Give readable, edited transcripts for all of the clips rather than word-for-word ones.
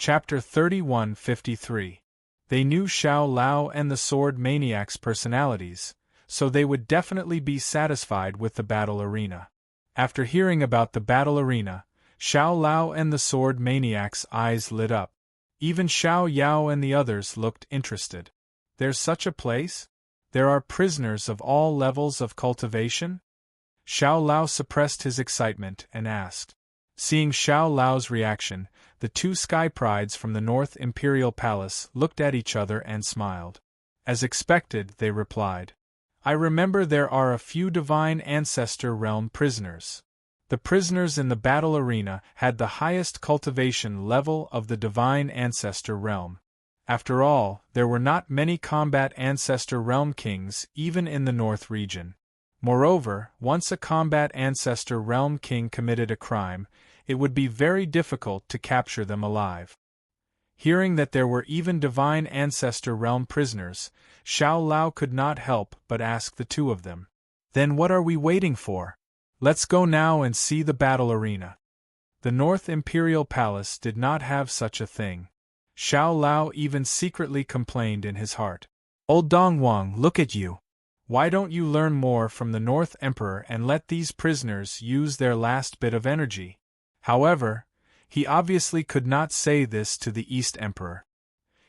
Chapter 31:53. They knew Xiao Lao and the Sword Maniac's personalities, so they would definitely be satisfied with the battle arena. After hearing about the battle arena, Xiao Lao and the Sword Maniac's eyes lit up. Even Xiao Yao and the others looked interested. There's such a place? There are prisoners of all levels of cultivation? Xiao Lao suppressed his excitement and asked. Seeing Xiao Lao's reaction, the two sky prides from the North Imperial Palace looked at each other and smiled. As expected, they replied. I remember there are a few Divine Ancestor Realm prisoners. The prisoners in the battle arena had the highest cultivation level of the Divine Ancestor Realm. After all, there were not many combat Ancestor Realm kings even in the North region. Moreover, once a combat Ancestor Realm king committed a crime, it would be very difficult to capture them alive. Hearing that there were even Divine Ancestor Realm prisoners, Xiao Lao could not help but ask the two of them. Then what are we waiting for? Let's go now and see the battle arena. The North Imperial Palace did not have such a thing. Xiao Lao even secretly complained in his heart. Old Dongwang, look at you. Why don't you learn more from the North Emperor and let these prisoners use their last bit of energy? However, he obviously could not say this to the East Emperor.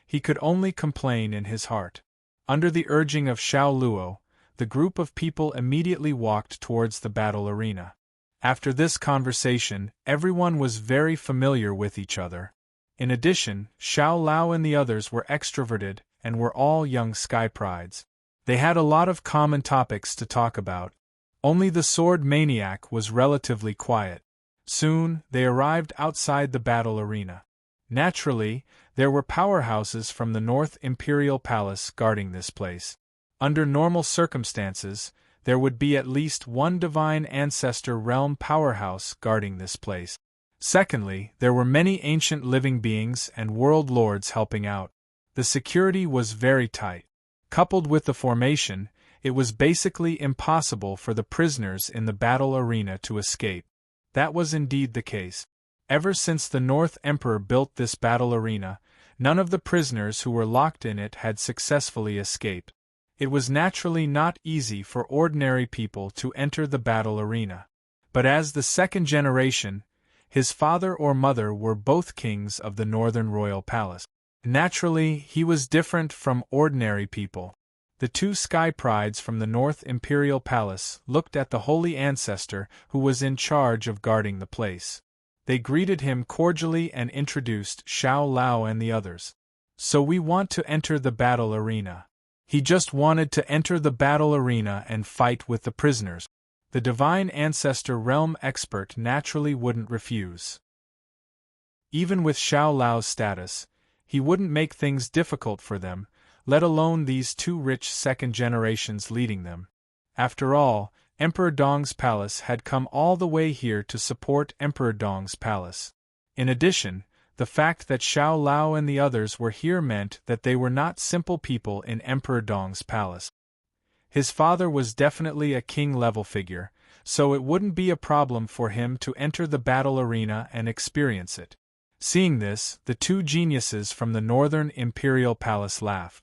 He could only complain in his heart. Under the urging of Xiao Luo, the group of people immediately walked towards the battle arena. After this conversation, everyone was very familiar with each other. In addition, Xiao Lao and the others were extroverted and were all young sky prides. They had a lot of common topics to talk about. Only the Sword Maniac was relatively quiet. Soon, they arrived outside the battle arena. Naturally, there were powerhouses from the North Imperial Palace guarding this place. Under normal circumstances, there would be at least one Divine Ancestor Realm powerhouse guarding this place. Secondly, there were many ancient living beings and world lords helping out. The security was very tight. Coupled with the formation, it was basically impossible for the prisoners in the battle arena to escape. That was indeed the case. Ever since the North Emperor built this battle arena, none of the prisoners who were locked in it had successfully escaped. It was naturally not easy for ordinary people to enter the battle arena. But as the second generation, his father or mother were both kings of the Northern Royal Palace. Naturally, he was different from ordinary people. The two sky prides from the North Imperial Palace looked at the Holy Ancestor who was in charge of guarding the place. They greeted him cordially and introduced Xiao Lao and the others. So we want to enter the battle arena. He just wanted to enter the battle arena and fight with the prisoners. The Divine Ancestor Realm expert naturally wouldn't refuse. Even with Xiao Lao's status, he wouldn't make things difficult for them, let alone these two rich second generations leading them. After all, Emperor Dong's palace had come all the way here to support Emperor Dong's palace. In addition, the fact that Xiao Lao and the others were here meant that they were not simple people in Emperor Dong's palace. His father was definitely a king-level figure, so it wouldn't be a problem for him to enter the battle arena and experience it. Seeing this, the two geniuses from the Northern Imperial Palace laughed.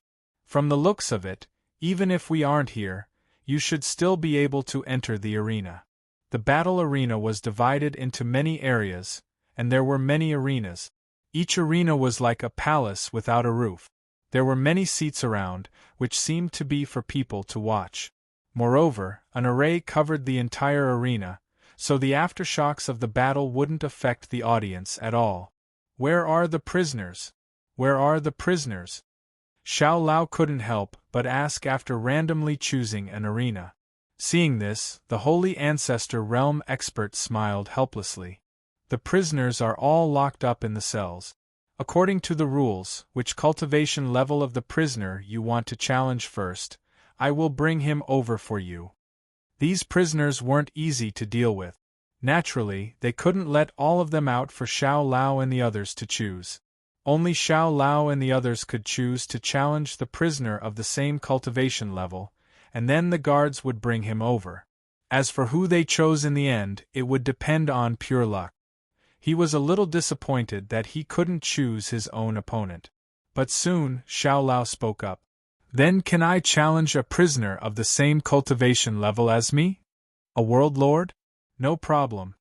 From the looks of it, even if we aren't here, you should still be able to enter the arena. The battle arena was divided into many areas, and there were many arenas. Each arena was like a palace without a roof. There were many seats around, which seemed to be for people to watch. Moreover, an array covered the entire arena, so the aftershocks of the battle wouldn't affect the audience at all. Where are the prisoners? Where are the prisoners? Xiao Lao couldn't help but ask after randomly choosing an arena. Seeing this, the Holy Ancestor Realm expert smiled helplessly. The prisoners are all locked up in the cells. According to the rules, which cultivation level of the prisoner you want to challenge first, I will bring him over for you. These prisoners weren't easy to deal with. Naturally, they couldn't let all of them out for Xiao Lao and the others to choose. Only Xiao Lao and the others could choose to challenge the prisoner of the same cultivation level, and then the guards would bring him over. As for who they chose in the end, it would depend on pure luck. He was a little disappointed that he couldn't choose his own opponent. But soon, Xiao Lao spoke up. Then can I challenge a prisoner of the same cultivation level as me? A world lord? No problem.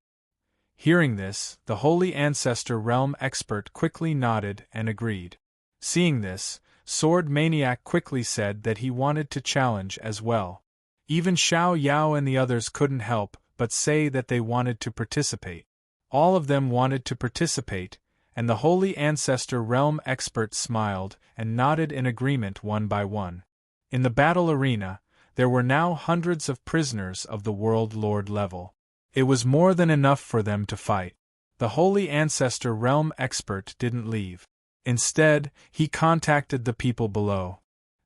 Hearing this, the Holy Ancestor Realm expert quickly nodded and agreed. Seeing this, Sword Maniac quickly said that he wanted to challenge as well. Even Xiao Yao and the others couldn't help but say that they wanted to participate. All of them wanted to participate, and the Holy Ancestor Realm expert smiled and nodded in agreement one by one. In the battle arena, there were now hundreds of prisoners of the World Lord level. It was more than enough for them to fight. The Holy Ancestor Realm expert didn't leave. Instead, he contacted the people below.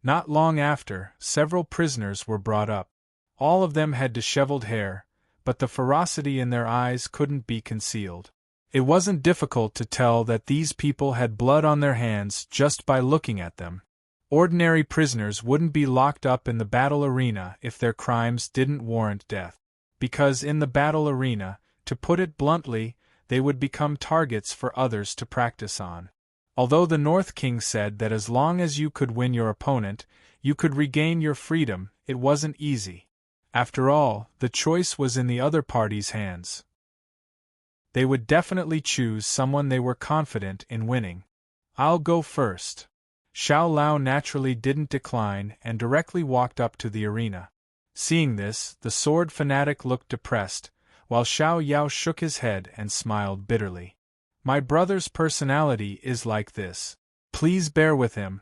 Not long after, several prisoners were brought up. All of them had disheveled hair, but the ferocity in their eyes couldn't be concealed. It wasn't difficult to tell that these people had blood on their hands just by looking at them. Ordinary prisoners wouldn't be locked up in the battle arena if their crimes didn't warrant death. Because in the battle arena, to put it bluntly, they would become targets for others to practice on. Although the North King said that as long as you could win your opponent, you could regain your freedom, it wasn't easy. After all, the choice was in the other party's hands. They would definitely choose someone they were confident in winning. I'll go first. Xiao Lao naturally didn't decline and directly walked up to the arena. Seeing this, the sword fanatic looked depressed, while Xiao Yao shook his head and smiled bitterly. My brother's personality is like this. Please bear with him.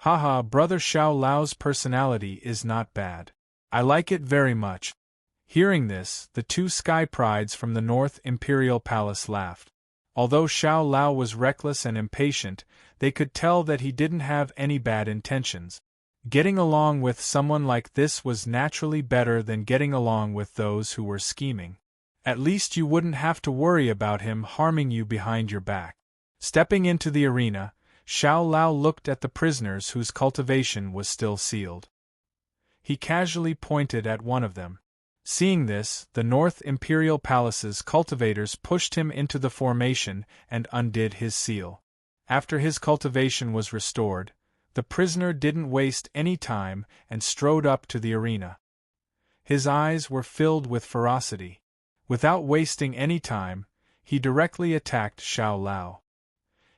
Haha, brother Xiao Lao's personality is not bad. I like it very much. Hearing this, the two sky prides from the North Imperial Palace laughed. Although Xiao Lao was reckless and impatient, they could tell that he didn't have any bad intentions. Getting along with someone like this was naturally better than getting along with those who were scheming. At least you wouldn't have to worry about him harming you behind your back. Stepping into the arena, Xiao Lao looked at the prisoners whose cultivation was still sealed. He casually pointed at one of them. Seeing this, the North Imperial Palace's cultivators pushed him into the formation and undid his seal. After his cultivation was restored, the prisoner didn't waste any time and strode up to the arena. His eyes were filled with ferocity. Without wasting any time, he directly attacked Xiao Lao.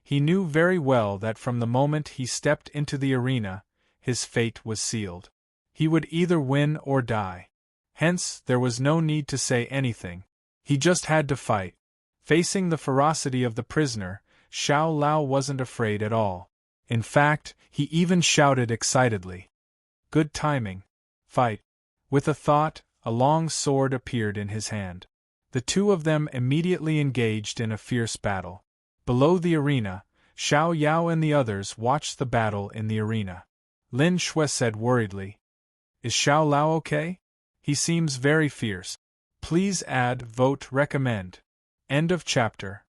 He knew very well that from the moment he stepped into the arena, his fate was sealed. He would either win or die. Hence, there was no need to say anything. He just had to fight. Facing the ferocity of the prisoner, Xiao Lao wasn't afraid at all. In fact, he even shouted excitedly. Good timing. Fight. With a thought, a long sword appeared in his hand. The two of them immediately engaged in a fierce battle. Below the arena, Xiao Yao and the others watched the battle in the arena. Lin Shui said worriedly, Is Xiao Lao okay? He seems very fierce. Please add, vote, recommend. End of chapter.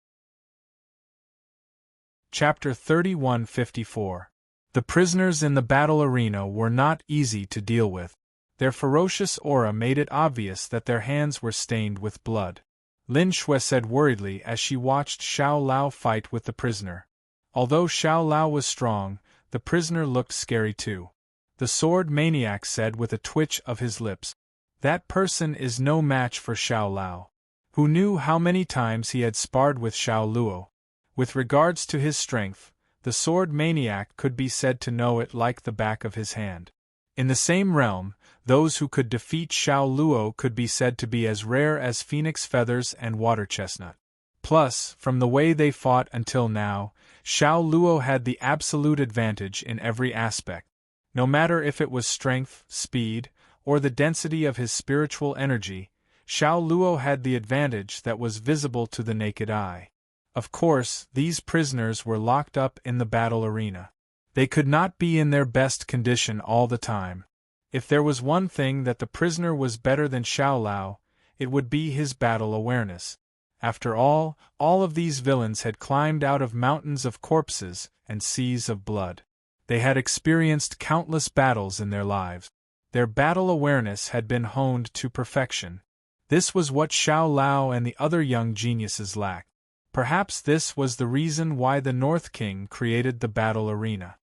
Chapter 3154. The prisoners in the battle arena were not easy to deal with. Their ferocious aura made it obvious that their hands were stained with blood. Lin Shui said worriedly as she watched Xiao Lao fight with the prisoner. Although Xiao Lao was strong, the prisoner looked scary too. The sword maniac said with a twitch of his lips, That person is no match for Xiao Lao. Who knew how many times he had sparred with Xiao Luo? With regards to his strength, the sword maniac could be said to know it like the back of his hand. In the same realm, those who could defeat Xiao Luo could be said to be as rare as phoenix feathers and water chestnut. Plus, from the way they fought until now, Xiao Luo had the absolute advantage in every aspect. No matter if it was strength, speed, or the density of his spiritual energy, Xiao Luo had the advantage that was visible to the naked eye. Of course, these prisoners were locked up in the battle arena. They could not be in their best condition all the time. If there was one thing that the prisoner was better than Xiao Lao, it would be his battle awareness. After all of these villains had climbed out of mountains of corpses and seas of blood. They had experienced countless battles in their lives. Their battle awareness had been honed to perfection. This was what Xiao Lao and the other young geniuses lacked. Perhaps this was the reason why the North King created the battle arena.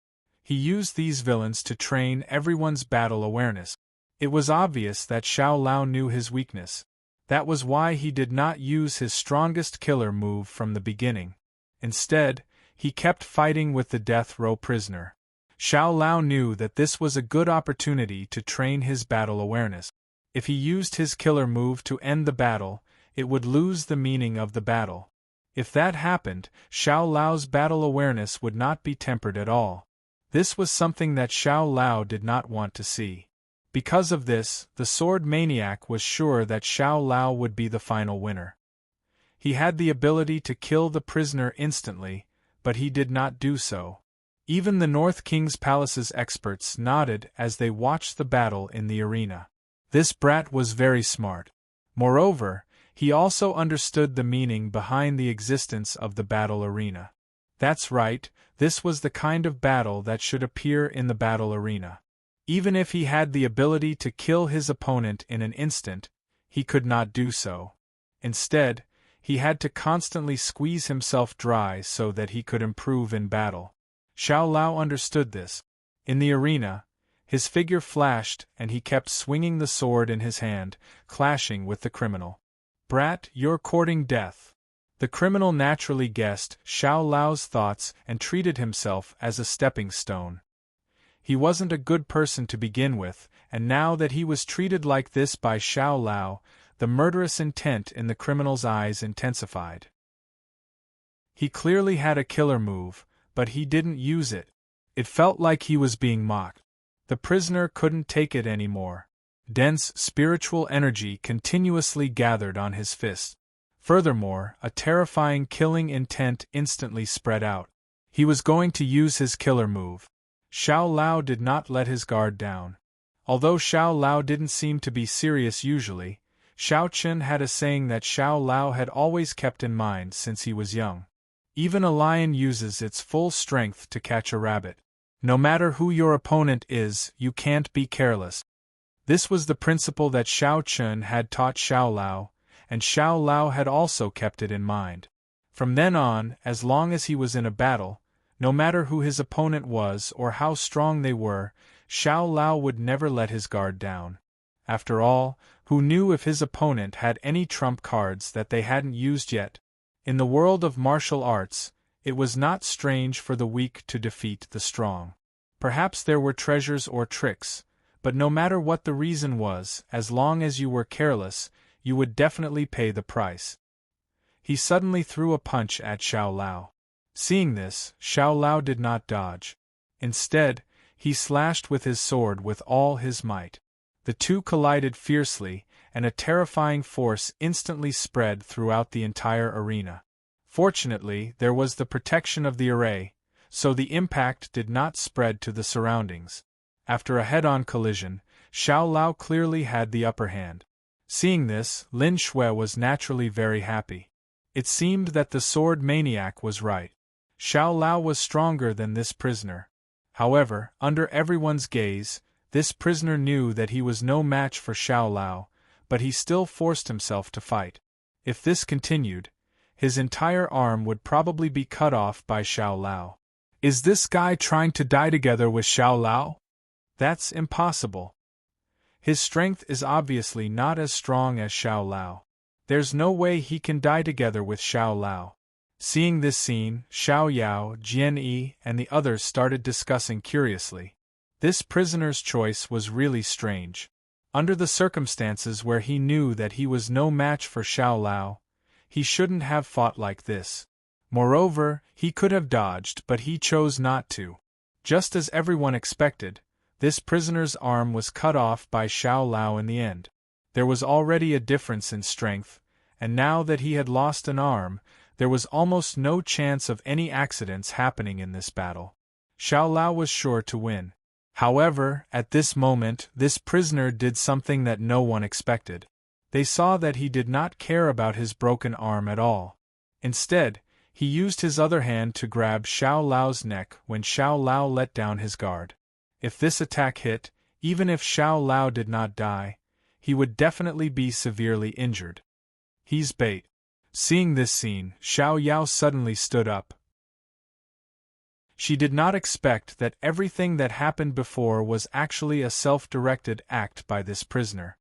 He used these villains to train everyone's battle awareness. It was obvious that Xiao Lao knew his weakness. That was why he did not use his strongest killer move from the beginning. Instead, he kept fighting with the death row prisoner. Xiao Lao knew that this was a good opportunity to train his battle awareness. If he used his killer move to end the battle, it would lose the meaning of the battle. If that happened, Xiao Lao's battle awareness would not be tempered at all. This was something that Xiao Lao did not want to see. Because of this, the sword maniac was sure that Xiao Lao would be the final winner. He had the ability to kill the prisoner instantly, but he did not do so. Even the North King's palace's experts nodded as they watched the battle in the arena. This brat was very smart. Moreover, he also understood the meaning behind the existence of the battle arena. That's right, this was the kind of battle that should appear in the battle arena. Even if he had the ability to kill his opponent in an instant, he could not do so. Instead, he had to constantly squeeze himself dry so that he could improve in battle. Xiao Lao understood this. In the arena, his figure flashed and he kept swinging the sword in his hand, clashing with the criminal. "Brat, you're courting death." The criminal naturally guessed Xiao Lao's thoughts and treated himself as a stepping stone. He wasn't a good person to begin with, and now that he was treated like this by Xiao Lao, the murderous intent in the criminal's eyes intensified. He clearly had a killer move, but he didn't use it. It felt like he was being mocked. The prisoner couldn't take it anymore. Dense spiritual energy continuously gathered on his fist. Furthermore, a terrifying killing intent instantly spread out. He was going to use his killer move. Xiao Lao did not let his guard down. Although Xiao Lao didn't seem to be serious usually, Xiao Chen had a saying that Xiao Lao had always kept in mind since he was young. Even a lion uses its full strength to catch a rabbit. No matter who your opponent is, you can't be careless. This was the principle that Xiao Chen had taught Xiao Lao, and Xiao Lao had also kept it in mind. From then on, as long as he was in a battle, no matter who his opponent was or how strong they were, Xiao Lao would never let his guard down. After all, who knew if his opponent had any trump cards that they hadn't used yet? In the world of martial arts, it was not strange for the weak to defeat the strong. Perhaps there were treasures or tricks, but no matter what the reason was, as long as you were careless, you would definitely pay the price. He suddenly threw a punch at Xiao Lao. Seeing this, Xiao Lao did not dodge. Instead, he slashed with his sword with all his might. The two collided fiercely, and a terrifying force instantly spread throughout the entire arena. Fortunately, there was the protection of the array, so the impact did not spread to the surroundings. After a head-on collision, Xiao Lao clearly had the upper hand. Seeing this, Lin Shui was naturally very happy. It seemed that the sword maniac was right. Xiao Lao was stronger than this prisoner. However, under everyone's gaze, this prisoner knew that he was no match for Xiao Lao, but he still forced himself to fight. If this continued, his entire arm would probably be cut off by Xiao Lao. Is this guy trying to die together with Xiao Lao? That's impossible. His strength is obviously not as strong as Xiao Lao. There's no way he can die together with Xiao Lao. Seeing this scene, Xiao Yao, Jian Yi, and the others started discussing curiously. This prisoner's choice was really strange. Under the circumstances where he knew that he was no match for Xiao Lao, he shouldn't have fought like this. Moreover, he could have dodged, but he chose not to. Just as everyone expected, this prisoner's arm was cut off by Xiao Lao in the end. There was already a difference in strength, and now that he had lost an arm, there was almost no chance of any accidents happening in this battle. Xiao Lao was sure to win. However, at this moment, this prisoner did something that no one expected. They saw that he did not care about his broken arm at all. Instead, he used his other hand to grab Xiao Lao's neck when Xiao Lao let down his guard. If this attack hit, even if Xiao Lao did not die, he would definitely be severely injured. He's bait. Seeing this scene, Xiao Yao suddenly stood up. She did not expect that everything that happened before was actually a self-directed act by this prisoner.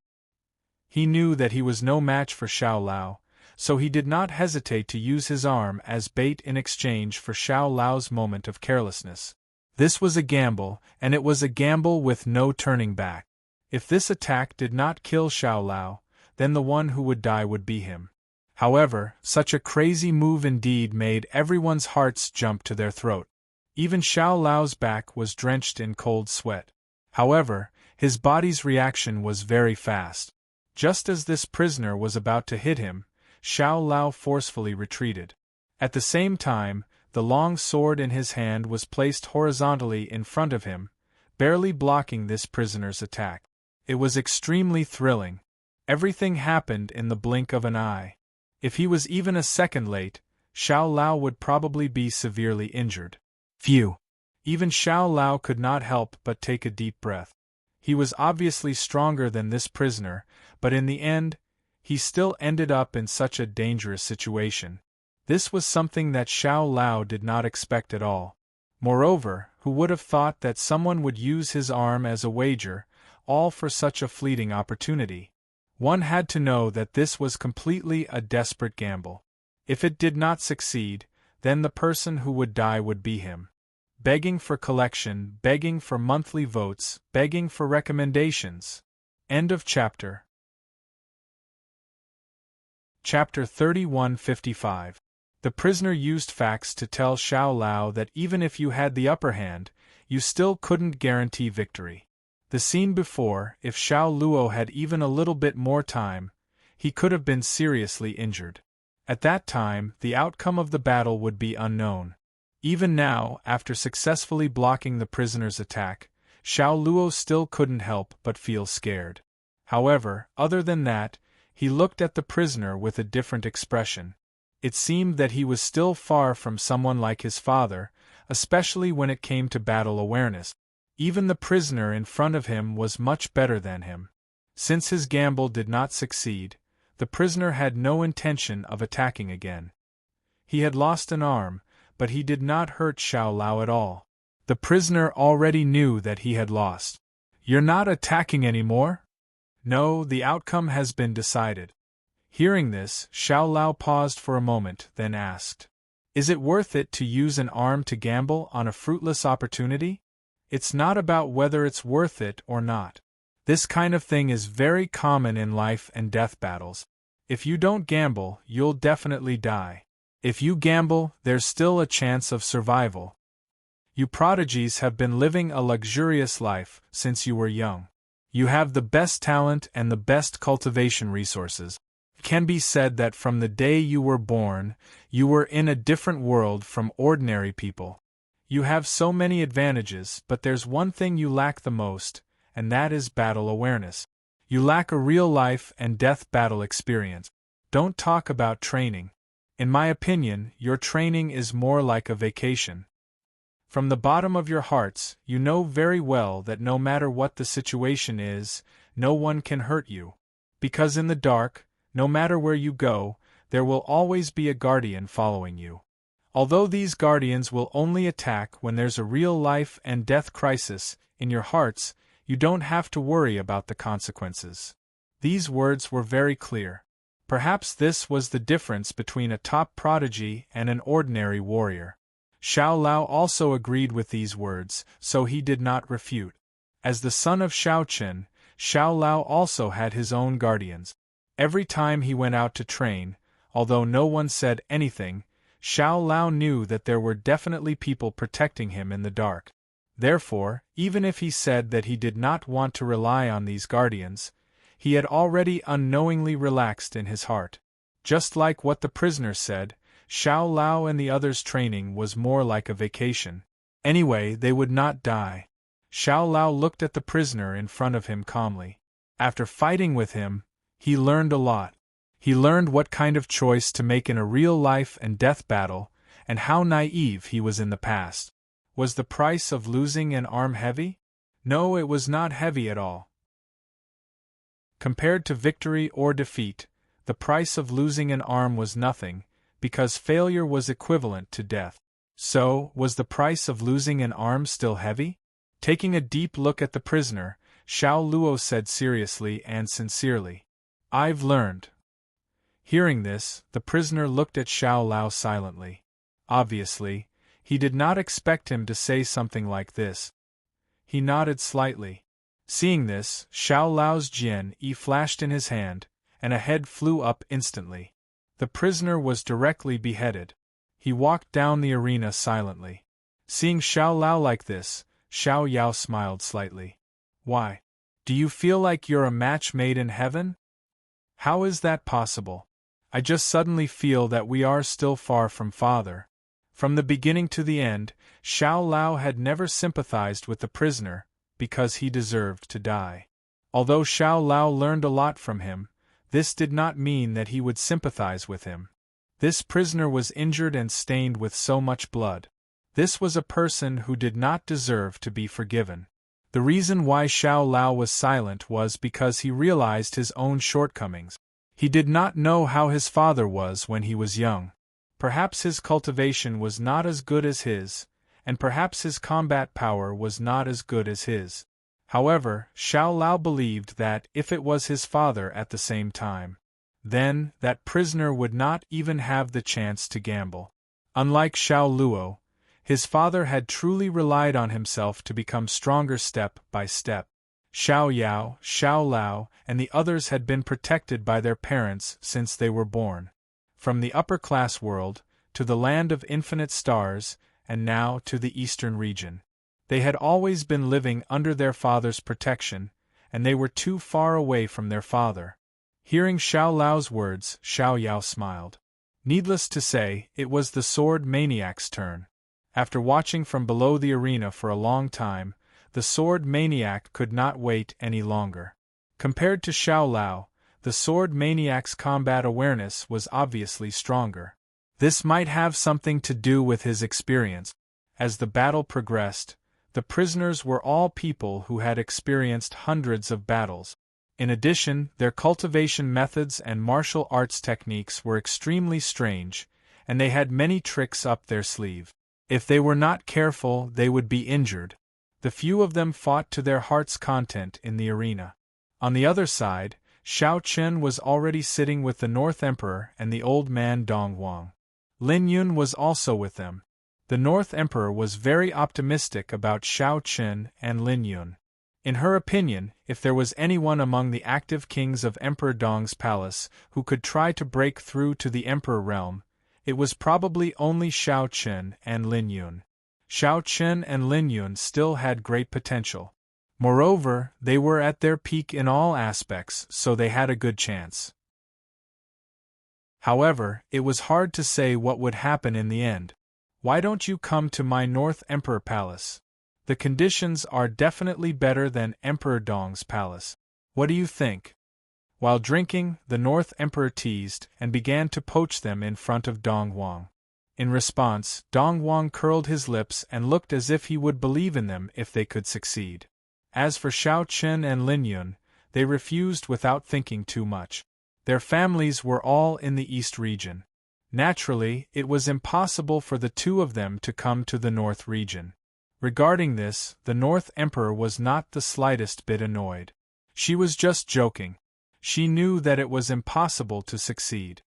He knew that he was no match for Xiao Lao, so he did not hesitate to use his arm as bait in exchange for Xiao Lao's moment of carelessness. This was a gamble, and it was a gamble with no turning back. If this attack did not kill Xiao Lao, then the one who would die would be him. However, such a crazy move indeed made everyone's hearts jump to their throat. Even Xiao Lao's back was drenched in cold sweat. However, his body's reaction was very fast. Just as this prisoner was about to hit him, Xiao Lao forcefully retreated. At the same time, the long sword in his hand was placed horizontally in front of him, barely blocking this prisoner's attack. It was extremely thrilling. Everything happened in the blink of an eye. If he was even a second late, Xiao Lao would probably be severely injured. Phew! Even Xiao Lao could not help but take a deep breath. He was obviously stronger than this prisoner, but in the end, he still ended up in such a dangerous situation. This was something that Xiao Lao did not expect at all. Moreover, who would have thought that someone would use his arm as a wager, all for such a fleeting opportunity? One had to know that this was completely a desperate gamble. If it did not succeed, then the person who would die would be him. Begging for collection, begging for monthly votes, begging for recommendations. End of chapter. Chapter 3155. The prisoner used facts to tell Xiao Lao that even if you had the upper hand, you still couldn't guarantee victory. The scene before, if Xiao Luo had even a little bit more time, he could have been seriously injured. At that time, the outcome of the battle would be unknown. Even now, after successfully blocking the prisoner's attack, Xiao Luo still couldn't help but feel scared. However, other than that, he looked at the prisoner with a different expression. It seemed that he was still far from someone like his father, especially when it came to battle awareness. Even the prisoner in front of him was much better than him. Since his gamble did not succeed, the prisoner had no intention of attacking again. He had lost an arm, but he did not hurt Xiao Lao at all. The prisoner already knew that he had lost. "You're not attacking anymore?" "No, the outcome has been decided." Hearing this, Xiao Lao paused for a moment, then asked, "Is it worth it to use an arm to gamble on a fruitless opportunity?" "It's not about whether it's worth it or not. This kind of thing is very common in life and death battles. If you don't gamble, you'll definitely die. If you gamble, there's still a chance of survival. You prodigies have been living a luxurious life since you were young. You have the best talent and the best cultivation resources. It can be said that from the day you were born, you were in a different world from ordinary people. You have so many advantages, but there's one thing you lack the most, and that is battle awareness. You lack a real life and death battle experience. Don't talk about training. In my opinion, your training is more like a vacation. From the bottom of your hearts, you know very well that no matter what the situation is, no one can hurt you. Because in the dark, no matter where you go, there will always be a guardian following you. Although these guardians will only attack when there's a real life and death crisis, in your hearts, you don't have to worry about the consequences. These words were very clear. Perhaps this was the difference between a top prodigy and an ordinary warrior. Xiao Lao also agreed with these words, so he did not refute. As the son of Xiao Chen, Xiao Lao also had his own guardians. Every time he went out to train, although no one said anything, Xiao Lao knew that there were definitely people protecting him in the dark. Therefore, even if he said that he did not want to rely on these guardians, he had already unknowingly relaxed in his heart. Just like what the prisoner said, Xiao Lao and the others' training was more like a vacation. Anyway, they would not die. Xiao Lao looked at the prisoner in front of him calmly. After fighting with him, he learned a lot. He learned what kind of choice to make in a real life and death battle, and how naive he was in the past. Was the price of losing an arm heavy? No, it was not heavy at all. Compared to victory or defeat, the price of losing an arm was nothing, because failure was equivalent to death. So, was the price of losing an arm still heavy? Taking a deep look at the prisoner, Xiao Luo said seriously and sincerely, "I've learned." Hearing this, the prisoner looked at Xiao Lao silently. Obviously, he did not expect him to say something like this. He nodded slightly. Seeing this, Xiao Lao's Jian-yi flashed in his hand, and a head flew up instantly. The prisoner was directly beheaded. He walked down the arena silently. Seeing Xiao Lao like this, Xiao Yao smiled slightly. "Why? Do you feel like you're a match made in heaven? How is that possible? I just suddenly feel that we are still far from Father." From the beginning to the end, Xiao Lao had never sympathized with the prisoner, because he deserved to die. Although Xiao Lao learned a lot from him, this did not mean that he would sympathize with him. This prisoner was injured and stained with so much blood. This was a person who did not deserve to be forgiven. The reason why Xiao Lao was silent was because he realized his own shortcomings. He did not know how his father was when he was young. Perhaps his cultivation was not as good as his, and perhaps his combat power was not as good as his. However, Xiao Lao believed that if it was his father at the same time, then that prisoner would not even have the chance to gamble. Unlike Xiao Luo, his father had truly relied on himself to become stronger step by step. Xiao Yao, Xiao Lao, and the others had been protected by their parents since they were born. From the upper-class world, to the land of infinite stars, and now to the eastern region. They had always been living under their father's protection, and they were too far away from their father. Hearing Xiao Lao's words, Xiao Yao smiled. Needless to say, it was the sword maniac's turn. After watching from below the arena for a long time, the sword maniac could not wait any longer. Compared to Xiao Lao, the sword maniac's combat awareness was obviously stronger. This might have something to do with his experience. As the battle progressed, the prisoners were all people who had experienced hundreds of battles. In addition, their cultivation methods and martial arts techniques were extremely strange, and they had many tricks up their sleeve. If they were not careful, they would be injured. The few of them fought to their heart's content in the arena. On the other side, Xiao Chen was already sitting with the North Emperor and the old man Dong Huang. Lin Yun was also with them. The North Emperor was very optimistic about Xiao Chen and Lin Yun. In her opinion, if there was anyone among the active kings of Emperor Dong's palace who could try to break through to the Emperor realm, it was probably only Xiao Chen and Lin Yun. Xiao Chen and Lin Yun still had great potential. Moreover, they were at their peak in all aspects, so they had a good chance. However, it was hard to say what would happen in the end. "Why don't you come to my North Emperor Palace? The conditions are definitely better than Emperor Dong's palace. What do you think?" While drinking, the North Emperor teased and began to poach them in front of Dong Huang. In response, Dong Huang curled his lips and looked as if he would believe in them if they could succeed. As for Xiao Chen and Lin Yun, they refused without thinking too much. Their families were all in the East region. Naturally, it was impossible for the two of them to come to the North region. Regarding this, the North Emperor was not the slightest bit annoyed. She was just joking. She knew that it was impossible to succeed.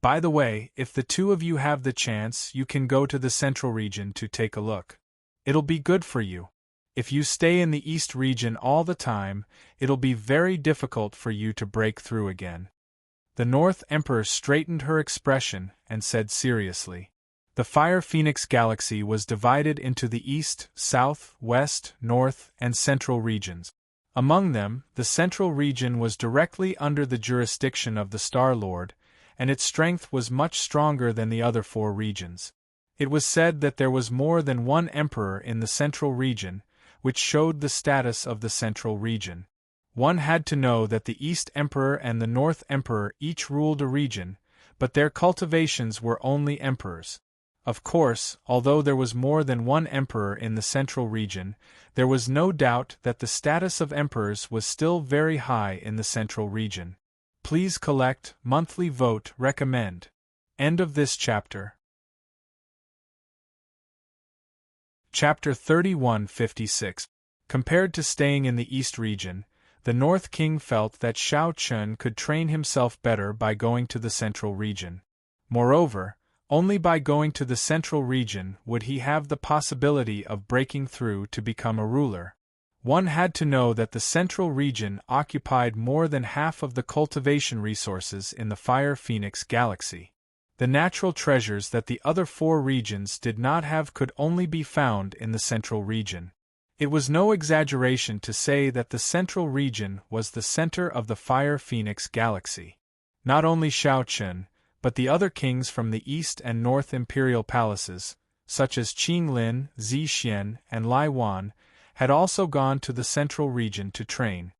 By the way, if the two of you have the chance, you can go to the Central region to take a look. It'll be good for you. If you stay in the East region all the time, it'll be very difficult for you to break through again. The North Emperor straightened her expression and said seriously. The Fire Phoenix Galaxy was divided into the East, South, West, North, and Central regions. Among them, the Central region was directly under the jurisdiction of the Star-Lord, and its strength was much stronger than the other four regions. It was said that there was more than one emperor in the Central region, which showed the status of the Central region. One had to know that the East Emperor and the North Emperor each ruled a region, but their cultivations were only emperors. Of course, although there was more than one emperor in the Central region, there was no doubt that the status of emperors was still very high in the Central region. please collect, monthly vote, recommend. End of this chapter. Chapter 3156. Compared to staying in the East region, the North King felt that Shao Chun could train himself better by going to the Central region. Moreover, only by going to the Central region would he have the possibility of breaking through to become a ruler. One had to know that the Central region occupied more than half of the cultivation resources in the Fire Phoenix galaxy. The natural treasures that the other 4 regions did not have could only be found in the Central region. It was no exaggeration to say that the Central region was the center of the Fire Phoenix galaxy. Not only Shao Chun, but the other kings from the East and North imperial palaces, such as Qing Lin, Zi Xian, and Lai Wan, had also gone to the Central region to train.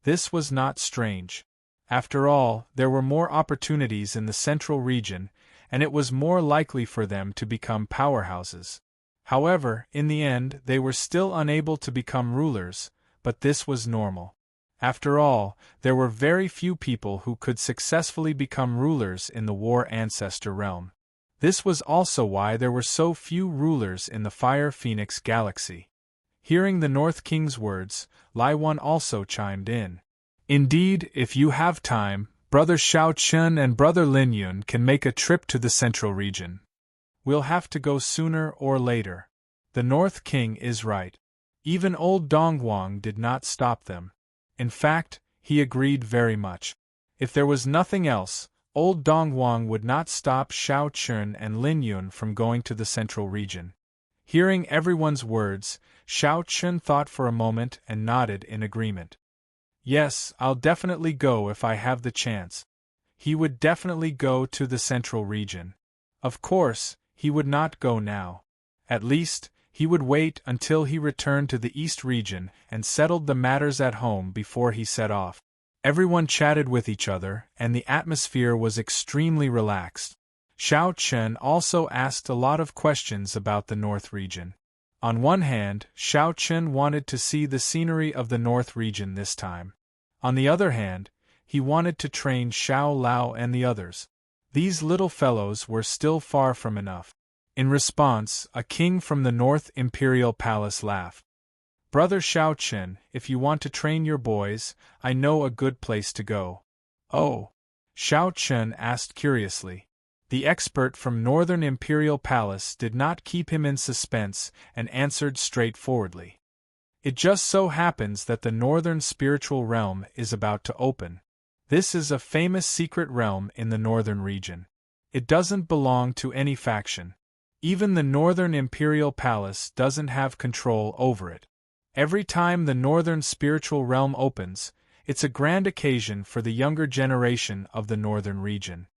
This was not strange. After all, there were more opportunities in the Central region, and it was more likely for them to become powerhouses. However, in the end, they were still unable to become rulers, but this was normal. After all, there were very few people who could successfully become rulers in the War Ancestor realm. This was also why there were so few rulers in the Fire Phoenix galaxy. Hearing the North King's words, Lai Wan also chimed in. Indeed, if you have time, Brother Shao Chun and Brother Lin Yun can make a trip to the Central region. We'll have to go sooner or later. The North King is right. Even old Dongguang did not stop them. In fact, he agreed very much. If there was nothing else, old Dongguang would not stop Shao Chun and Lin Yun from going to the Central region. Hearing everyone's words, Shao Chun thought for a moment and nodded in agreement. Yes, I'll definitely go if I have the chance. He would definitely go to the Central region. Of course, he would not go now. At least, he would wait until he returned to the East region and settled the matters at home before he set off. Everyone chatted with each other, and the atmosphere was extremely relaxed. Shao Chun also asked a lot of questions about the North region. On one hand, Shao Chun wanted to see the scenery of the North region this time. On the other hand, he wanted to train Xiao Lao and the others. These little fellows were still far from enough. In response, a king from the North Imperial Palace laughed. Brother Shao Chun, if you want to train your boys, I know a good place to go. Oh? Shao Chun asked curiously. The expert from Northern Imperial Palace did not keep him in suspense and answered straightforwardly. It just so happens that the Northern Spiritual Realm is about to open. This is a famous secret realm in the Northern region. It doesn't belong to any faction. Even the Northern Imperial Palace doesn't have control over it. Every time the Northern Spiritual Realm opens, it's a grand occasion for the younger generation of the Northern region.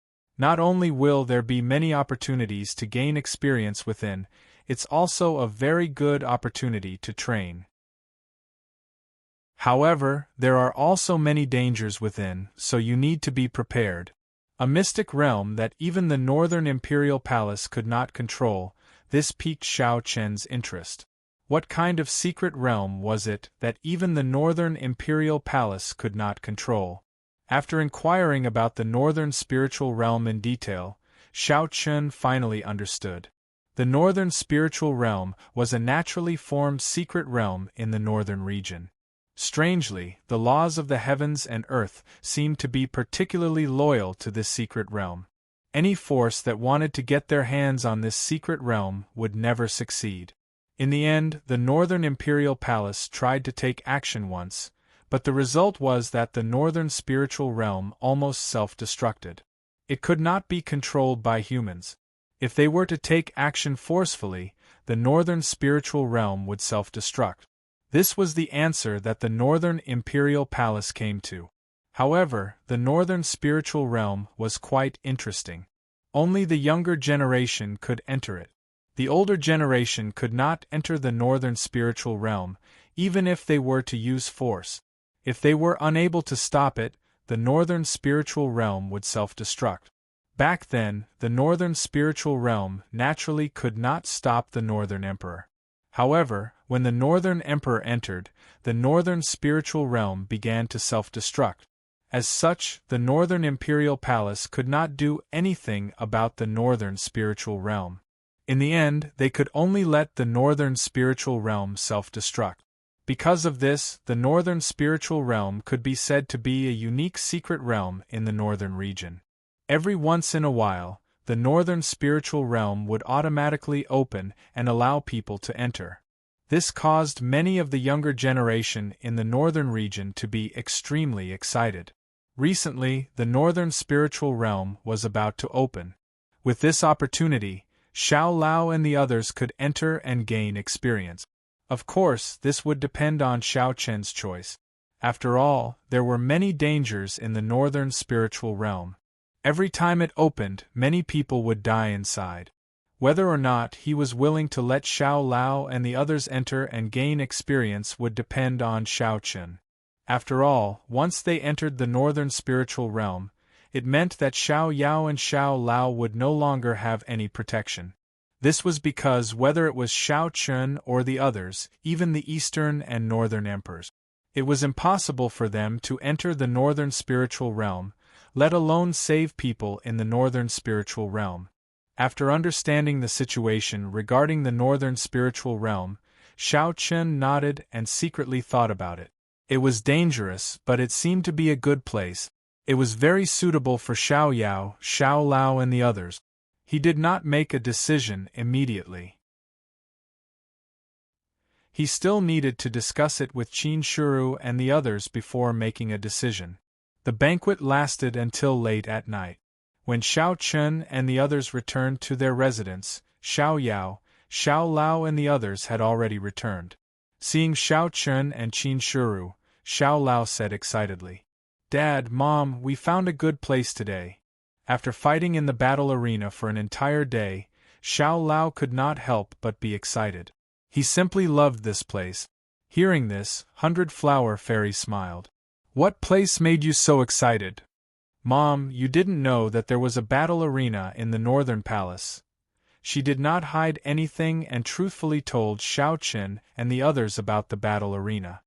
Not only will there be many opportunities to gain experience within, it's also a very good opportunity to train. However, there are also many dangers within, so you need to be prepared. A mystic realm that even the Northern Imperial Palace could not control, this piqued Shao Chun's interest. What kind of secret realm was it that even the Northern Imperial Palace could not control? After inquiring about the Northern Spiritual Realm in detail, Shao Chun finally understood. The Northern Spiritual Realm was a naturally formed secret realm in the Northern region. Strangely, the laws of the heavens and earth seemed to be particularly loyal to this secret realm. Any force that wanted to get their hands on this secret realm would never succeed. In the end, the Northern Imperial Palace tried to take action once, but the result was that the Northern Spiritual Realm almost self-destructed. It could not be controlled by humans. If they were to take action forcefully, the Northern Spiritual Realm would self-destruct. This was the answer that the Northern Imperial Palace came to. However, the Northern Spiritual Realm was quite interesting. Only the younger generation could enter it. The older generation could not enter the Northern Spiritual Realm, even if they were to use force. If they were unable to stop it, the Northern Spiritual Realm would self-destruct. Back then, the Northern Spiritual Realm naturally could not stop the Northern Emperor. However, when the Northern Emperor entered, the Northern Spiritual Realm began to self-destruct. As such, the Northern Imperial Palace could not do anything about the Northern Spiritual Realm. In the end, they could only let the Northern Spiritual Realm self-destruct. Because of this, the Northern Spiritual Realm could be said to be a unique secret realm in the Northern region. Every once in a while, the Northern Spiritual Realm would automatically open and allow people to enter. This caused many of the younger generation in the Northern region to be extremely excited. Recently, the Northern Spiritual Realm was about to open. With this opportunity, Xiao Lao and the others could enter and gain experience. Of course, this would depend on Xiao Chen's choice. After all, there were many dangers in the Northern Spiritual Realm. Every time it opened, many people would die inside. Whether or not he was willing to let Xiao Lao and the others enter and gain experience would depend on Xiao Chen. After all, once they entered the Northern Spiritual Realm, it meant that Xiao Yao and Xiao Lao would no longer have any protection. This was because whether it was Xiao Chen or the others, even the Eastern and Northern Emperors, it was impossible for them to enter the Northern Spiritual Realm, let alone save people in the Northern Spiritual Realm. After understanding the situation regarding the Northern Spiritual Realm, Xiao Chen nodded and secretly thought about it. It was dangerous, but it seemed to be a good place. It was very suitable for Xiao Yao, Xiao Lao and the others. He did not make a decision immediately. He still needed to discuss it with Qin Shuru and the others before making a decision. The banquet lasted until late at night. When Xiao Chen and the others returned to their residence, Xiao Yao, Xiao Lao and the others had already returned. Seeing Xiao Chen and Qin Shuru, Xiao Lao said excitedly, "Dad, Mom, we found a good place today." After fighting in the battle arena for an entire day, Xiao Lao could not help but be excited. He simply loved this place. Hearing this, 100 Flower Fairy smiled. "What place made you so excited?" "Mom, you didn't know that there was a battle arena in the Northern Palace." She did not hide anything and truthfully told Xiao Chen and the others about the battle arena.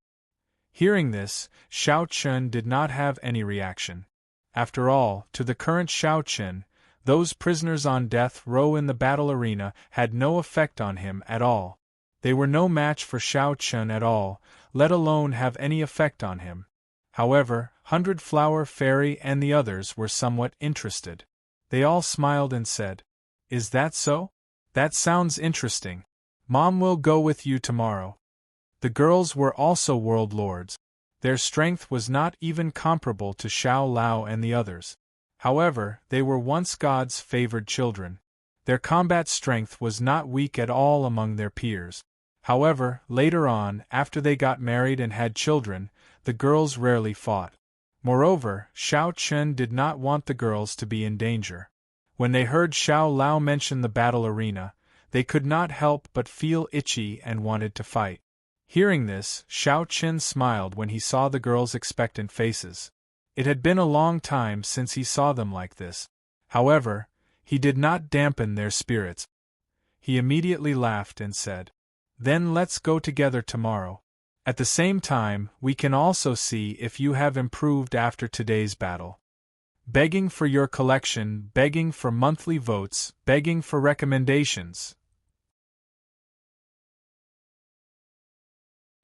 Hearing this, Xiao Chen did not have any reaction. After all, to the current Xiao Chen, those prisoners on death row in the battle arena had no effect on him at all. They were no match for Xiao Chen at all, let alone have any effect on him. However, 100 Flower Fairy and the others were somewhat interested. They all smiled and said, "Is that so? That sounds interesting. Mom will go with you tomorrow." The girls were also world lords. Their strength was not even comparable to Xiao Lao and the others. However, they were once God's favored children. Their combat strength was not weak at all among their peers. However, later on, after they got married and had children, the girls rarely fought. Moreover, Xiao Chen did not want the girls to be in danger. When they heard Xiao Lao mention the battle arena, they could not help but feel itchy and wanted to fight. Hearing this, Xiao Chen smiled when he saw the girls' expectant faces. It had been a long time since he saw them like this. However, he did not dampen their spirits. He immediately laughed and said, "Then let's go together tomorrow. At the same time, we can also see if you have improved after today's battle." Begging for your collection, begging for monthly votes, begging for recommendations.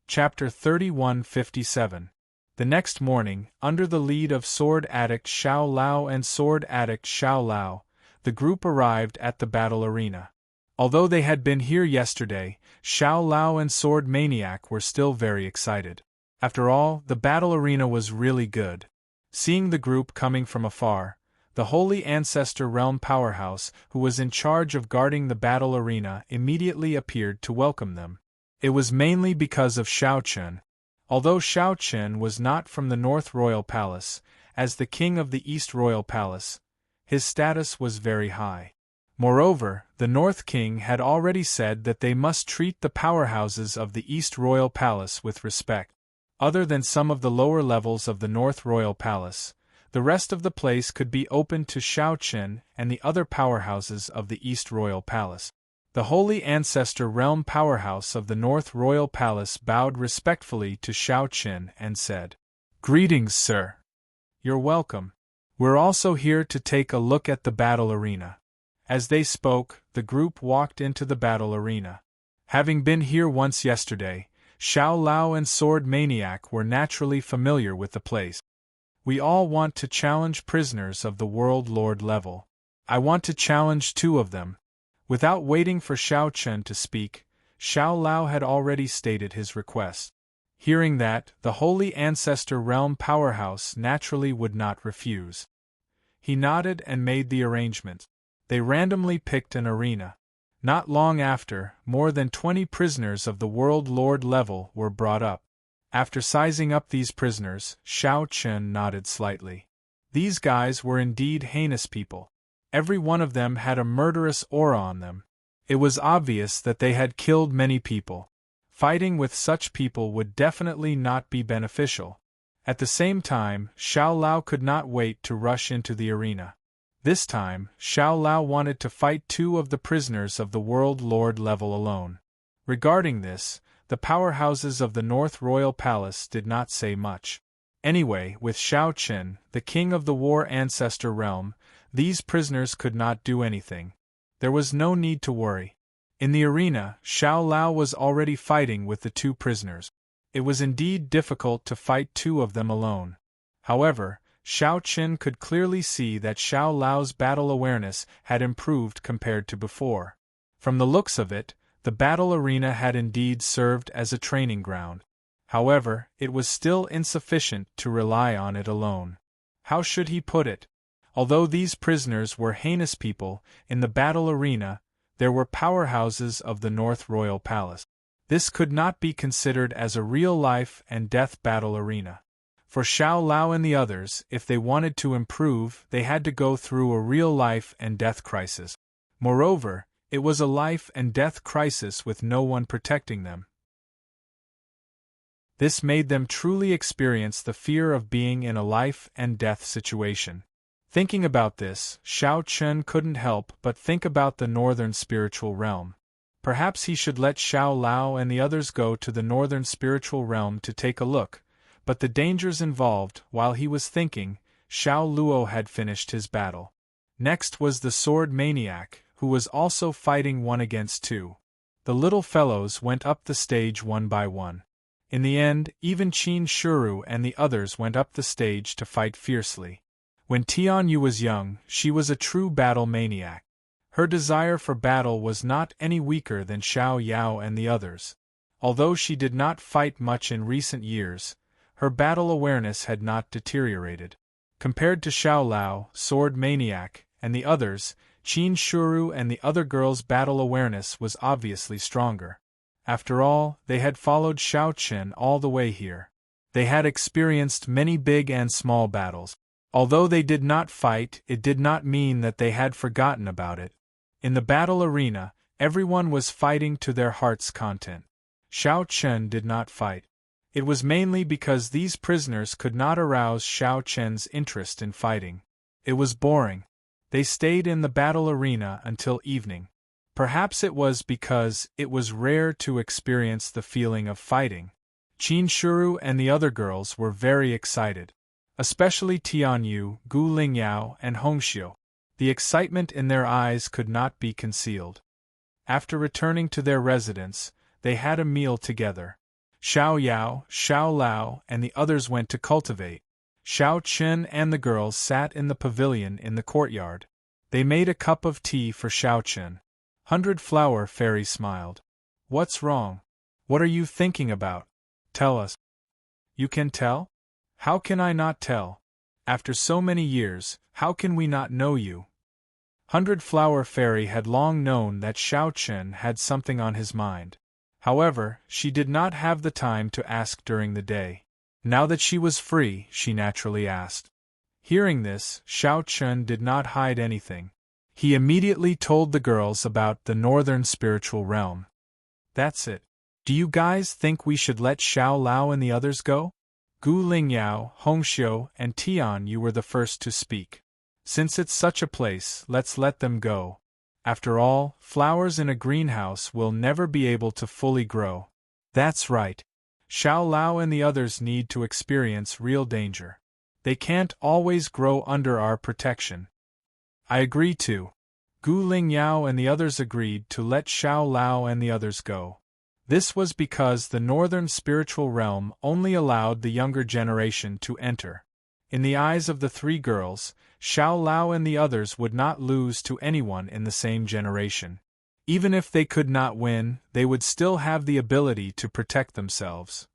Chapter 3157. The next morning, under the lead of Sword Addict Xiao Lao and Sword Addict Xiao Lao, the group arrived at the battle arena. Although they had been here yesterday, Xiao Lao and Sword Maniac were still very excited. After all, the battle arena was really good. Seeing the group coming from afar, the Holy Ancestor Realm Powerhouse, who was in charge of guarding the battle arena, immediately appeared to welcome them. It was mainly because of Xiao Chen. Although Xiao Chen was not from the North Royal Palace, as the king of the East Royal Palace, his status was very high. Moreover, the North King had already said that they must treat the powerhouses of the East Royal Palace with respect. Other than some of the lower levels of the North Royal Palace, the rest of the place could be open to Xiao Chen and the other powerhouses of the East Royal Palace. The Holy Ancestor Realm Powerhouse of the North Royal Palace bowed respectfully to Xiao Chen and said, "Greetings, sir. You're welcome. We're also here to take a look at the battle arena. As they spoke, the group walked into the battle arena. Having been here once yesterday, Xiao Lao and Sword Maniac were naturally familiar with the place. We all want to challenge prisoners of the World Lord level. I want to challenge 2 of them. Without waiting for Xiao Chen to speak, Xiao Lao had already stated his request. Hearing that, the Holy Ancestor Realm powerhouse naturally would not refuse. He nodded and made the arrangements. They randomly picked an arena. Not long after, more than 20 prisoners of the World Lord level were brought up. After sizing up these prisoners, Xiao Chen nodded slightly. These guys were indeed heinous people. Every one of them had a murderous aura on them. It was obvious that they had killed many people. Fighting with such people would definitely not be beneficial. At the same time, Xiao Lao could not wait to rush into the arena. This time, Xiao Lao wanted to fight 2 of the prisoners of the World Lord level alone. Regarding this, the powerhouses of the North Royal Palace did not say much. Anyway, with Xiao Chen, the king of the War Ancestor Realm, these prisoners could not do anything. There was no need to worry. In the arena, Xiao Lao was already fighting with the 2 prisoners. It was indeed difficult to fight 2 of them alone. However, Xiao Chen could clearly see that Xiao Lao's battle awareness had improved compared to before. From the looks of it, the battle arena had indeed served as a training ground. However, it was still insufficient to rely on it alone. How should he put it? Although these prisoners were heinous people, in the battle arena, there were powerhouses of the North Royal Palace. This could not be considered as a real life and death battle arena. For Xiao Lao and the others, if they wanted to improve, they had to go through a real life and death crisis. Moreover, it was a life and death crisis with no one protecting them. This made them truly experience the fear of being in a life and death situation. Thinking about this, Xiao Chen couldn't help but think about the Northern Spiritual Realm. Perhaps he should let Xiao Lao and the others go to the Northern Spiritual Realm to take a look. But the dangers involved. While he was thinking, Xiao Luo had finished his battle. Next was the Sword Maniac, who was also fighting 1 against 2. The little fellows went up the stage one by one. In the end, even Qin Shuru and the others went up the stage to fight fiercely. When Tianyu was young, she was a true battle maniac. Her desire for battle was not any weaker than Xiao Yao and the others. Although she did not fight much in recent years, her battle awareness had not deteriorated. Compared to Xiao Lao, Sword Maniac, and the others, Qin Shuru and the other girls' battle awareness was obviously stronger. After all, they had followed Xiao Chen all the way here. They had experienced many big and small battles. Although they did not fight, it did not mean that they had forgotten about it. In the battle arena, everyone was fighting to their heart's content. Xiao Chen did not fight. It was mainly because these prisoners could not arouse Xiao Chen's interest in fighting. It was boring. They stayed in the battle arena until evening. Perhaps it was because it was rare to experience the feeling of fighting. Qin Shuru and the other girls were very excited. Especially Tianyu, Gu Lingyao, and Hongxiu. The excitement in their eyes could not be concealed. After returning to their residence, they had a meal together. Xiao Yao, Xiao Lao, and the others went to cultivate. Xiao Chen and the girls sat in the pavilion in the courtyard. They made a cup of tea for Xiao Chen. 100-Flower Fairy smiled. What's wrong? What are you thinking about? Tell us. You can tell? How can I not tell? After so many years, how can we not know you? 100-Flower Fairy had long known that Xiao Chen had something on his mind. However, she did not have the time to ask during the day. Now that she was free, she naturally asked. Hearing this, Xiao Chen did not hide anything. He immediately told the girls about the Northern Spiritual Realm. That's it. Do you guys think we should let Xiao Lao and the others go? Gu Lingyao, Hongxiu, and Tianyu were the first to speak. Since it's such a place, let's let them go. After all, flowers in a greenhouse will never be able to fully grow. That's right. Xiao Lao and the others need to experience real danger. They can't always grow under our protection. I agree too. Gu Lingyao and the others agreed to let Xiao Lao and the others go. This was because the northern spiritual realm only allowed the younger generation to enter. In the eyes of the three girls, Xiao Lao and the others would not lose to anyone in the same generation. Even if they could not win, they would still have the ability to protect themselves.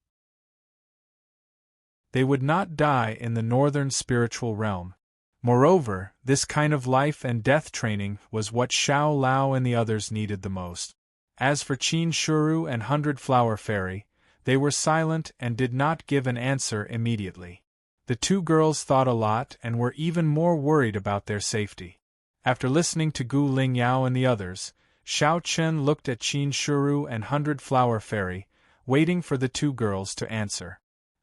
They would not die in the northern spiritual realm. Moreover, this kind of life and death training was what Xiao Lao and the others needed the most. As for Qin Shuru and Hundred Flower Fairy, they were silent and did not give an answer immediately. The two girls thought a lot and were even more worried about their safety. After listening to Gu Lingyao and the others, Xiao Chen looked at Qin Shuru and Hundred Flower Fairy, waiting for the two girls to answer.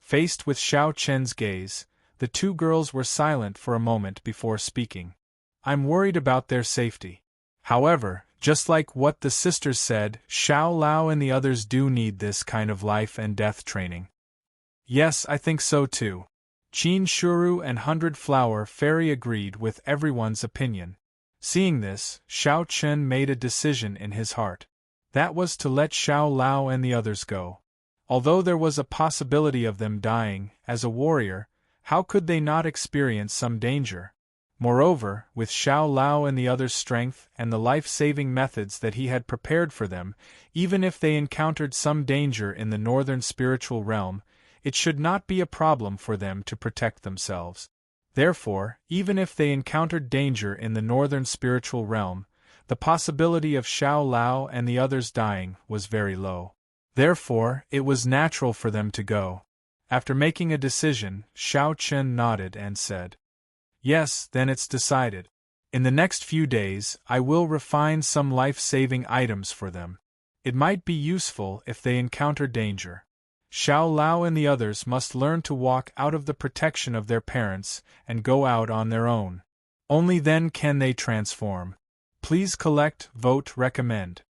Faced with Xiao Chen's gaze, the two girls were silent for a moment before speaking. I'm worried about their safety. However, just like what the sisters said, Xiao Lao and the others do need this kind of life and death training. Yes, I think so too. Qin Shuru and Hundred Flower Fairy agreed with everyone's opinion. Seeing this, Xiao Chen made a decision in his heart. That was to let Xiao Lao and the others go. Although there was a possibility of them dying, as a warrior, how could they not experience some danger? Moreover, with Xiao Lao and the others' strength and the life-saving methods that he had prepared for them, even if they encountered some danger in the northern spiritual realm, it should not be a problem for them to protect themselves. Therefore, even if they encountered danger in the northern spiritual realm, the possibility of Xiao Lao and the others dying was very low. Therefore, it was natural for them to go. After making a decision, Xiao Chen nodded and said, Yes, then it's decided. In the next few days, I will refine some life-saving items for them. It might be useful if they encounter danger. Xiao Lao and the others must learn to walk out of the protection of their parents and go out on their own. Only then can they transform. Please collect, vote, recommend.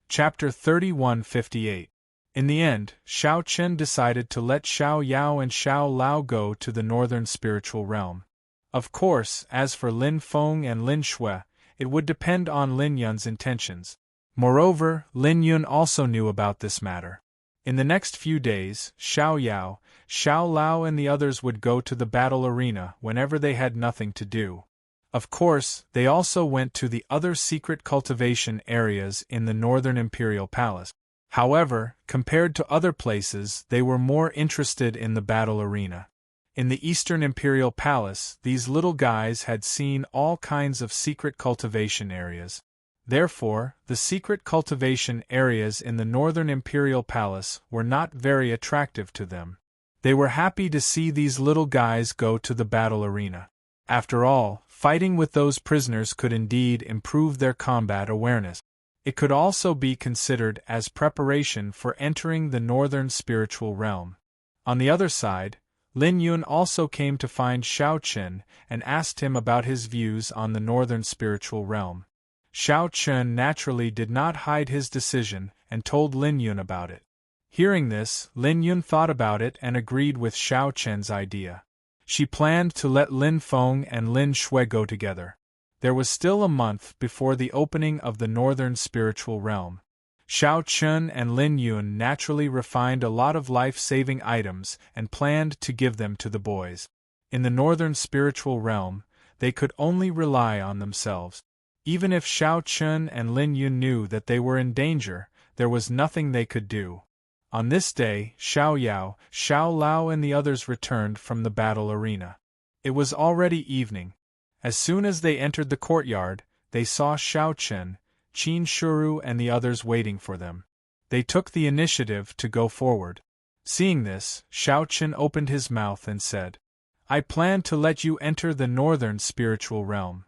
Chapter 3158. In the end, Xiao Chen decided to let Xiao Yao and Xiao Lao go to the northern spiritual realm. Of course, as for Lin Feng and Lin Shui, it would depend on Lin Yun's intentions. Moreover, Lin Yun also knew about this matter. In the next few days, Xiao Yao, Xiao Lao and the others would go to the battle arena whenever they had nothing to do. Of course, they also went to the other secret cultivation areas in the Northern Imperial Palace. However, compared to other places, they were more interested in the battle arena. In the Eastern Imperial Palace, these little guys had seen all kinds of secret cultivation areas. Therefore, the secret cultivation areas in the Northern Imperial Palace were not very attractive to them. They were happy to see these little guys go to the battle arena. After all, fighting with those prisoners could indeed improve their combat awareness. It could also be considered as preparation for entering the northern spiritual realm. On the other side, Lin Yun also came to find Xiao Chen and asked him about his views on the northern spiritual realm. Xiao Chen naturally did not hide his decision and told Lin Yun about it. Hearing this, Lin Yun thought about it and agreed with Xiao Chen's idea. She planned to let Lin Feng and Lin Shui go together. There was still a month before the opening of the northern spiritual realm. Xiao Chen and Lin Yun naturally refined a lot of life-saving items and planned to give them to the boys. In the northern spiritual realm, they could only rely on themselves. Even if Xiao Chen and Lin Yun knew that they were in danger, there was nothing they could do. On this day, Xiao Yao, Xiao Lao and the others returned from the battle arena. It was already evening. As soon as they entered the courtyard, they saw Xiao Chen, Qin Shuru and the others waiting for them. They took the initiative to go forward. Seeing this, Xiao Chen opened his mouth and said, I plan to let you enter the northern spiritual realm.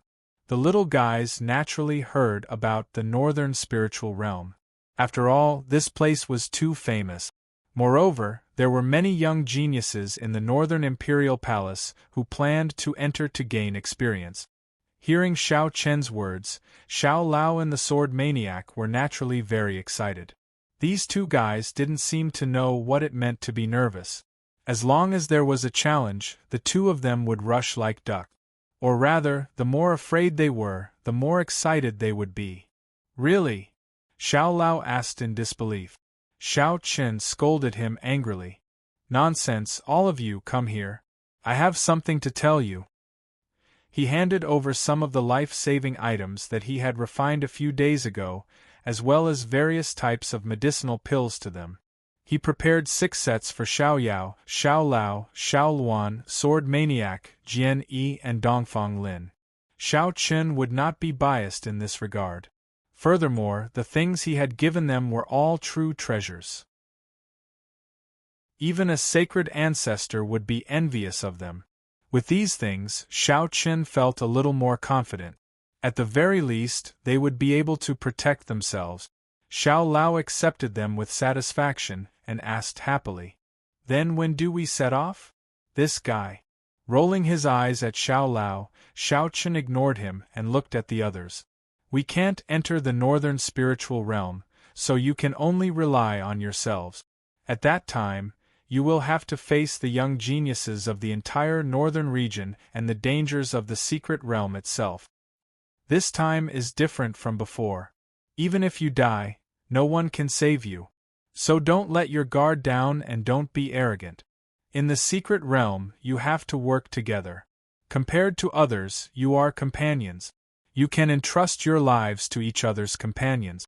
The little guys naturally heard about the northern spiritual realm. After all, this place was too famous. Moreover, there were many young geniuses in the Northern Imperial Palace who planned to enter to gain experience. Hearing Xiao Chen's words, Xiao Lao and the Sword Maniac were naturally very excited. These two guys didn't seem to know what it meant to be nervous. As long as there was a challenge, the two of them would rush like duck. Or rather, the more afraid they were, the more excited they would be. Really? Xiao Lao asked in disbelief. Xiao Qin scolded him angrily. Nonsense, all of you, come here. I have something to tell you. He handed over some of the life-saving items that he had refined a few days ago, as well as various types of medicinal pills to them. He prepared 6 sets for Xiao Yao, Xiao Lao, Xiao Luan, Sword Maniac, Jian Yi and Dongfang Lin. Xiao Qin would not be biased in this regard. Furthermore, the things he had given them were all true treasures. Even a sacred ancestor would be envious of them. With these things, Xiao Qin felt a little more confident. At the very least, they would be able to protect themselves. Xiao Lao accepted them with satisfaction, and asked happily, "Then when do we set off?" This guy. Rolling his eyes at Xiao Lao, Xiao Qin ignored him and looked at the others. "We can't enter the northern spiritual realm, so you can only rely on yourselves. At that time, you will have to face the young geniuses of the entire northern region and the dangers of the secret realm itself. This time is different from before. Even if you die, no one can save you. So don't let your guard down and don't be arrogant. In the secret realm, you have to work together. Compared to others, you are companions. You can entrust your lives to each other's companions.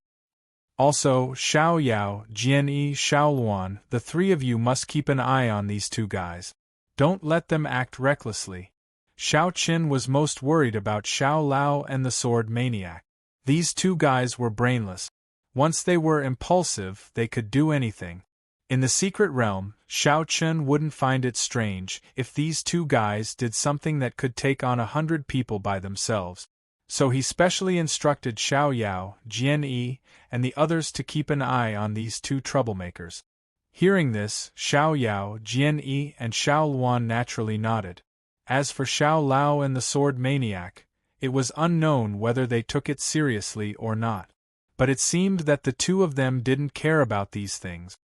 Also, Xiao Yao, Jian Yi, Xiao Luan, the 3 of you must keep an eye on these 2 guys. Don't let them act recklessly." Xiao Qin was most worried about Xiao Lao and the Sword Maniac. These 2 guys were brainless. Once they were impulsive, they could do anything. In the secret realm, Xiao Qin wouldn't find it strange if these 2 guys did something that could take on 100 people by themselves. So he specially instructed Xiao Yao, Jian Yi, and the others to keep an eye on these 2 troublemakers. Hearing this, Xiao Yao, Jian Yi, and Xiao Luan naturally nodded. As for Xiao Lao and the Sword Maniac, it was unknown whether they took it seriously or not. But it seemed that the 2 of them didn't care about these things.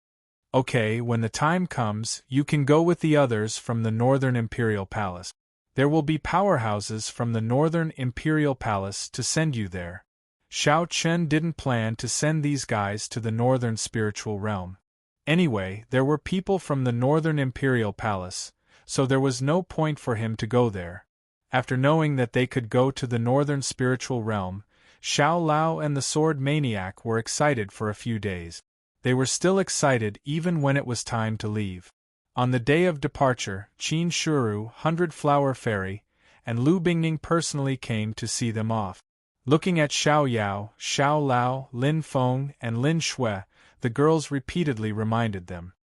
"Okay, when the time comes, you can go with the others from the Northern Imperial Palace. There will be powerhouses from the Northern Imperial Palace to send you there." Xiao Qin didn't plan to send these guys to the Northern Spiritual Realm. Anyway, there were people from the Northern Imperial Palace, so there was no point for him to go there. After knowing that they could go to the Northern Spiritual Realm, Xiao Lao and the Sword Maniac were excited for a few days. They were still excited even when it was time to leave. On the day of departure, Qin Shuru, 100-Flower Fairy, and Lu Bingning personally came to see them off. Looking at Xiao Yao, Xiao Lao, Lin Feng, and Lin Shui, the girls repeatedly reminded them.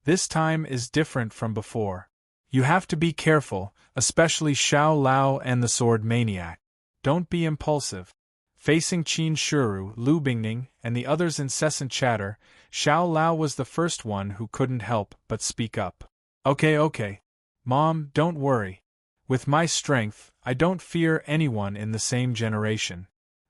"This time is different from before. You have to be careful, especially Xiao Lao and the Sword Maniac. Don't be impulsive." Facing Qin Shuru, Lu Bingning, and the others' incessant chatter, Xiao Lao was the first one who couldn't help but speak up. Okay. Mom, don't worry. With my strength, I don't fear anyone in the same generation."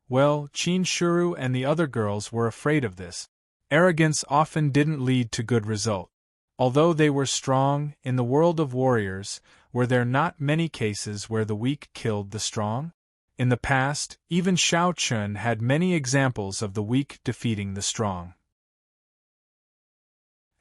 Well, Qin Shuru and the other girls were afraid of this. Arrogance often didn't lead to good result. Although they were strong, in the world of warriors, were there not many cases where the weak killed the strong? In the past, even Xiao Qin had many examples of the weak defeating the strong.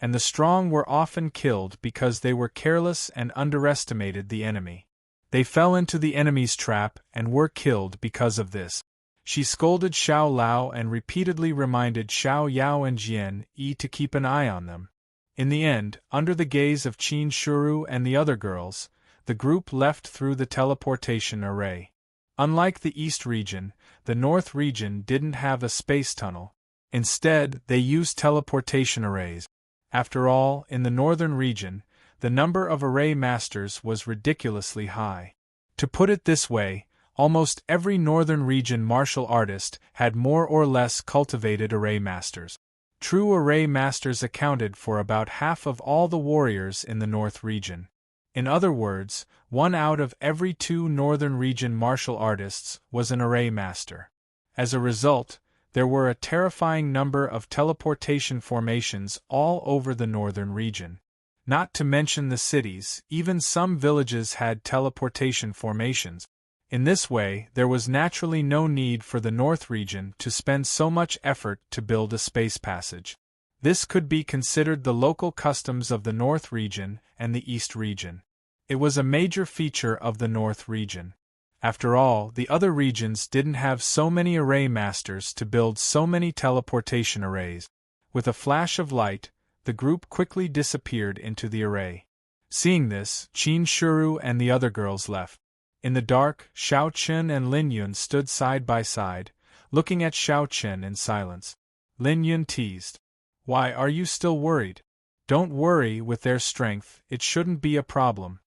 And the strong were often killed because they were careless and underestimated the enemy. They fell into the enemy's trap and were killed because of this. She scolded Xiao Lao and repeatedly reminded Xiao Yao and Jian Yi to keep an eye on them. In the end, under the gaze of Qin Shuru and the other girls, the group left through the teleportation array. Unlike the East region, the North region didn't have a space tunnel. Instead, they used teleportation arrays. After all, in the Northern region, the number of array masters was ridiculously high. To put it this way, almost every Northern region martial artist had more or less cultivated array masters. True array masters accounted for about half of all the warriors in the North region. In other words, 1 out of every 2 Northern region martial artists was an array master. As a result, there were a terrifying number of teleportation formations all over the northern region. Not to mention the cities, even some villages had teleportation formations. In this way, there was naturally no need for the North region to spend so much effort to build a space passage. This could be considered the local customs of the North region and the East region. It was a major feature of the North region. After all, the other regions didn't have so many array masters to build so many teleportation arrays. With a flash of light, the group quickly disappeared into the array. Seeing this, Qin Shuru and the other girls left. In the dark, Xiao Chen and Lin Yun stood side by side, looking at Xiao Chen in silence. Lin Yun teased, "Why are you still worried? Don't worry, with their strength, it shouldn't be a problem."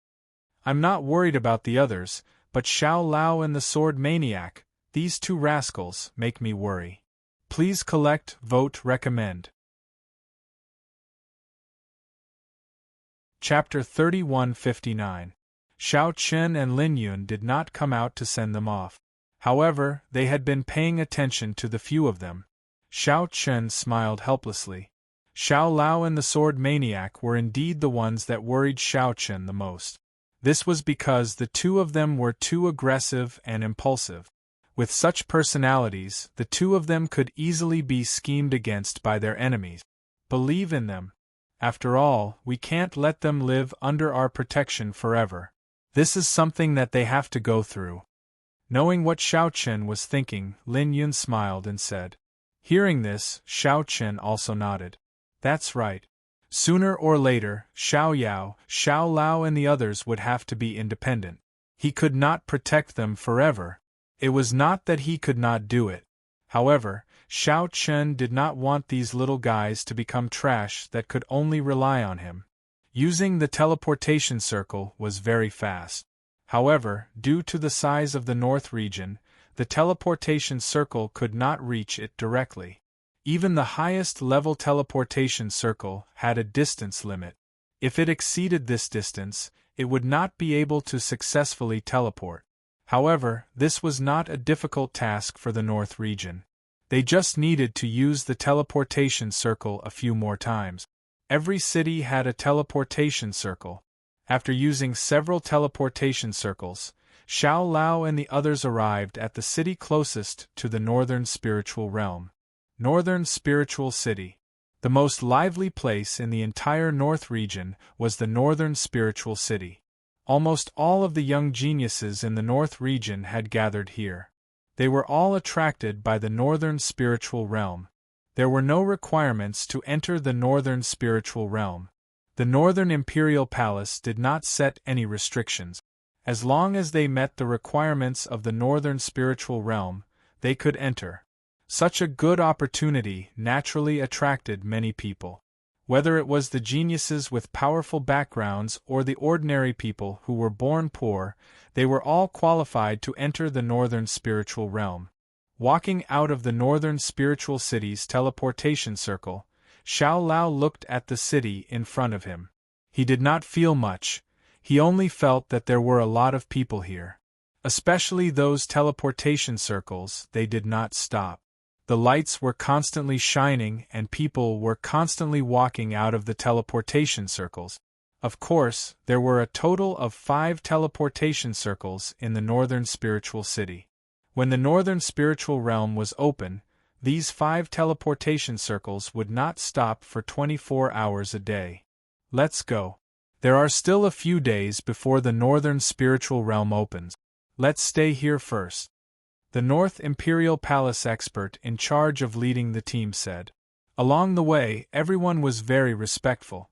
"I'm not worried about the others, but Xiao Lao and the sword maniac, these two rascals, make me worry. Please collect, vote, recommend." Chapter 3159. Xiao Chen and Lin Yun did not come out to send them off. However, they had been paying attention to the few of them. Xiao Chen smiled helplessly. Xiao Lao and the sword maniac were indeed the ones that worried Xiao Chen the most. This was because the two of them were too aggressive and impulsive. With such personalities, the two of them could easily be schemed against by their enemies. Believe in them. After all, we can't let them live under our protection forever. This is something that they have to go through. Knowing what Xiao Chen was thinking, Lin Yun smiled and said. Hearing this, Xiao Chen also nodded. That's right. Sooner or later, Xiao Yao, Xiao Lao and the others would have to be independent. He could not protect them forever. It was not that he could not do it. However, Xiao Chen did not want these little guys to become trash that could only rely on him. Using the teleportation circle was very fast. However, due to the size of the North region, the teleportation circle could not reach it directly. Even the highest level teleportation circle had a distance limit. If it exceeded this distance, it would not be able to successfully teleport. However, this was not a difficult task for the North region. They just needed to use the teleportation circle a few more times. Every city had a teleportation circle. After using several teleportation circles, Xiao Lao and the others arrived at the city closest to the Northern Spiritual Realm. Northern Spiritual City. The most lively place in the entire North region was the Northern Spiritual City. Almost all of the young geniuses in the North region had gathered here. They were all attracted by the Northern Spiritual Realm. There were no requirements to enter the Northern Spiritual Realm. The Northern Imperial Palace did not set any restrictions. As long as they met the requirements of the Northern Spiritual Realm, they could enter. Such a good opportunity naturally attracted many people. Whether it was the geniuses with powerful backgrounds or the ordinary people who were born poor, they were all qualified to enter the Northern Spiritual Realm. Walking out of the Northern Spiritual City's teleportation circle, Xiao Lao looked at the city in front of him. He did not feel much, he only felt that there were a lot of people here. Especially those teleportation circles, they did not stop. The lights were constantly shining and people were constantly walking out of the teleportation circles. Of course, there were a total of 5 teleportation circles in the Northern Spiritual City. When the Northern Spiritual Realm was open, these 5 teleportation circles would not stop for 24 hours a day. Let's go. There are still a few days before the Northern Spiritual Realm opens. Let's stay here first. The North Imperial Palace expert in charge of leading the team said. Along the way, everyone was very respectful.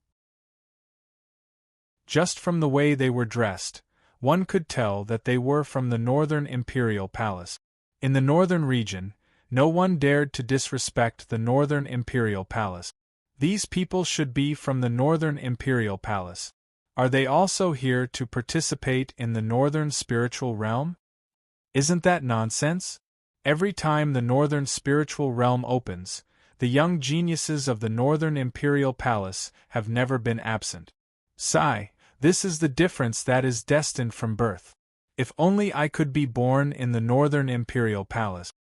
Just from the way they were dressed, one could tell that they were from the Northern Imperial Palace. In the Northern region, no one dared to disrespect the Northern Imperial Palace. These people should be from the Northern Imperial Palace. Are they also here to participate in the Northern Spiritual Realm? Isn't that nonsense? Every time the Northern Spiritual Realm opens, the young geniuses of the Northern Imperial Palace have never been absent. Sigh, this is the difference that is destined from birth. If only I could be born in the Northern Imperial Palace.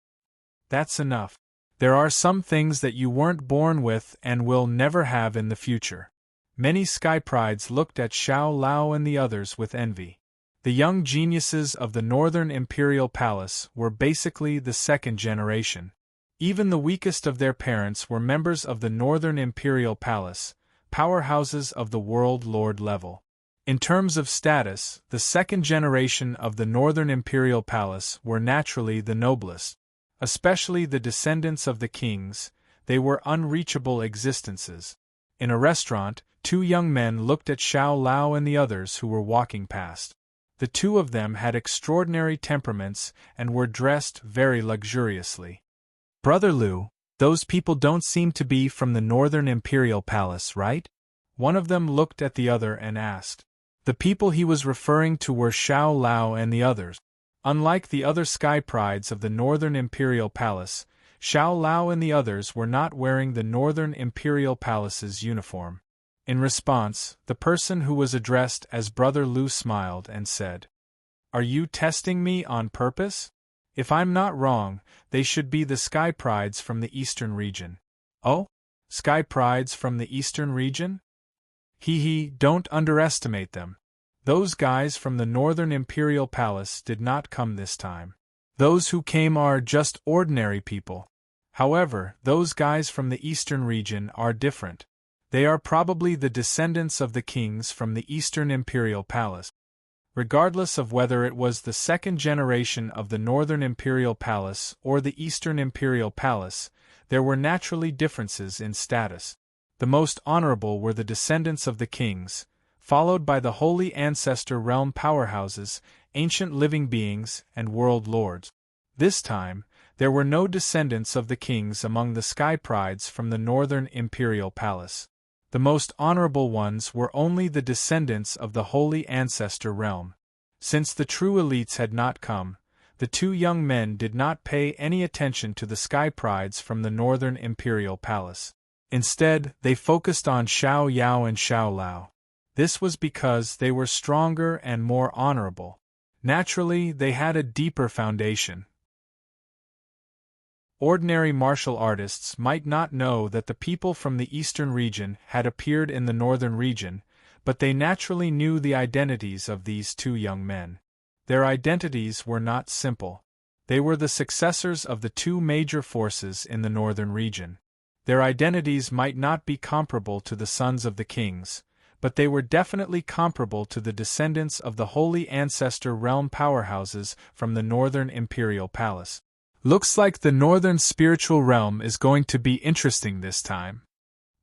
That's enough. There are some things that you weren't born with and will never have in the future. Many sky prides looked at Xiao Lao and the others with envy. The young geniuses of the Northern Imperial Palace were basically the second generation. Even the weakest of their parents were members of the Northern Imperial Palace, powerhouses of the world lord level. In terms of status, the second generation of the Northern Imperial Palace were naturally the noblest. Especially the descendants of the kings, they were unreachable existences. In a restaurant, two young men looked at Xiao Lao and the others who were walking past. The two of them had extraordinary temperaments and were dressed very luxuriously. "Brother Liu, those people don't seem to be from the Northern Imperial Palace, right?" One of them looked at the other and asked. The people he was referring to were Xiao Lao and the others. Unlike the other sky prides of the Northern Imperial Palace, Xiao Lao and the others were not wearing the Northern Imperial Palace's uniform. In response, the person who was addressed as Brother Liu smiled and said, "Are you testing me on purpose? If I'm not wrong, they should be the sky prides from the eastern region." "Oh? Sky prides from the eastern region? Don't underestimate them. Those guys from the Northern Imperial Palace did not come this time. Those who came are just ordinary people. However, those guys from the eastern region are different. They are probably the descendants of the kings from the Eastern Imperial Palace." Regardless of whether it was the second generation of the Northern Imperial Palace or the Eastern Imperial Palace, there were naturally differences in status. The most honorable were the descendants of the kings, followed by the holy ancestor realm powerhouses, ancient living beings, and world lords. This time, there were no descendants of the kings among the sky prides from the Northern Imperial Palace. The most honorable ones were only the descendants of the holy ancestor realm. Since the true elites had not come, the two young men did not pay any attention to the sky prides from the Northern Imperial Palace. Instead, they focused on Xiao Yao and Xiao Lao. This was because they were stronger and more honorable. Naturally, they had a deeper foundation. Ordinary martial artists might not know that the people from the eastern region had appeared in the northern region, but they naturally knew the identities of these two young men. Their identities were not simple. They were the successors of the two major forces in the northern region. Their identities might not be comparable to the sons of the kings, but they were definitely comparable to the descendants of the holy ancestor realm powerhouses from the Northern Imperial Palace. Looks like the Northern Spiritual Realm is going to be interesting this time.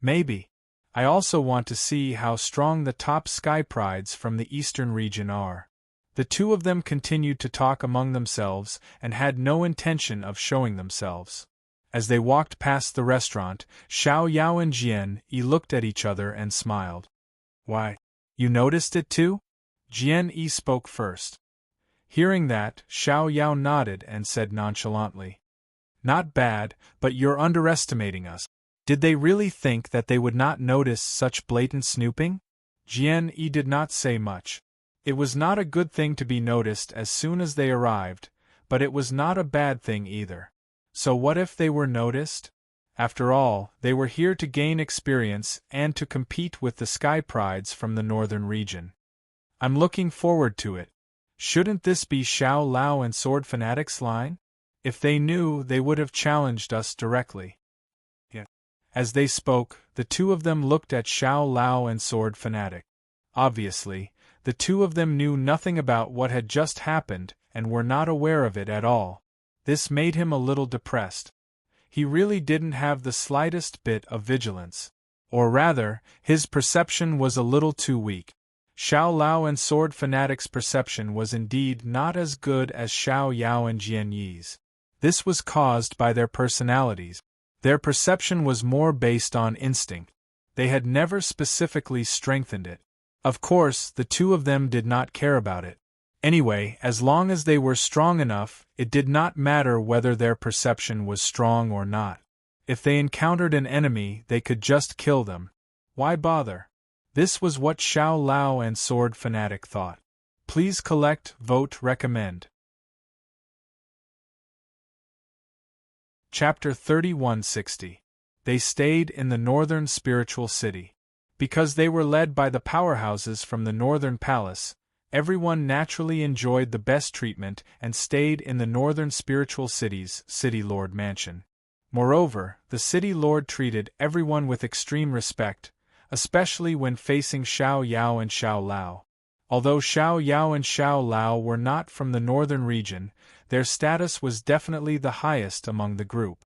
Maybe. I also want to see how strong the top sky prides from the Eastern region are. The two of them continued to talk among themselves and had no intention of showing themselves. As they walked past the restaurant, Xiao Yao and Jian Yi looked at each other and smiled. "Why, you noticed it too?" Jian Yi spoke first. Hearing that, Xiao Yao nodded and said nonchalantly, "Not bad, but you're underestimating us." Did they really think that they would not notice such blatant snooping? Jian Yi did not say much. It was not a good thing to be noticed as soon as they arrived, but it was not a bad thing either. So what if they were noticed? After all, they were here to gain experience and to compete with the sky prides from the northern region. I'm looking forward to it. Shouldn't this be Xiao Lao and Sword Fanatic's line? If they knew, they would have challenged us directly. Yeah. As they spoke, the two of them looked at Xiao Lao and Sword Fanatic. Obviously, the two of them knew nothing about what had just happened and were not aware of it at all. This made him a little depressed. He really didn't have the slightest bit of vigilance. Or rather, his perception was a little too weak. Xiao Lao and Sword Fanatic's perception was indeed not as good as Xiao Yao and Jian Yi's. This was caused by their personalities. Their perception was more based on instinct. They had never specifically strengthened it. Of course, the two of them did not care about it. Anyway, as long as they were strong enough, it did not matter whether their perception was strong or not. If they encountered an enemy, they could just kill them. Why bother? This was what Xiao Lao and Sword Fanatic thought. Please collect, vote, recommend. Chapter 3160. They stayed in the northern spiritual city. Because they were led by the powerhouses from the northern palace, everyone naturally enjoyed the best treatment and stayed in the northern spiritual city's city lord mansion. Moreover, the city lord treated everyone with extreme respect, especially when facing Xiao Yao and Xiao Lao. Although Xiao Yao and Xiao Lao were not from the northern region, their status was definitely the highest among the group.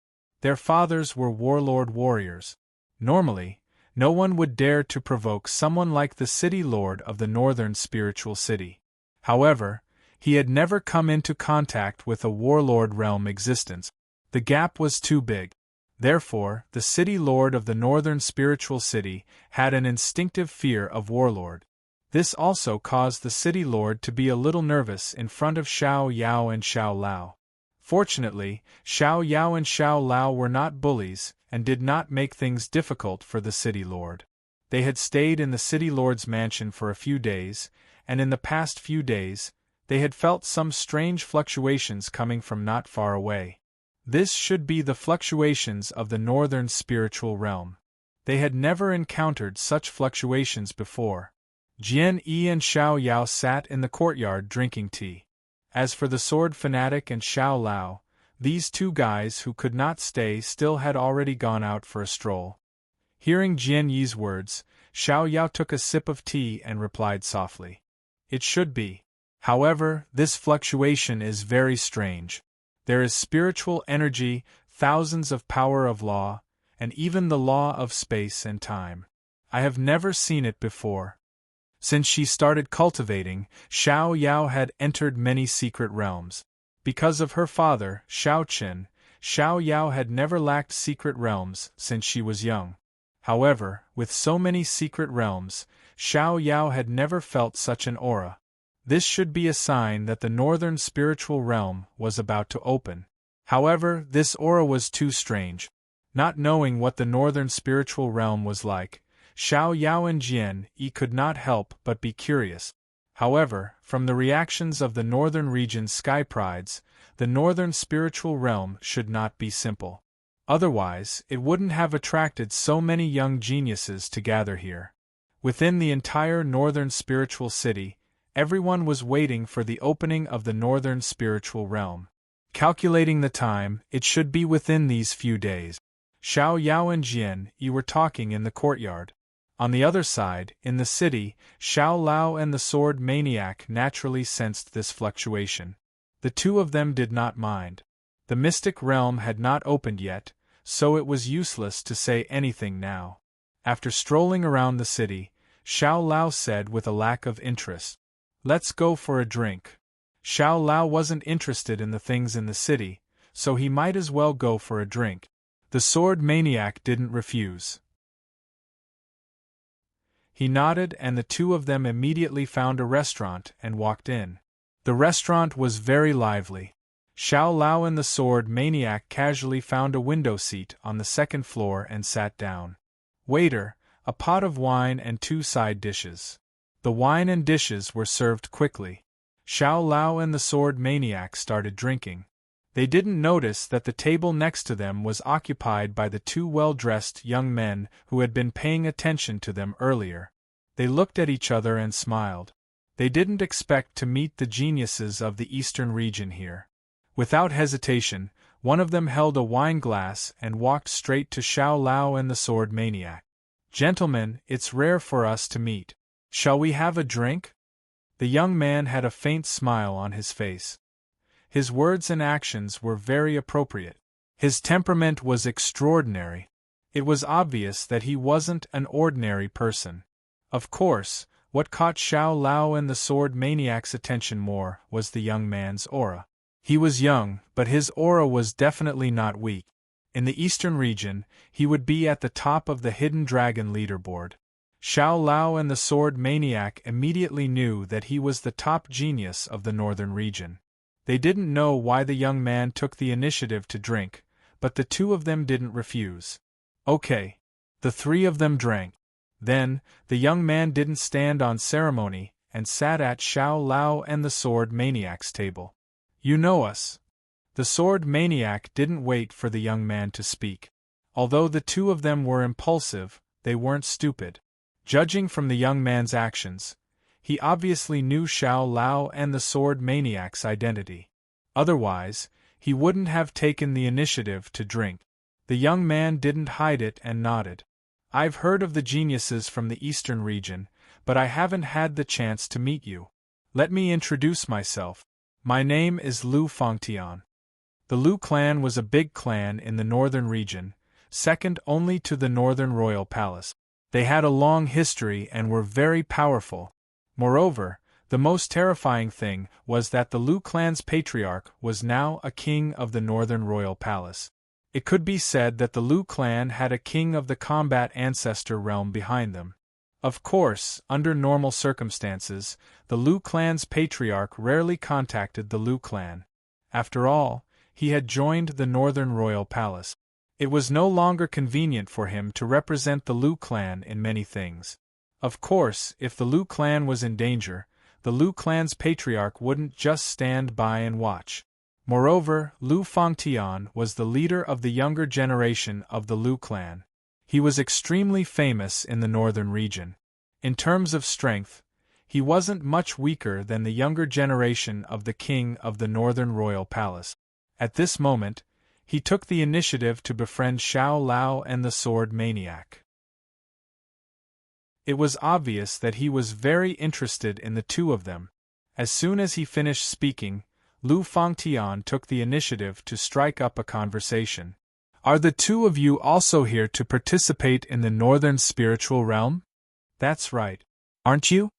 Their fathers were warlord warriors. Normally, no one would dare to provoke someone like the city lord of the northern spiritual city. However, he had never come into contact with a warlord realm existence. The gap was too big. Therefore, the city lord of the northern spiritual city had an instinctive fear of warlord. This also caused the city lord to be a little nervous in front of Xiao Yao and Xiao Lao. Fortunately, Xiao Yao and Xiao Lao were not bullies and did not make things difficult for the city lord. They had stayed in the city lord's mansion for a few days, and in the past few days, they had felt some strange fluctuations coming from not far away. This should be the fluctuations of the northern spiritual realm. They had never encountered such fluctuations before. Jian Yi and Xiao Yao sat in the courtyard drinking tea. As for the sword fanatic and Xiao Lao, these two guys who could not stay still had already gone out for a stroll. Hearing Jian Yi's words, Xiao Yao took a sip of tea and replied softly. It should be. However, this fluctuation is very strange. There is spiritual energy, thousands of power of law, and even the law of space and time. I have never seen it before. Since she started cultivating, Xiao Yao had entered many secret realms. Because of her father, Xiao Qin, Xiao Yao had never lacked secret realms since she was young. However, with so many secret realms, Xiao Yao had never felt such an aura. This should be a sign that the northern spiritual realm was about to open. However, this aura was too strange. Not knowing what the northern spiritual realm was like, Xiao Yao and Jian Yi could not help but be curious. However, from the reactions of the northern region's sky prides, the northern spiritual realm should not be simple. Otherwise, it wouldn't have attracted so many young geniuses to gather here. Within the entire northern spiritual city, everyone was waiting for the opening of the northern spiritual realm. Calculating the time, it should be within these few days. Xiao Yao and Jian Yi were talking in the courtyard. On the other side, in the city, Xiao Lao and the sword maniac naturally sensed this fluctuation. The two of them did not mind. The mystic realm had not opened yet, so it was useless to say anything now. After strolling around the city, Xiao Lao said with a lack of interest, "Let's go for a drink." Xiao Lao wasn't interested in the things in the city, so he might as well go for a drink. The sword maniac didn't refuse. He nodded and the two of them immediately found a restaurant and walked in. The restaurant was very lively. Xiao Lao and the sword maniac casually found a window seat on the second floor and sat down. Waiter, a pot of wine and 2 side dishes. The wine and dishes were served quickly. Xiao Lao and the sword maniac started drinking. They didn't notice that the table next to them was occupied by the 2 well-dressed young men who had been paying attention to them earlier. They looked at each other and smiled. They didn't expect to meet the geniuses of the eastern region here. Without hesitation, one of them held a wine glass and walked straight to Xiao Lao and the sword maniac. "Gentlemen, it's rare for us to meet. Shall we have a drink?" The young man had a faint smile on his face. His words and actions were very appropriate. His temperament was extraordinary. It was obvious that he wasn't an ordinary person. Of course, what caught Xiao Lao and the sword maniac's attention more was the young man's aura. He was young, but his aura was definitely not weak. In the eastern region, he would be at the top of the Hidden Dragon leaderboard. Xiao Lao and the sword maniac immediately knew that he was the top genius of the northern region. They didn't know why the young man took the initiative to drink, but the two of them didn't refuse. Okay. The 3 of them drank. Then, the young man didn't stand on ceremony and sat at Xiao Lao and the sword maniac's table. "You know us. The sword maniac didn't wait for the young man to speak. Although the two of them were impulsive, they weren't stupid. Judging from the young man's actions, he obviously knew Xiao Lao and the sword maniac's identity. Otherwise, he wouldn't have taken the initiative to drink. The young man didn't hide it and nodded. I've heard of the geniuses from the eastern region, but I haven't had the chance to meet you. Let me introduce myself. My name is Lu Fangtian. The Lu clan was a big clan in the northern region, second only to the northern royal palace. They had a long history and were very powerful. Moreover, the most terrifying thing was that the Lu clan's patriarch was now a king of the northern royal palace. It could be said that the Lu clan had a king of the combat ancestor realm behind them. Of course, under normal circumstances, the Lu clan's patriarch rarely contacted the Lu clan. After all, he had joined the northern royal palace. It was no longer convenient for him to represent the Lu clan in many things. Of course, if the Lu clan was in danger, the Lu clan's patriarch wouldn't just stand by and watch. Moreover, Lu Fangtian was the leader of the younger generation of the Lu clan. He was extremely famous in the northern region. In terms of strength, he wasn't much weaker than the younger generation of the king of the northern royal palace. At this moment, he took the initiative to befriend Xiao Lao and the sword maniac. It was obvious that he was very interested in the two of them. As soon as he finished speaking, Lu Fangtian took the initiative to strike up a conversation. Are the two of you also here to participate in the northern spiritual realm? That's right. Aren't you?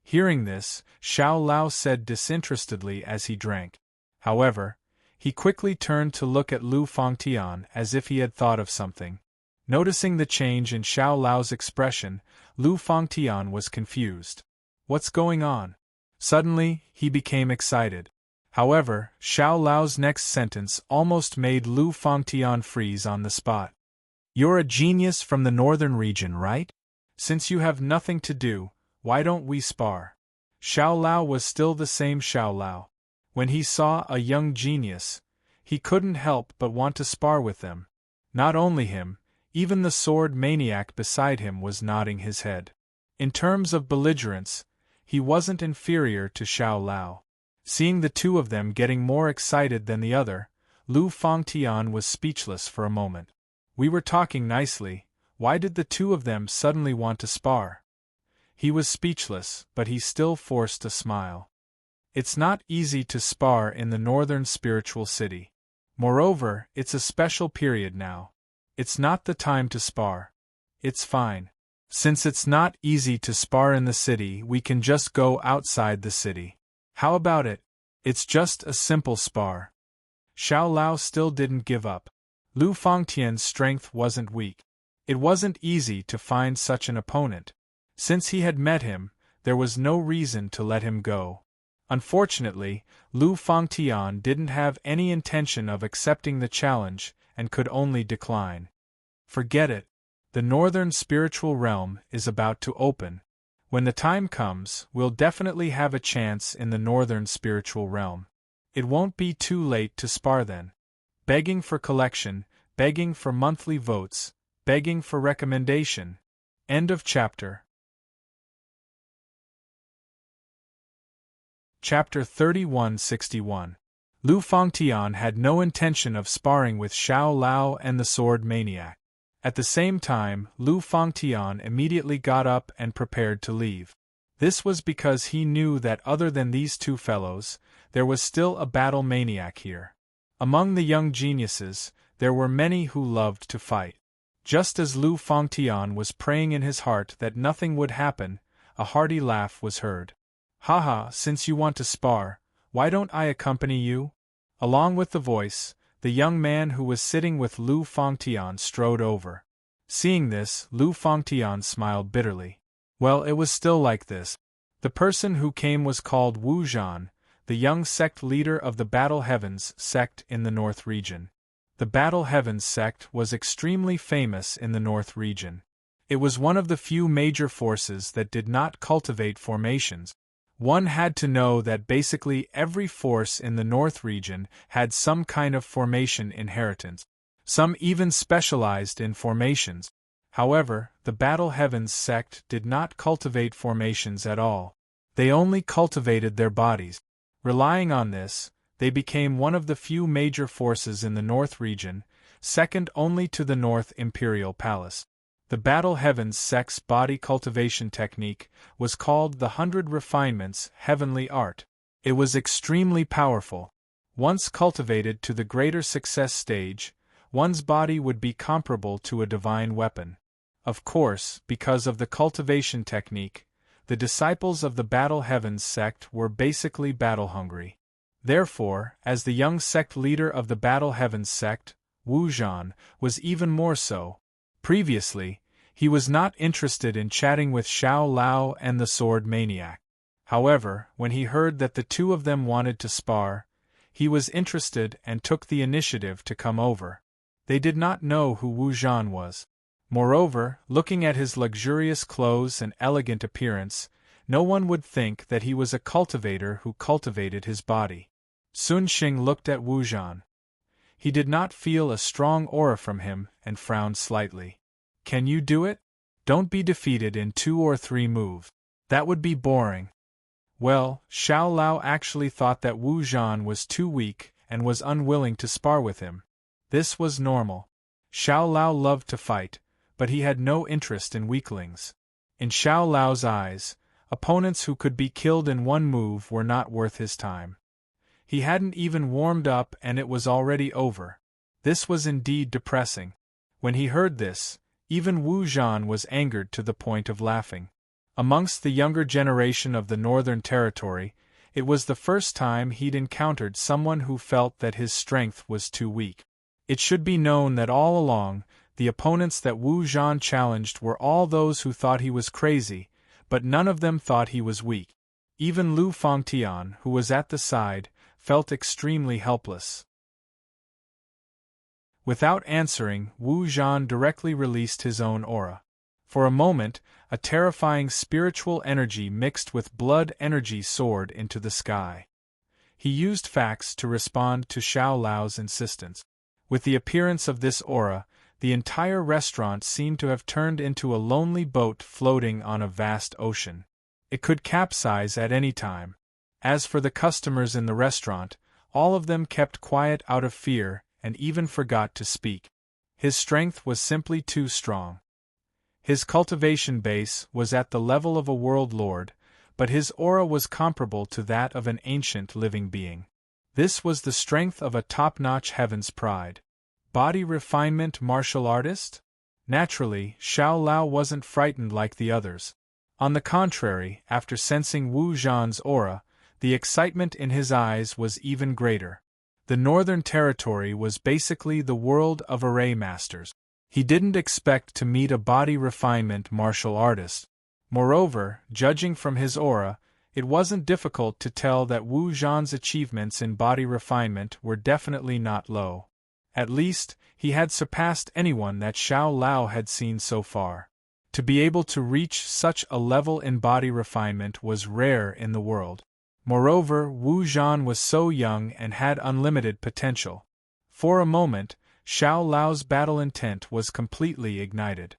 Hearing this, Xiao Lao said disinterestedly as he drank. However, he quickly turned to look at Lu Fangtian as if he had thought of something. Noticing the change in Xiao Lao's expression, Lu Fangtian was confused. What's going on? Suddenly, he became excited. However, Xiao Lao's next sentence almost made Lu Fangtian freeze on the spot. You're a genius from the northern region, right? Since you have nothing to do, why don't we spar? Xiao Lao was still the same Xiao Lao. When he saw a young genius, he couldn't help but want to spar with them. Not only him, even the sword maniac beside him was nodding his head. In terms of belligerence, he wasn't inferior to Xiao Lao. Seeing the two of them getting more excited than the other, Lu Fangtian was speechless for a moment. We were talking nicely, why did the two of them suddenly want to spar? He was speechless, but he still forced a smile. It's not easy to spar in the northern spiritual city. Moreover, it's a special period now. It's not the time to spar. It's fine. Since it's not easy to spar in the city, we can just go outside the city. How about it? It's just a simple spar. Xiao Lao still didn't give up. Lu Fangtian's strength wasn't weak. It wasn't easy to find such an opponent. Since he had met him, there was no reason to let him go. Unfortunately, Lu Fangtian didn't have any intention of accepting the challenge and could only decline. Forget it. The northern spiritual realm is about to open. When the time comes, we'll definitely have a chance in the northern spiritual realm. It won't be too late to spar then. Begging for collection, begging for monthly votes, begging for recommendation. End of chapter. Chapter 3161. Lu Fangtian had no intention of sparring with Xiao Lao and the sword maniac. At the same time, Lu Fangtian immediately got up and prepared to leave. This was because he knew that other than these two fellows, there was still a battle maniac here. Among the young geniuses, there were many who loved to fight. Just as Lu Fangtian was praying in his heart that nothing would happen, a hearty laugh was heard. Haha, since you want to spar, why don't I accompany you? Along with the voice, the young man who was sitting with Lu Fangtian strode over. Seeing this, Lu Fangtian smiled bitterly. Well, it was still like this. The person who came was called Wu Zhan, the young sect leader of the Battle Heavens sect in the North region. The Battle Heavens sect was extremely famous in the North region. It was one of the few major forces that did not cultivate formations. One had to know that basically every force in the North region had some kind of formation inheritance. Some even specialized in formations. However, the Battle Heavens sect did not cultivate formations at all. They only cultivated their bodies. Relying on this, they became one of the few major forces in the North region, second only to the North Imperial Palace. The Battle Heavens sect's body cultivation technique was called the 100 Refinements Heavenly Art. It was extremely powerful. Once cultivated to the greater success stage, one's body would be comparable to a divine weapon. Of course, because of the cultivation technique, the disciples of the Battle Heavens sect were basically battle-hungry. Therefore, as the young sect leader of the Battle Heavens sect, Wu Zhan was even more so. Previously, he was not interested in chatting with Xiao Lao and the Sword Maniac. However, when he heard that the two of them wanted to spar, he was interested and took the initiative to come over. They did not know who Wu Zhan was. Moreover, looking at his luxurious clothes and elegant appearance, no one would think that he was a cultivator who cultivated his body. Sun Xing looked at Wu Zhan. He did not feel a strong aura from him and frowned slightly. Can you do it? Don't be defeated in 2 or 3 moves. That would be boring. Well, Xiao Lao actually thought that Wu Zhan was too weak and was unwilling to spar with him. This was normal. Xiao Lao loved to fight, but he had no interest in weaklings. In Xiao Lao's eyes, opponents who could be killed in 1 move were not worth his time. He hadn't even warmed up and it was already over. This was indeed depressing. When he heard this, even Wu Zhan was angered to the point of laughing. Amongst the younger generation of the Northern Territory, it was the first time he'd encountered someone who felt that his strength was too weak. It should be known that all along, the opponents that Wu Zhan challenged were all those who thought he was crazy, but none of them thought he was weak. Even Lu Fangtian, who was at the side, felt extremely helpless. Without answering, Wu Zhan directly released his own aura. For a moment, a terrifying spiritual energy mixed with blood energy soared into the sky. He used facts to respond to Xiao Lao's insistence. With the appearance of this aura, the entire restaurant seemed to have turned into a lonely boat floating on a vast ocean. It could capsize at any time. As for the customers in the restaurant, all of them kept quiet out of fear and even forgot to speak. His strength was simply too strong. His cultivation base was at the level of a world lord, but his aura was comparable to that of an ancient living being. This was the strength of a top-notch heaven's pride. Body refinement martial artist? Naturally, Xiao Lao wasn't frightened like the others. On the contrary, after sensing Wu Zhan's aura, the excitement in his eyes was even greater. The Northern Territory was basically the world of array masters. He didn't expect to meet a body refinement martial artist. Moreover, judging from his aura, it wasn't difficult to tell that Wu Zhan's achievements in body refinement were definitely not low. At least, he had surpassed anyone that Xiao Lao had seen so far. To be able to reach such a level in body refinement was rare in the world. Moreover, Wu Zhan was so young and had unlimited potential. For a moment, Xiao Lao's battle intent was completely ignited.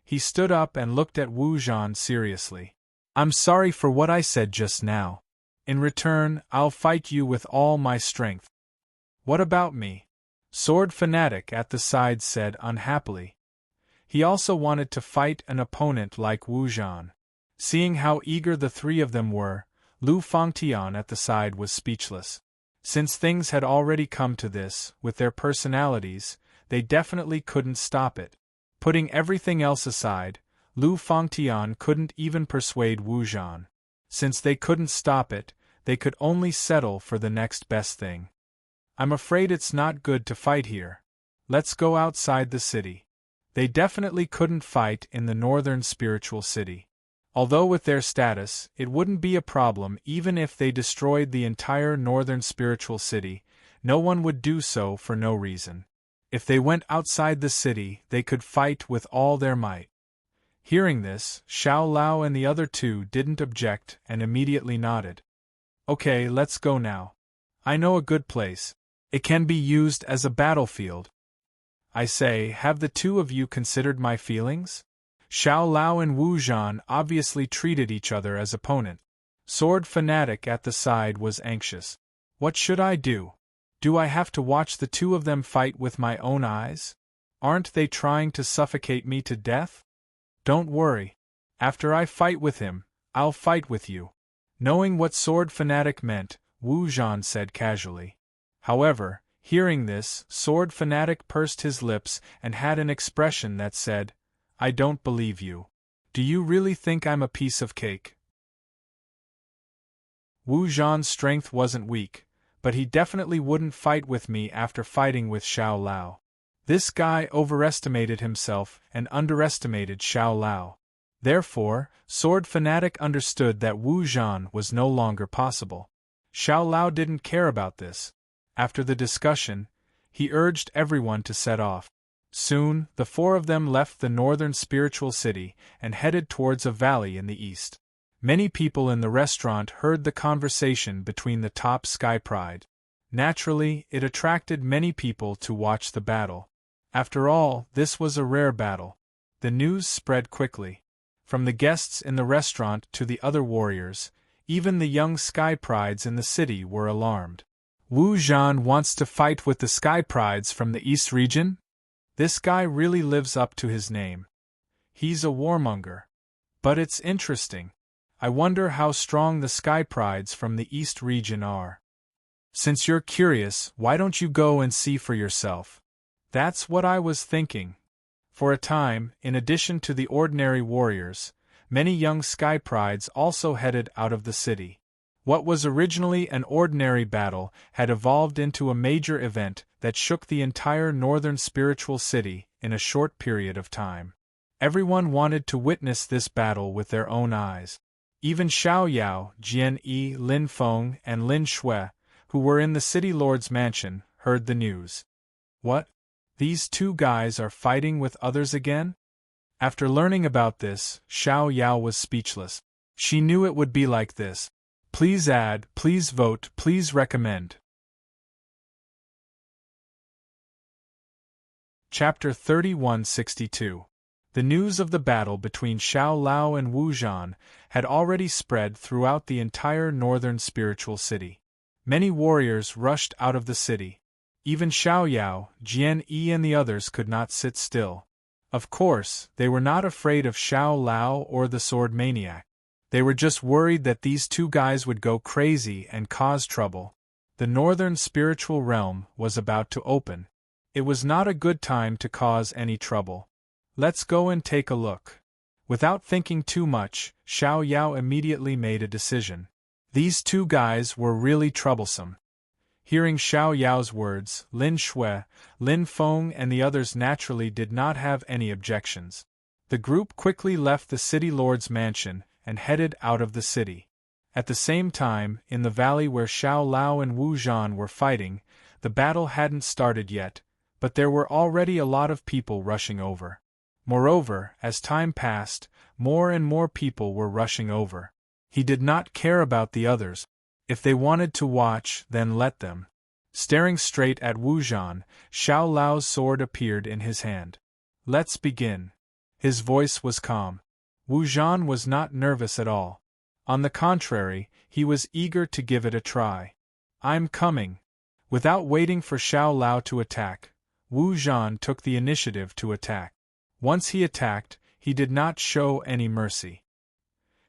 He stood up and looked at Wu Zhan seriously. I'm sorry for what I said just now. In return, I'll fight you with all my strength. What about me? Sword Fanatic at the side said unhappily. He also wanted to fight an opponent like Wu Zhan. Seeing how eager the 3 of them were, Lu Fangtian at the side was speechless. Since things had already come to this, with their personalities, they definitely couldn't stop it. Putting everything else aside, Lu Fangtian couldn't even persuade Wu Zhan. Since they couldn't stop it, they could only settle for the next best thing. I'm afraid it's not good to fight here. Let's go outside the city. They definitely couldn't fight in the northern spiritual city. Although with their status, it wouldn't be a problem even if they destroyed the entire northern spiritual city, no one would do so for no reason. If they went outside the city, they could fight with all their might. Hearing this, Xiao Lao and the other two didn't object and immediately nodded. Okay, let's go now. I know a good place. It can be used as a battlefield. I say, have the two of you considered my feelings? Xiao Lao and Wu Zhan obviously treated each other as opponents. Sword fanatic at the side was anxious. What should I do? Do I have to watch the two of them fight with my own eyes? Aren't they trying to suffocate me to death? Don't worry. After I fight with him, I'll fight with you. Knowing what sword fanatic meant, Wu Zhan said casually. However, hearing this, sword fanatic pursed his lips and had an expression that said, I don't believe you. Do you really think I'm a piece of cake? Wu Zhan's strength wasn't weak, but he definitely wouldn't fight with me after fighting with Xiao Lao. This guy overestimated himself and underestimated Xiao Lao. Therefore, sword fanatic understood that Wu Zhan was no longer possible. Xiao Lao didn't care about this. After the discussion, he urged everyone to set off. Soon, the four of them left the northern spiritual city and headed towards a valley in the east. Many people in the restaurant heard the conversation between the top Sky Pride. Naturally, it attracted many people to watch the battle. After all, this was a rare battle. The news spread quickly. From the guests in the restaurant to the other warriors, even the young Sky Prides in the city were alarmed. Wu Zhan wants to fight with the Sky Prides from the East region? This guy really lives up to his name. He's a warmonger. But it's interesting. I wonder how strong the Sky Prides from the East region are. Since you're curious, why don't you go and see for yourself? That's what I was thinking. For a time, in addition to the ordinary warriors, many young Sky Prides also headed out of the city. What was originally an ordinary battle had evolved into a major event that shook the entire northern spiritual city in a short period of time. Everyone wanted to witness this battle with their own eyes. Even Xiao Yao, Jian Yi, Lin Feng, and Lin Shui, who were in the city lord's mansion, heard the news. What? These two guys are fighting with others again? After learning about this, Xiao Yao was speechless. She knew it would be like this. Please add, please vote, please recommend. Chapter 3162. The news of the battle between Xiao Lao and Wu Zhan had already spread throughout the entire northern spiritual city. Many warriors rushed out of the city. Even Xiao Yao, Jian Yi and the others could not sit still. Of course, they were not afraid of Xiao Lao or the sword maniac. They were just worried that these two guys would go crazy and cause trouble. The northern spiritual realm was about to open. It was not a good time to cause any trouble. Let's go and take a look. Without thinking too much, Xiao Yao immediately made a decision. These two guys were really troublesome. Hearing Xiao Yao's words, Lin Shui, Lin Feng and the others naturally did not have any objections. The group quickly left the city lord's mansion and headed out of the city. At the same time, in the valley where Xiao Lao and Wu Zhan were fighting, the battle hadn't started yet, but there were already a lot of people rushing over. Moreover, as time passed, more and more people were rushing over. He did not care about the others. If they wanted to watch, then let them. Staring straight at Wu Zhan, Xiao Lao's sword appeared in his hand. Let's begin. His voice was calm. Wu Zhan was not nervous at all. On the contrary, he was eager to give it a try. I'm coming. Without waiting for Xiao Lao to attack, Wu Zhan took the initiative to attack. Once he attacked, he did not show any mercy.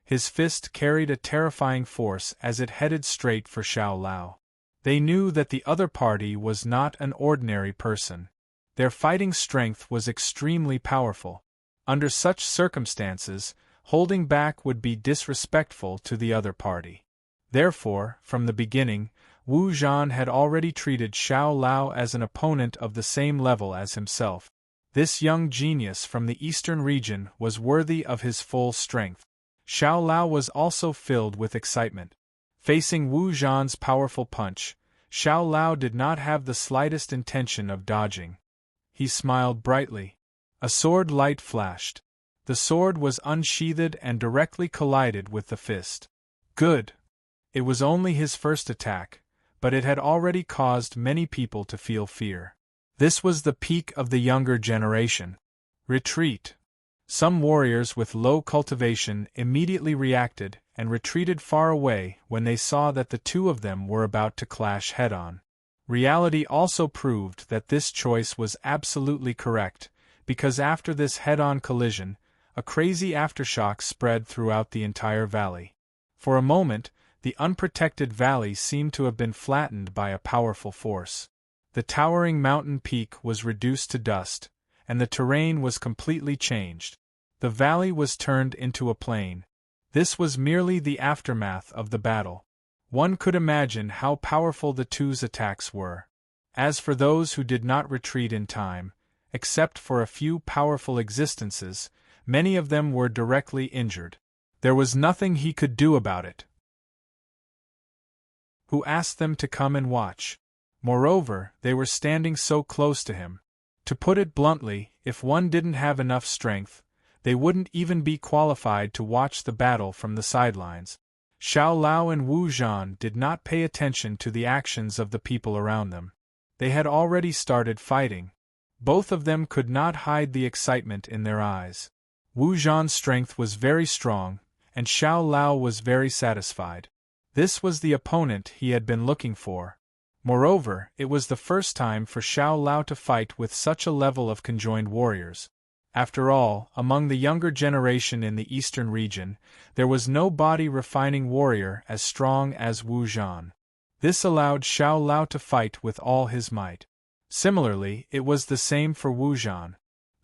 His fist carried a terrifying force as it headed straight for Xiao Lao. They knew that the other party was not an ordinary person. Their fighting strength was extremely powerful. Under such circumstances, holding back would be disrespectful to the other party. Therefore, from the beginning, Wu Zhan had already treated Xiao Lao as an opponent of the same level as himself. This young genius from the eastern region was worthy of his full strength. Xiao Lao was also filled with excitement. Facing Wu Zhan's powerful punch, Xiao Lao did not have the slightest intention of dodging. He smiled brightly. A sword light flashed. The sword was unsheathed and directly collided with the fist. Good! It was only his first attack, but it had already caused many people to feel fear. This was the peak of the younger generation. Retreat! Some warriors with low cultivation immediately reacted and retreated far away when they saw that the two of them were about to clash head-on. Reality also proved that this choice was absolutely correct, because after this head-on collision, a crazy aftershock spread throughout the entire valley. For a moment, the unprotected valley seemed to have been flattened by a powerful force. The towering mountain peak was reduced to dust, and the terrain was completely changed. The valley was turned into a plain. This was merely the aftermath of the battle. One could imagine how powerful the two's attacks were. As for those who did not retreat in time, except for a few powerful existences, many of them were directly injured. There was nothing he could do about it. Who asked them to come and watch? Moreover, they were standing so close to him. To put it bluntly, if one didn't have enough strength, they wouldn't even be qualified to watch the battle from the sidelines. Xiao Lao and Wu Zhan did not pay attention to the actions of the people around them. They had already started fighting. Both of them could not hide the excitement in their eyes. Wu Zhan's strength was very strong, and Xiao Lao was very satisfied. This was the opponent he had been looking for. Moreover, it was the first time for Xiao Lao to fight with such a level of conjoined warriors. After all, among the younger generation in the eastern region, there was no body-refining warrior as strong as Wu Zhan. This allowed Xiao Lao to fight with all his might. Similarly, it was the same for Wu Zhan.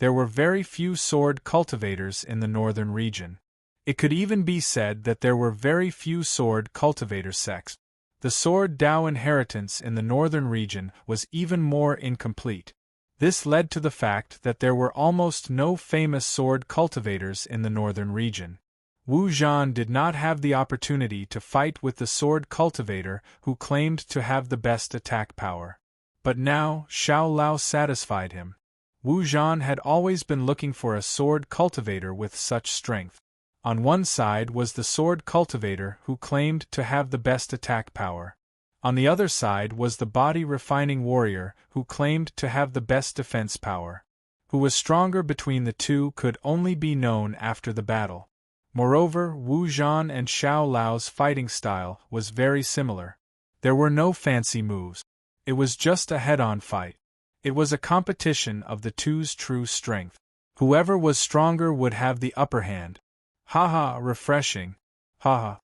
There were very few sword cultivators in the northern region. It could even be said that there were very few sword cultivator sects. The sword Dao inheritance in the northern region was even more incomplete. This led to the fact that there were almost no famous sword cultivators in the northern region. Wu Zhan did not have the opportunity to fight with the sword cultivator who claimed to have the best attack power. But now, Xiao Lao satisfied him. Wu Zhan had always been looking for a sword cultivator with such strength. On one side was the sword cultivator who claimed to have the best attack power. On the other side was the body-refining warrior who claimed to have the best defense power. Who was stronger between the two could only be known after the battle. Moreover, Wu Zhan and Xiao Lao's fighting style was very similar. There were no fancy moves. It was just a head-on fight. It was a competition of the two's true strength. Whoever was stronger would have the upper hand. Ha, refreshing. Ha.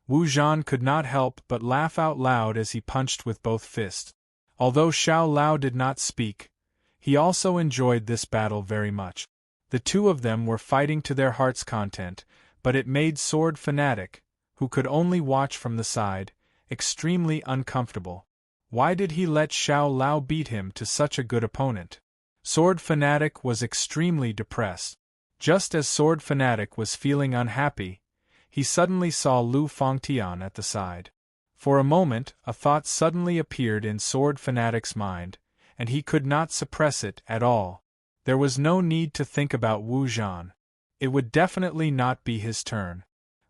Wu Zhan could not help but laugh out loud as he punched with both fists. Although Xiao Lao did not speak, he also enjoyed this battle very much. The two of them were fighting to their heart's content, but it made Sword Fanatic, who could only watch from the side, extremely uncomfortable. Why did he let Xiao Lao beat him to such a good opponent? Sword Fanatic was extremely depressed. Just as Sword Fanatic was feeling unhappy, he suddenly saw Lu Fangtian at the side. For a moment, a thought suddenly appeared in Sword Fanatic's mind, and he could not suppress it at all. There was no need to think about Wu Zhan. It would definitely not be his turn.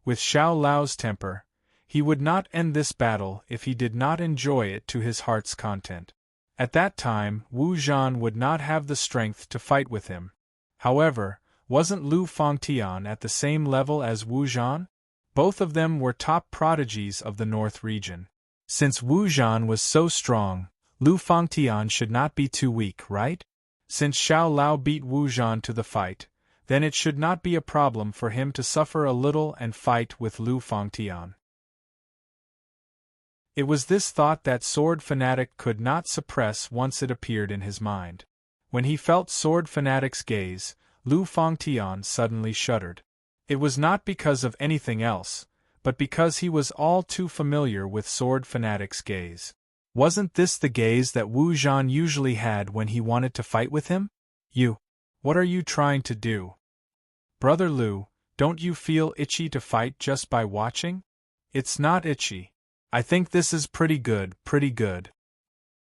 With Xiao Lao's temper, he would not end this battle if he did not enjoy it to his heart's content. At that time, Wu Zhan would not have the strength to fight with him. However, wasn't Lu Fangtian at the same level as Wu Zhan? Both of them were top prodigies of the North region. Since Wu Zhan was so strong, Lu Fangtian should not be too weak, right? Since Xiao Lao beat Wu Zhan to the fight, then it should not be a problem for him to suffer a little and fight with Lu Fangtian. It was this thought that Sword Fanatic could not suppress once it appeared in his mind. When he felt Sword Fanatic's gaze, Lu Fangtian suddenly shuddered. It was not because of anything else, but because he was all too familiar with Sword Fanatic's gaze. Wasn't this the gaze that Wu Zhan usually had when he wanted to fight with him? You. What are you trying to do? Brother Lu, don't you feel itchy to fight just by watching? It's not itchy. I think this is pretty good.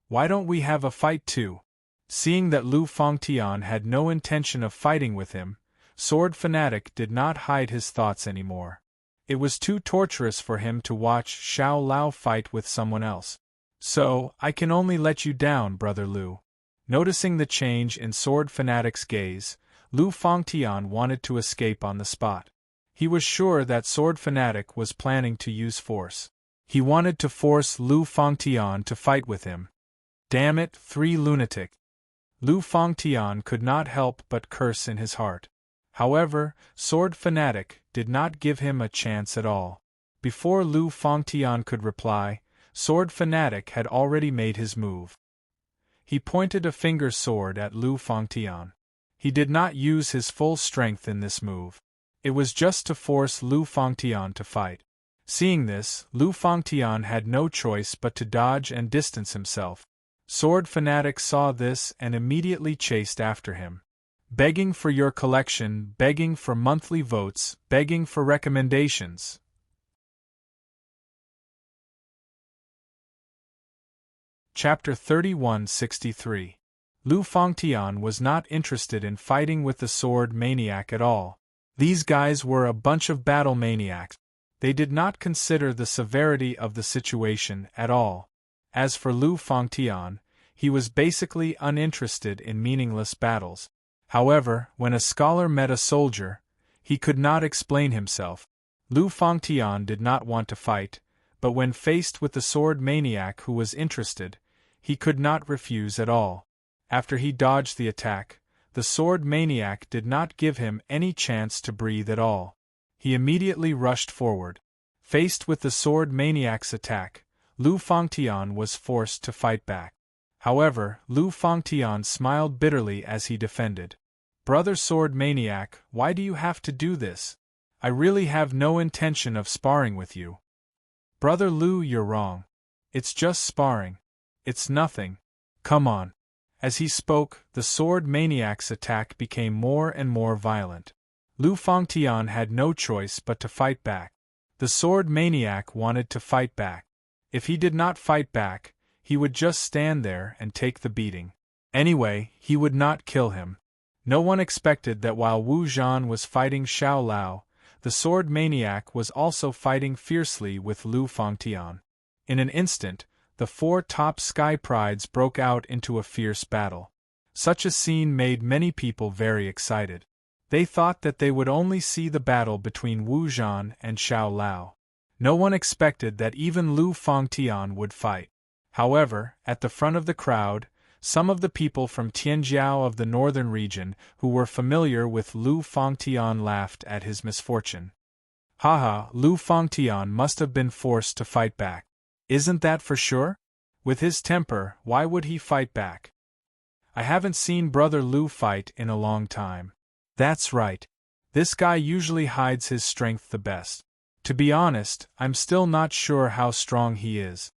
Why don't we have a fight too? Seeing that Lu Fangtian had no intention of fighting with him, Sword Fanatic did not hide his thoughts anymore. It was too torturous for him to watch Xiao Lao fight with someone else. So, I can only let you down, Brother Lu. Noticing the change in Sword Fanatic's gaze, Lu Fangtian wanted to escape on the spot. He was sure that Sword Fanatic was planning to use force. He wanted to force Lu Fangtian to fight with him. Damn it, 3 lunatic. Lu Fangtian could not help but curse in his heart. However, Sword Fanatic did not give him a chance at all. Before Lu Fangtian could reply, Sword Fanatic had already made his move. He pointed a finger sword at Lu Fangtian. He did not use his full strength in this move. It was just to force Lu Fangtian to fight. Seeing this, Lu Fangtian had no choice but to dodge and distance himself. Sword Fanatic saw this and immediately chased after him. Begging for your collection, begging for monthly votes, begging for recommendations. Chapter 3163. Lu Fangtian was not interested in fighting with the sword maniac at all. These guys were a bunch of battle maniacs. They did not consider the severity of the situation at all. As for Lu Fangtian, he was basically uninterested in meaningless battles. However, when a scholar met a soldier, he could not explain himself. Lu Fangtian did not want to fight, but when faced with the sword maniac who was interested, he could not refuse at all. After he dodged the attack, the sword maniac did not give him any chance to breathe at all. He immediately rushed forward. Faced with the sword maniac's attack, Lu Fangtian was forced to fight back. However, Lu Fangtian smiled bitterly as he defended. Brother Sword Maniac, why do you have to do this? I really have no intention of sparring with you. Brother Lu, you're wrong. It's just sparring. It's nothing. Come on. As he spoke, the Sword Maniac's attack became more and more violent. Lu Fangtian had no choice but to fight back. The Sword Maniac wanted to fight back. If he did not fight back, he would just stand there and take the beating. Anyway, he would not kill him. No one expected that while Wu Zhan was fighting Xiao Lao, the Sword Maniac was also fighting fiercely with Lu Fangtian. In an instant, the 4 top sky prides broke out into a fierce battle. Such a scene made many people very excited. They thought that they would only see the battle between Wu Zhan and Xiao Lao. No one expected that even Lu Fangtian would fight. However, at the front of the crowd, some of the people from Tianjiao of the northern region who were familiar with Lu Fangtian laughed at his misfortune. Haha, Lu Fangtian must have been forced to fight back. Isn't that for sure? With his temper, why would he fight back? I haven't seen Brother Lu fight in a long time. That's right. This guy usually hides his strength the best. To be honest, I'm still not sure how strong he is.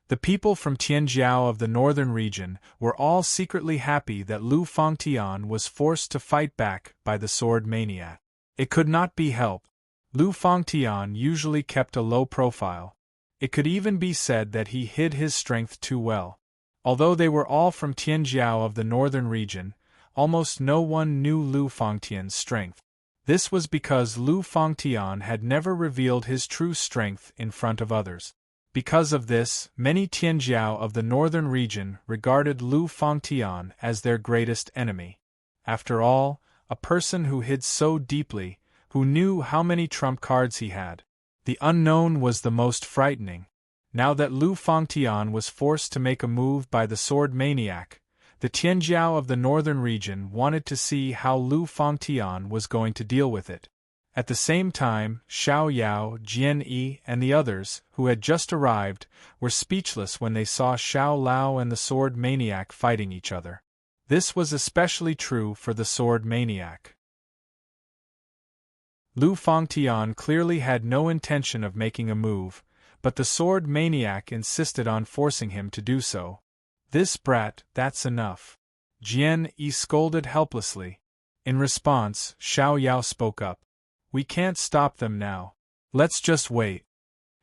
The people from Tianjiao of the northern region were all secretly happy that Lu Fangtian was forced to fight back by the sword maniac. It could not be helped. Lu Fangtian usually kept a low profile. It could even be said that he hid his strength too well. Although they were all from Tianjiao of the northern region, almost no one knew Lu Fangtian's strength. This was because Lu Fangtian had never revealed his true strength in front of others. Because of this, many Tianjiao of the northern region regarded Lu Fangtian as their greatest enemy. After all, a person who hid so deeply, who knew how many trump cards he had. The unknown was the most frightening. Now that Lu Fangtian was forced to make a move by the sword maniac, the Tianjiao of the northern region wanted to see how Lu Fangtian was going to deal with it. At the same time, Xiao Yao, Jian Yi, and the others, who had just arrived, were speechless when they saw Xiao Lao and the sword maniac fighting each other. This was especially true for the sword maniac. Lu Fangtian clearly had no intention of making a move, but the sword maniac insisted on forcing him to do so. This brat, that's enough. Jian Yi scolded helplessly. In response, Xiao Yao spoke up. We can't stop them now. Let's just wait.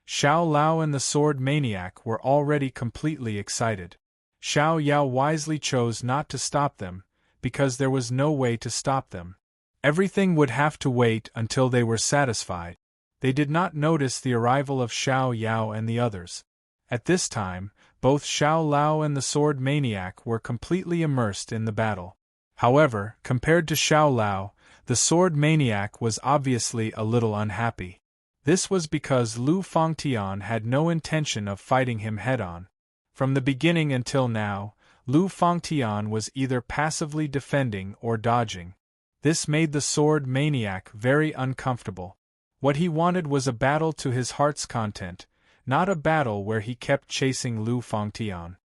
Xiao Lao and the sword maniac were already completely excited. Xiao Yao wisely chose not to stop them, because there was no way to stop them. Everything would have to wait until they were satisfied. They did not notice the arrival of Xiao Yao and the others. At this time, both Xiao Lao and the sword maniac were completely immersed in the battle. However, compared to Xiao Lao, the sword maniac was obviously a little unhappy. This was because Lu Fangtian had no intention of fighting him head-on. From the beginning until now, Lu Fangtian was either passively defending or dodging. This made the sword maniac very uncomfortable. What he wanted was a battle to his heart's content, not a battle where he kept chasing Lu Fangtian.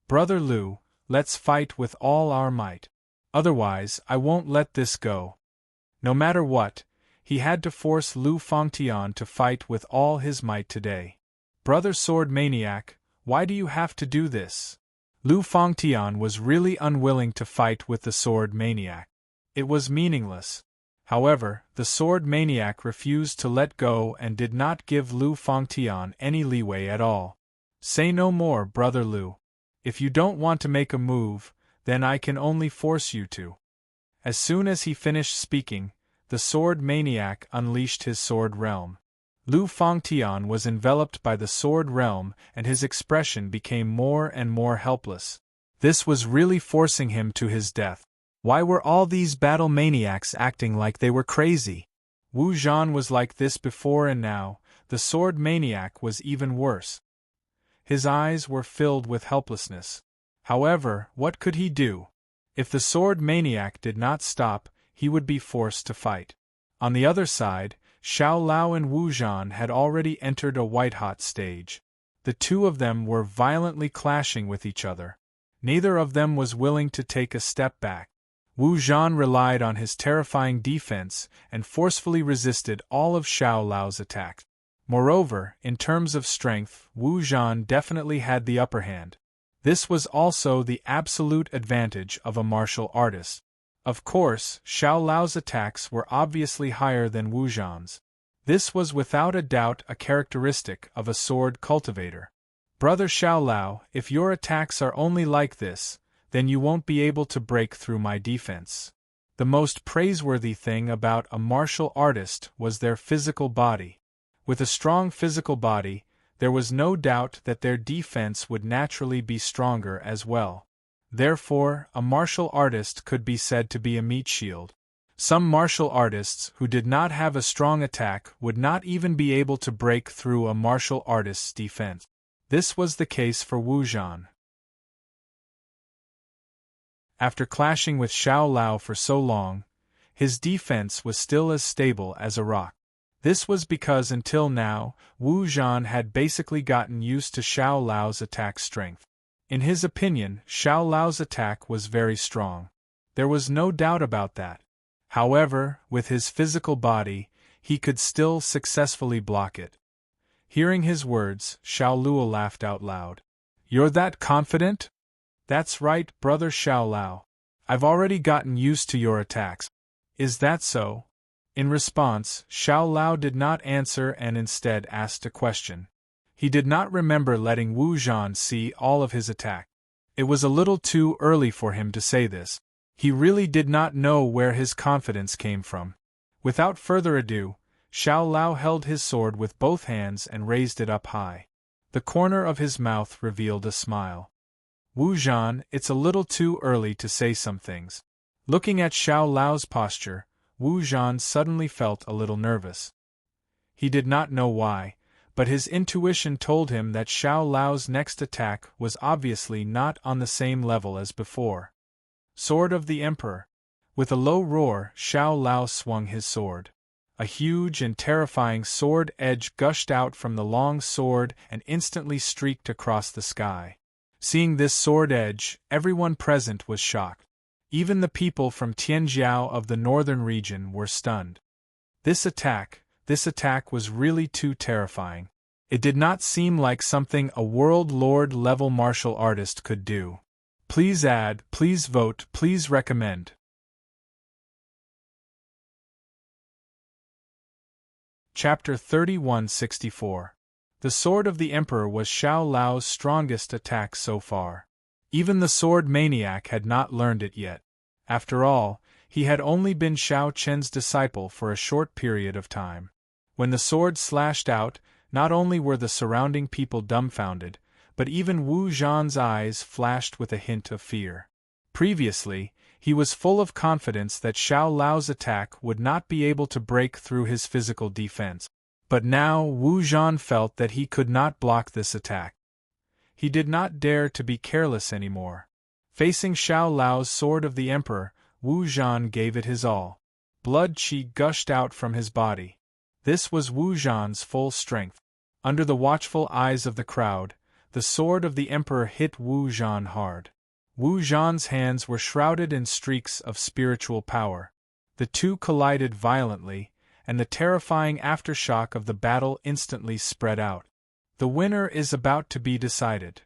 "Brother Lu, let's fight with all our might. Otherwise, I won't let this go." No matter what, he had to force Lu Fangtian to fight with all his might today. "Brother Sword Maniac, why do you have to do this?" Lu Fangtian was really unwilling to fight with the Sword Maniac. It was meaningless. However, the Sword Maniac refused to let go and did not give Lu Fangtian any leeway at all. "Say no more, Brother Lu. If you don't want to make a move, then I can only force you to." As soon as he finished speaking, the Sword Maniac unleashed his Sword Realm. Lu Fangtian was enveloped by the Sword Realm and his expression became more and more helpless. This was really forcing him to his death. Why were all these battle maniacs acting like they were crazy? Wu Zhan was like this before and now, the Sword Maniac was even worse. His eyes were filled with helplessness. However, what could he do? If the Sword Maniac did not stop, he would be forced to fight. On the other side, Xiao Lao and Wu Zhan had already entered a white-hot stage. The two of them were violently clashing with each other. Neither of them was willing to take a step back. Wu Zhan relied on his terrifying defense and forcefully resisted all of Xiao Lao's attacks. Moreover, in terms of strength, Wu Zhan definitely had the upper hand. This was also the absolute advantage of a martial artist. Of course, Xiao Lao's attacks were obviously higher than Wu Zhan's. This was without a doubt a characteristic of a sword cultivator. "Brother Xiao Lao, if your attacks are only like this, then you won't be able to break through my defense." The most praiseworthy thing about a martial artist was their physical body. With a strong physical body, there was no doubt that their defense would naturally be stronger as well. Therefore, a martial artist could be said to be a meat shield. Some martial artists who did not have a strong attack would not even be able to break through a martial artist's defense. This was the case for Wu Zhan. After clashing with Xiao Lao for so long, his defense was still as stable as a rock. This was because until now, Wu Zhan had basically gotten used to Xiao Lao's attack strength. In his opinion, Xiao Lao's attack was very strong. There was no doubt about that. However, with his physical body, he could still successfully block it. Hearing his words, Xiao Luo laughed out loud. "You're that confident?" "That's right, Brother Xiao Lao. I've already gotten used to your attacks." "Is that so?" In response, Xiao Lao did not answer and instead asked a question. He did not remember letting Wu Zhan see all of his attack. It was a little too early for him to say this. He really did not know where his confidence came from. Without further ado, Xiao Lao held his sword with both hands and raised it up high. The corner of his mouth revealed a smile. "Wu Zhan, it's a little too early to say some things." Looking at Xiao Lao's posture, Wu Zhan suddenly felt a little nervous. He did not know why, but his intuition told him that Xiao Lao's next attack was obviously not on the same level as before. "Sword of the Emperor." With a low roar, Xiao Lao swung his sword. A huge and terrifying sword edge gushed out from the long sword and instantly streaked across the sky. Seeing this sword edge, everyone present was shocked. Even the people from Tianjiao of the northern region were stunned. This attack was really too terrifying. It did not seem like something a World Lord-level martial artist could do. Please add, please vote, please recommend. Chapter 3164. The Sword of the Emperor was Xiao Lao's strongest attack so far. Even the Sword Maniac had not learned it yet. After all, He had only been Xiao Chen's disciple for a short period of time. When the sword slashed out, not only were the surrounding people dumbfounded, but even Wu Zhan's eyes flashed with a hint of fear. Previously, he was full of confidence that Xiao Lao's attack would not be able to break through his physical defense. But now Wu Zhan felt that he could not block this attack. He did not dare to be careless anymore. Facing Xiao Lao's sword of the Emperor, Wu Zhan gave it his all. Blood qi gushed out from his body. This was Wu Zhan's full strength. Under the watchful eyes of the crowd, the sword of the Emperor hit Wu Zhan hard. Wu Zhan's hands were shrouded in streaks of spiritual power. The two collided violently, and the terrifying aftershock of the battle instantly spread out. The winner is about to be decided.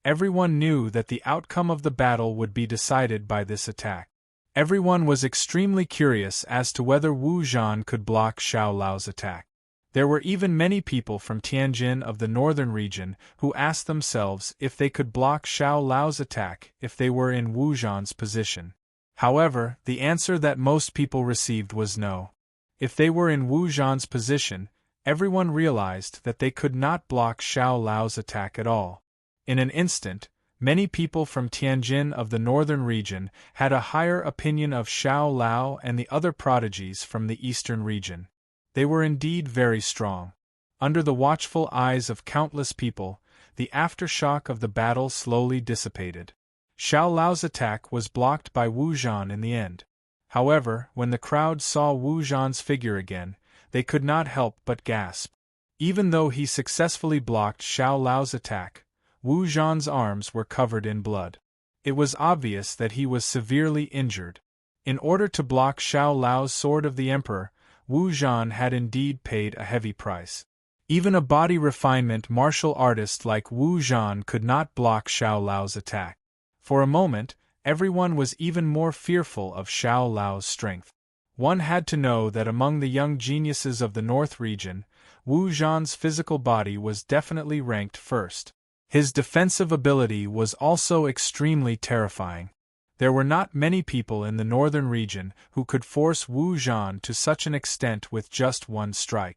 Everyone knew that the outcome of the battle would be decided by this attack. Everyone was extremely curious as to whether Wu Zhan could block Xiao Lao's attack. There were even many people from Tianjin of the northern region who asked themselves if they could block Xiao Lao's attack if they were in Wu Zhan's position. However, the answer that most people received was no. If they were in Wu Zhan's position, everyone realized that they could not block Xiao Lao's attack at all. In an instant, many people from Tianjin of the northern region had a higher opinion of Xiao Lao and the other prodigies from the eastern region. They were indeed very strong. Under the watchful eyes of countless people, the aftershock of the battle slowly dissipated. Xiao Lao's attack was blocked by Wu Zhan in the end. However, when the crowd saw Wu Zhan's figure again, they could not help but gasp. Even though he successfully blocked Xiao Lao's attack, Wu Zhan's arms were covered in blood. It was obvious that he was severely injured. In order to block Xiao Lao's sword of the Emperor, Wu Zhan had indeed paid a heavy price. Even a body refinement martial artist like Wu Zhan could not block Xiao Lao's attack. For a moment, everyone was even more fearful of Xiao Lao's strength. One had to know that among the young geniuses of the North region, Wu Zhan's physical body was definitely ranked first. His defensive ability was also extremely terrifying. There were not many people in the northern region who could force Wu Zhan to such an extent with just one strike.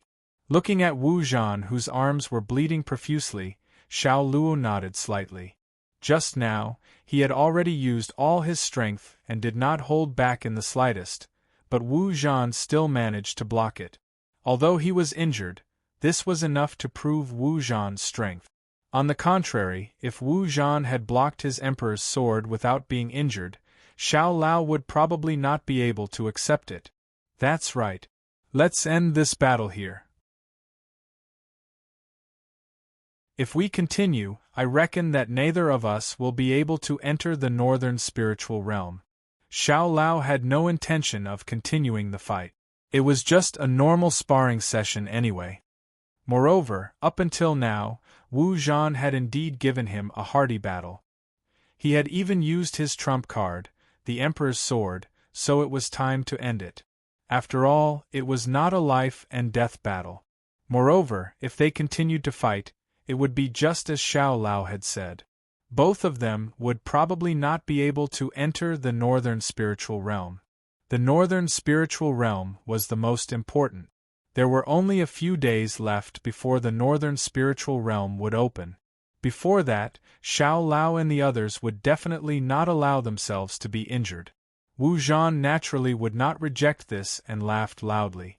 Looking at Wu Zhan, whose arms were bleeding profusely, Xiao Luo nodded slightly. Just now, he had already used all his strength and did not hold back in the slightest, but Wu Zhan still managed to block it. Although he was injured, this was enough to prove Wu Zhan's strength. On the contrary, if Wu Zhan had blocked his emperor's sword without being injured, Xiao Lao would probably not be able to accept it. That's right. Let's end this battle here. If we continue, I reckon that neither of us will be able to enter the northern spiritual realm. Xiao Lao had no intention of continuing the fight. It was just a normal sparring session anyway. Moreover, up until now, Wu Zhan had indeed given him a hearty battle. He had even used his trump card, the Emperor's sword, so it was time to end it. After all, it was not a life-and-death battle. Moreover, if they continued to fight, it would be just as Xiao Lao had said. Both of them would probably not be able to enter the northern spiritual realm. The northern spiritual realm was the most important. There were only a few days left before the northern spiritual realm would open. Before that, Xiao Lao and the others would definitely not allow themselves to be injured. Wu Zhan naturally would not reject this and laughed loudly.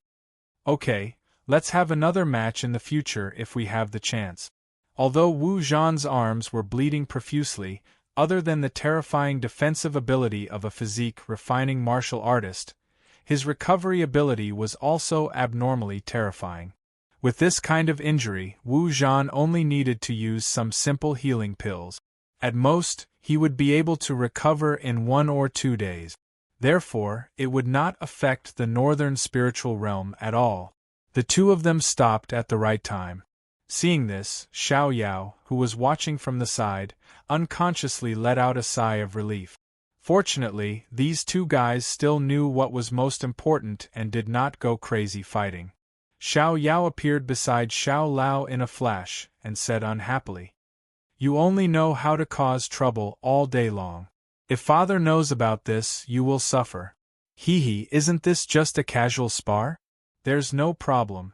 Okay, let's have another match in the future if we have the chance. Although Wu Zhan's arms were bleeding profusely, other than the terrifying defensive ability of a physique-refining martial artist, his recovery ability was also abnormally terrifying. With this kind of injury, Wu Zhan only needed to use some simple healing pills. At most, he would be able to recover in 1 or 2 days. Therefore, it would not affect the northern spiritual realm at all. The two of them stopped at the right time. Seeing this, Xiao Yao, who was watching from the side, unconsciously let out a sigh of relief. Fortunately, these two guys still knew what was most important and did not go crazy fighting. Xiao Yao appeared beside Xiao Lao in a flash, and said unhappily, "You only know how to cause trouble all day long. If father knows about this, you will suffer." Hee, isn't this just a casual spar? There's no problem.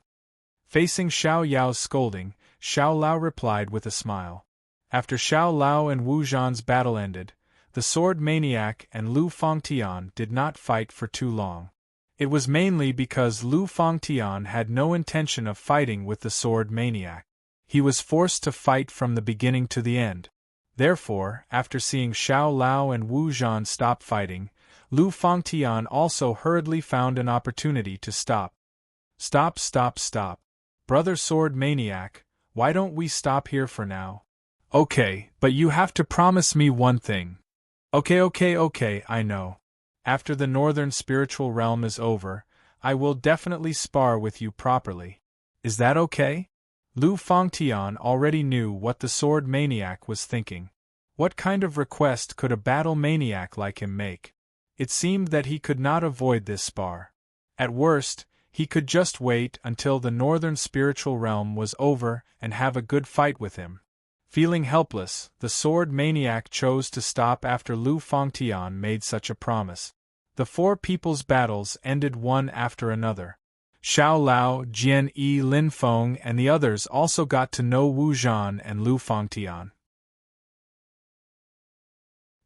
Facing Xiao Yao's scolding, Xiao Lao replied with a smile. After Xiao Lao and Wu Zhan's battle ended, the sword maniac and Lu Fangtian did not fight for too long. It was mainly because Lu Fangtian had no intention of fighting with the sword maniac. He was forced to fight from the beginning to the end. Therefore, after seeing Xiao Lao and Wu Zhan stop fighting, Lu Fangtian also hurriedly found an opportunity to stop. Stop. Brother Sword Maniac, why don't we stop here for now? Okay, but you have to promise me one thing. Okay, I know. After the Northern Spiritual Realm is over, I will definitely spar with you properly. Is that okay? Lu Fangtian already knew what the Sword Maniac was thinking. What kind of request could a battle maniac like him make? It seemed that he could not avoid this spar. At worst, he could just wait until the Northern Spiritual Realm was over and have a good fight with him. Feeling helpless, the Sword Maniac chose to stop after Lu Fangtian made such a promise. The four people's battles ended one after another. Xiao Lao, Jian Yi, Lin Feng and the others also got to know Wu Zhan and Lu Fangtian.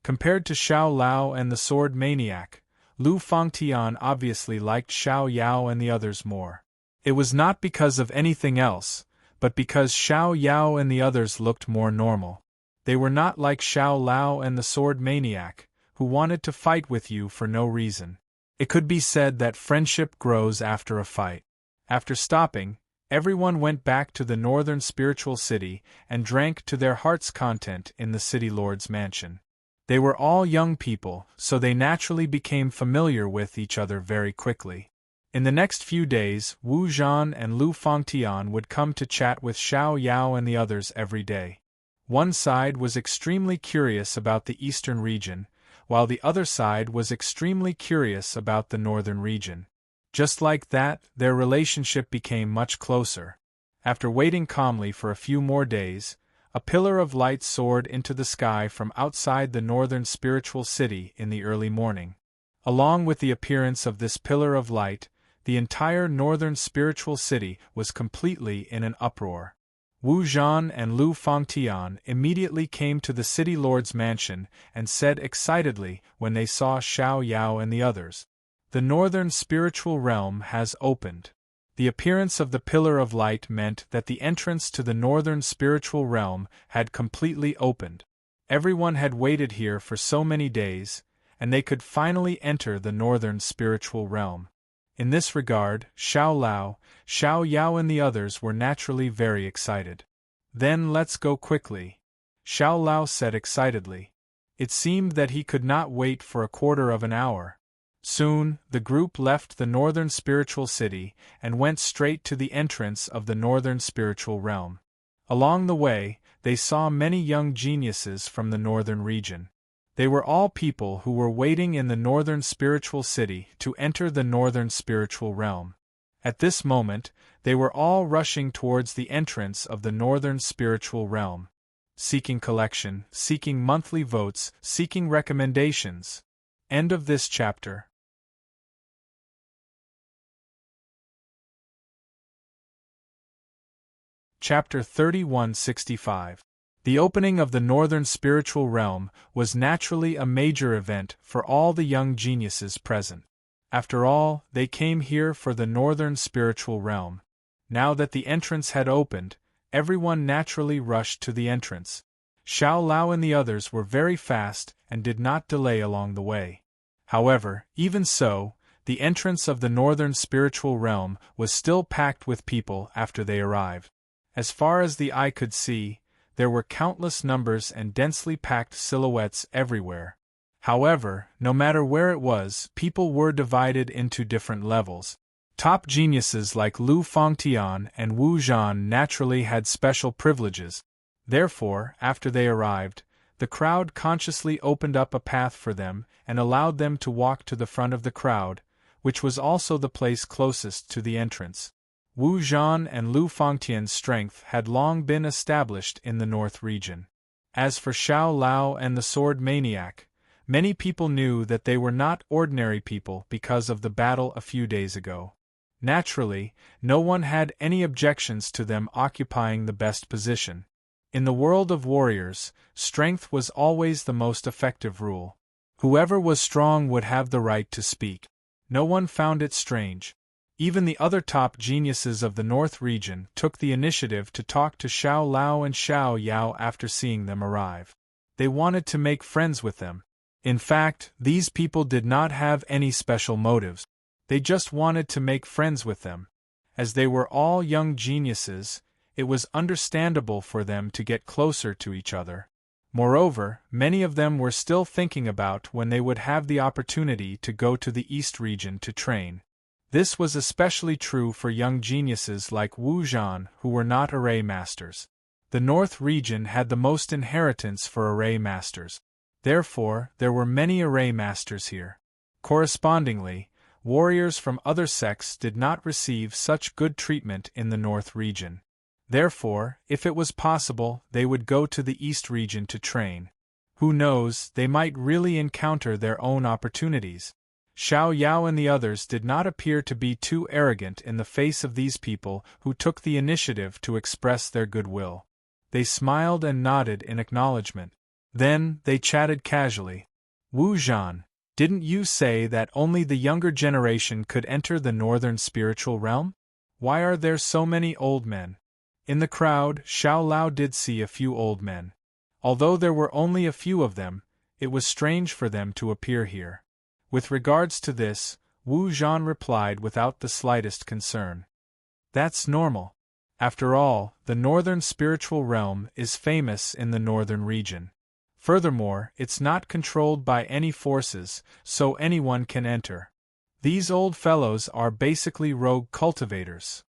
Compared to Xiao Lao and the Sword Maniac, Lu Fangtian obviously liked Xiao Yao and the others more. It was not because of anything else, but because Xiao Yao and the others looked more normal. They were not like Xiao Lao and the Sword Maniac, who wanted to fight with you for no reason. It could be said that friendship grows after a fight. After stopping, everyone went back to the Northern Spiritual City and drank to their heart's content in the City Lord's mansion. They were all young people, so they naturally became familiar with each other very quickly. In the next few days, Wu Zhan and Lu Fangtian would come to chat with Xiao Yao and the others every day. One side was extremely curious about the eastern region, while the other side was extremely curious about the northern region. Just like that, their relationship became much closer. After waiting calmly for a few more days, a pillar of light soared into the sky from outside the northern spiritual city in the early morning. Along with the appearance of this pillar of light, the entire northern spiritual city was completely in an uproar. Wu Zhan and Lu Fangtian immediately came to the city lord's mansion and said excitedly when they saw Xiao Yao and the others, "The northern spiritual realm has opened." The appearance of the pillar of light meant that the entrance to the northern spiritual realm had completely opened. Everyone had waited here for so many days, and they could finally enter the northern spiritual realm. In this regard, Xiao Lao, Xiao Yao and the others were naturally very excited. "Then let's go quickly," Xiao Lao said excitedly. It seemed that he could not wait for a quarter of an hour. Soon, the group left the northern spiritual city and went straight to the entrance of the northern spiritual realm. Along the way, they saw many young geniuses from the northern region. They were all people who were waiting in the northern spiritual city to enter the northern spiritual realm. At this moment, they were all rushing towards the entrance of the northern spiritual realm. Seeking collection, seeking monthly votes, seeking recommendations. End of this chapter. Chapter 3165. The opening of the Northern Spiritual Realm was naturally a major event for all the young geniuses present. After all, they came here for the Northern Spiritual Realm. Now that the entrance had opened, everyone naturally rushed to the entrance. Xiao Lao and the others were very fast and did not delay along the way. However, even so, the entrance of the Northern Spiritual Realm was still packed with people after they arrived. As far as the eye could see, there were countless numbers and densely packed silhouettes everywhere. However, no matter where it was, people were divided into different levels. Top geniuses like Lu Fangtian and Wu Zhan naturally had special privileges. Therefore, after they arrived, the crowd consciously opened up a path for them and allowed them to walk to the front of the crowd, which was also the place closest to the entrance. Wu Zhan and Lu Fangtian's strength had long been established in the north region. As for Xiao Lao and the Sword Maniac, Many people knew that they were not ordinary people because of the battle a few days ago. Naturally, no one had any objections to them occupying the best position. In the world of warriors, strength was always the most effective rule. Whoever was strong would have the right to speak. No one found it strange. Even the other top geniuses of the North region took the initiative to talk to Xiao Lao and Xiao Yao after seeing them arrive. They wanted to make friends with them. In fact, these people did not have any special motives. They just wanted to make friends with them. As they were all young geniuses, it was understandable for them to get closer to each other. Moreover, many of them were still thinking about when they would have the opportunity to go to the East region to train. This was especially true for young geniuses like Wu Zhan, who were not array masters. The North region had the most inheritance for array masters. Therefore, there were many array masters here. Correspondingly, warriors from other sects did not receive such good treatment in the North region. Therefore, if it was possible, they would go to the East region to train. Who knows, they might really encounter their own opportunities. Xiao Yao and the others did not appear to be too arrogant in the face of these people who took the initiative to express their goodwill. They smiled and nodded in acknowledgement. Then, they chatted casually. Wu Zhan, didn't you say that only the younger generation could enter the northern spiritual realm? Why are there so many old men? In the crowd, Xiao Lao did see a few old men. Although there were only a few of them, it was strange for them to appear here. With regards to this, Wu Zhan replied without the slightest concern. That's normal. After all, the northern spiritual realm is famous in the northern region. Furthermore, it's not controlled by any forces, so anyone can enter. These old fellows are basically rogue cultivators.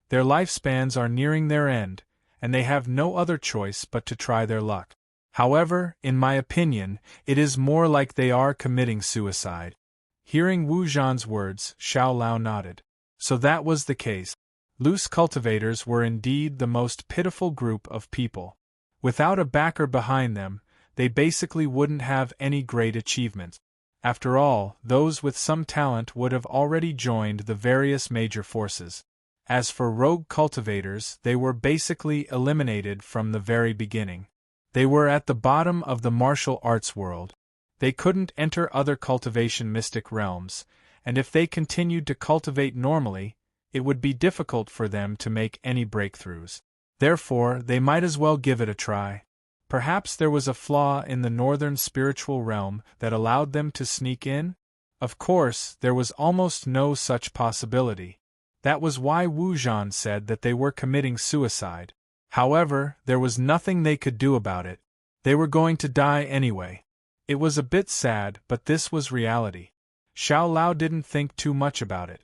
Their lifespans are nearing their end, and they have no other choice but to try their luck. However, in my opinion, it is more like they are committing suicide. Hearing Wu Zhan's words, Xiao Lao nodded. So that was the case. Loose cultivators were indeed the most pitiful group of people. Without a backer behind them, they basically wouldn't have any great achievements. After all, those with some talent would have already joined the various major forces. As for rogue cultivators, they were basically eliminated from the very beginning. They were at the bottom of the martial arts world. They couldn't enter other cultivation mystic realms, and if they continued to cultivate normally, it would be difficult for them to make any breakthroughs. Therefore, they might as well give it a try. Perhaps there was a flaw in the northern spiritual realm that allowed them to sneak in? Of course, there was almost no such possibility. That was why Wu Zhan said that they were committing suicide. However, there was nothing they could do about it. They were going to die anyway. It was a bit sad, but this was reality. Xiao Lao didn't think too much about it.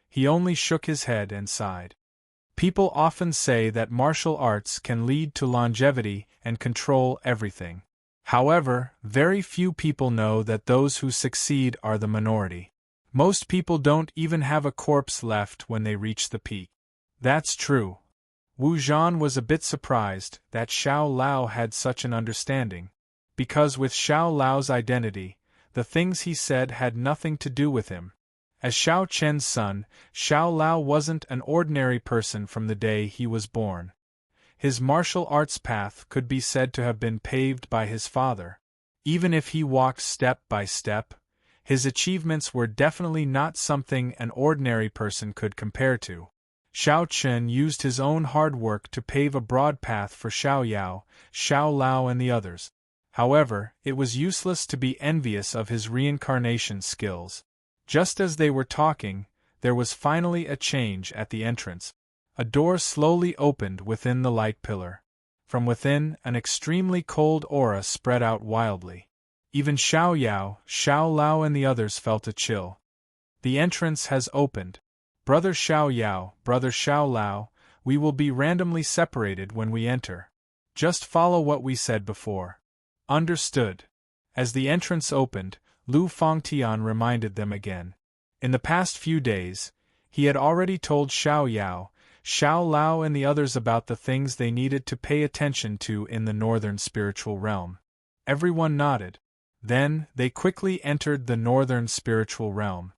He only shook his head and sighed. People often say that martial arts can lead to longevity and control everything. However, very few people know that those who succeed are the minority. Most people don't even have a corpse left when they reach the peak. That's true. Wu Zhan was a bit surprised that Xiao Lao had such an understanding. Because with Xiao Lao's identity, the things he said had nothing to do with him. As Xiao Chen's son, Xiao Lao wasn't an ordinary person from the day he was born. His martial arts path could be said to have been paved by his father. Even if he walked step by step, his achievements were definitely not something an ordinary person could compare to. Xiao Chen used his own hard work to pave a broad path for Xiao Yao, Xiao Lao and the others. However, it was useless to be envious of his reincarnation skills. Just as they were talking, there was finally a change at the entrance. A door slowly opened within the light pillar. From within, an extremely cold aura spread out wildly. Even Xiao Yao, Xiao Lao and the others felt a chill. The entrance has opened. Brother Xiao Yao, Brother Xiao Lao, we will be randomly separated when we enter. Just follow what we said before. Understood. As the entrance opened, Lu Fangtian reminded them again. In the past few days, he had already told Xiao Yao, Xiao Lao and the others about the things they needed to pay attention to in the northern spiritual realm. Everyone nodded. Then, they quickly entered the northern spiritual realm.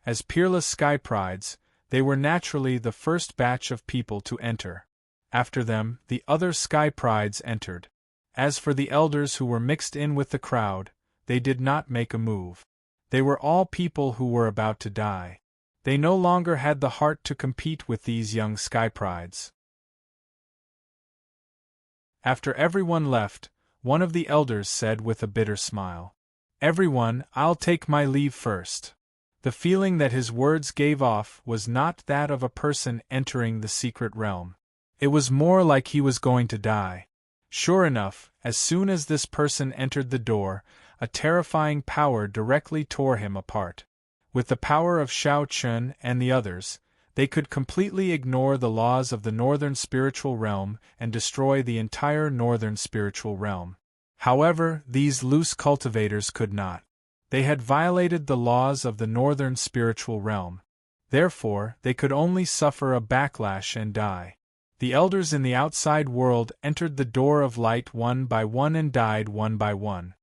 As peerless sky prides, they were naturally the first batch of people to enter. After them, the other sky prides entered. As for the elders who were mixed in with the crowd, they did not make a move. They were all people who were about to die. They no longer had the heart to compete with these young sky prides. After everyone left, one of the elders said with a bitter smile, "Everyone, I'll take my leave first." The feeling that his words gave off was not that of a person entering the secret realm. It was more like he was going to die. Sure enough, as soon as this person entered the door, a terrifying power directly tore him apart. With the power of Shao Chun and the others, they could completely ignore the laws of the northern spiritual realm and destroy the entire northern spiritual realm. However, these loose cultivators could not. They had violated the laws of the northern spiritual realm. Therefore, they could only suffer a backlash and die. The elders in the outside world entered the door of light one by one and died one by one.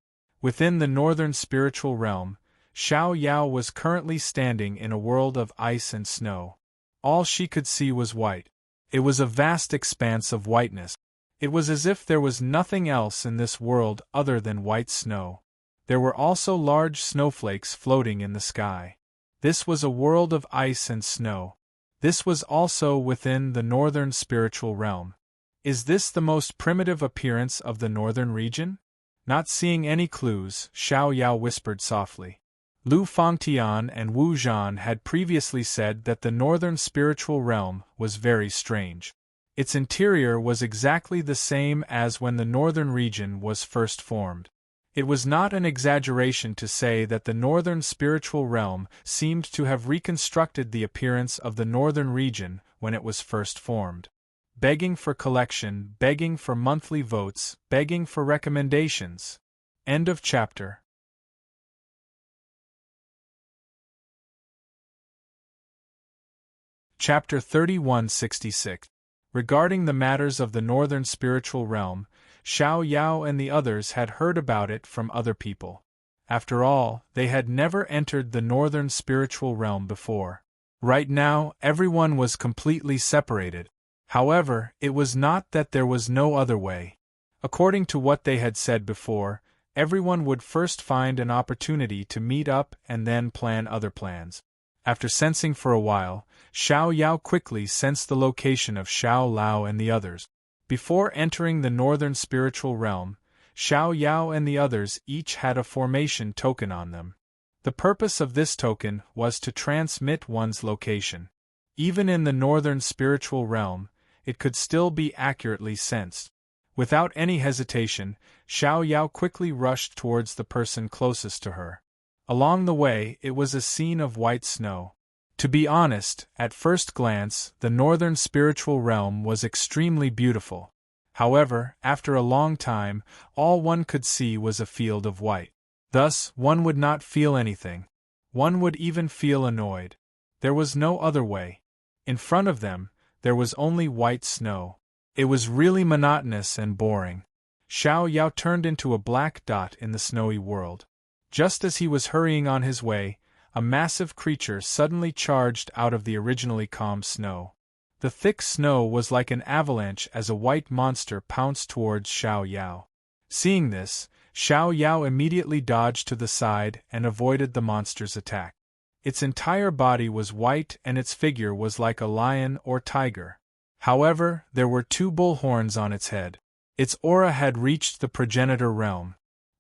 Within the northern spiritual realm, Xiao Yao was currently standing in a world of ice and snow. All she could see was white. It was a vast expanse of whiteness. It was as if there was nothing else in this world other than white snow. There were also large snowflakes floating in the sky. This was a world of ice and snow. This was also within the northern spiritual realm. Is this the most primitive appearance of the northern region? Not seeing any clues, Xiao Yao whispered softly. Lu Fangtian and Wu Zhan had previously said that the northern spiritual realm was very strange. Its interior was exactly the same as when the northern region was first formed. It was not an exaggeration to say that the northern spiritual realm seemed to have reconstructed the appearance of the northern region when it was first formed. Begging for collection, begging for monthly votes, begging for recommendations. End of chapter. Chapter 3166. Regarding the matters of the northern spiritual realm, Xiao Yao and the others had heard about it from other people. After all, they had never entered the northern spiritual realm before. Right now, everyone was completely separated. However, it was not that there was no other way. According to what they had said before, everyone would first find an opportunity to meet up and then plan other plans. After sensing for a while, Xiao Yao quickly sensed the location of Xiao Lao and the others. Before entering the northern spiritual realm, Xiao Yao and the others each had a formation token on them. The purpose of this token was to transmit one's location. Even in the northern spiritual realm, it could still be accurately sensed. Without any hesitation, Xiao Yao quickly rushed towards the person closest to her. Along the way, it was a scene of white snow. To be honest, at first glance, the northern spiritual realm was extremely beautiful. However, after a long time, all one could see was a field of white. Thus, one would not feel anything. One would even feel annoyed. There was no other way. In front of them, there was only white snow. It was really monotonous and boring. Xiao Yao turned into a black dot in the snowy world. Just as he was hurrying on his way, a massive creature suddenly charged out of the originally calm snow. The thick snow was like an avalanche as a white monster pounced towards Xiao Yao. Seeing this, Xiao Yao immediately dodged to the side and avoided the monster's attack. Its entire body was white and its figure was like a lion or tiger. However, there were 2 bull horns on its head. Its aura had reached the progenitor realm.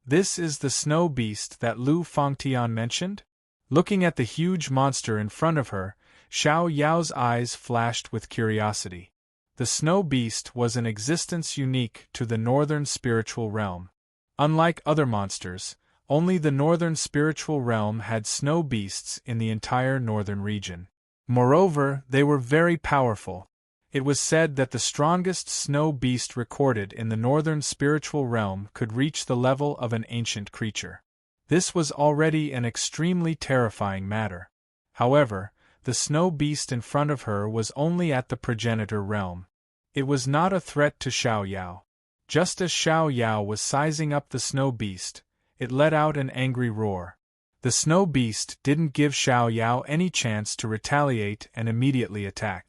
This is the snow beast that Lu Fangtian mentioned? Looking at the huge monster in front of her, Xiao Yao's eyes flashed with curiosity. The snow beast was an existence unique to the northern spiritual realm. Unlike other monsters, only the northern spiritual realm had snow beasts in the entire northern region. Moreover, they were very powerful. It was said that the strongest snow beast recorded in the northern spiritual realm could reach the level of an ancient creature. This was already an extremely terrifying matter. However, the snow beast in front of her was only at the progenitor realm. It was not a threat to Xiao Yao. Just as Xiao Yao was sizing up the snow beast, it let out an angry roar. The snow beast didn't give Xiao Yao any chance to retaliate and immediately attack.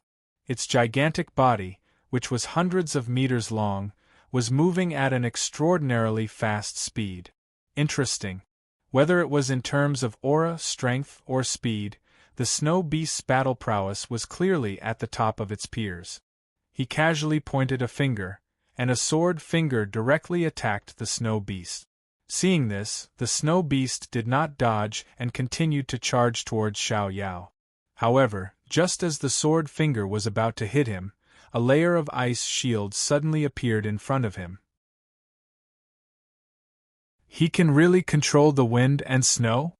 Its gigantic body, which was hundreds of meters long, was moving at an extraordinarily fast speed. Interesting. Whether it was in terms of aura, strength, or speed, the snow beast's battle prowess was clearly at the top of its peers. He casually pointed a finger, and a sword finger directly attacked the snow beast. Seeing this, the snow beast did not dodge and continued to charge towards Xiao Yao. However, just as the sword finger was about to hit him, a layer of ice shield suddenly appeared in front of him. He can really control the wind and snow?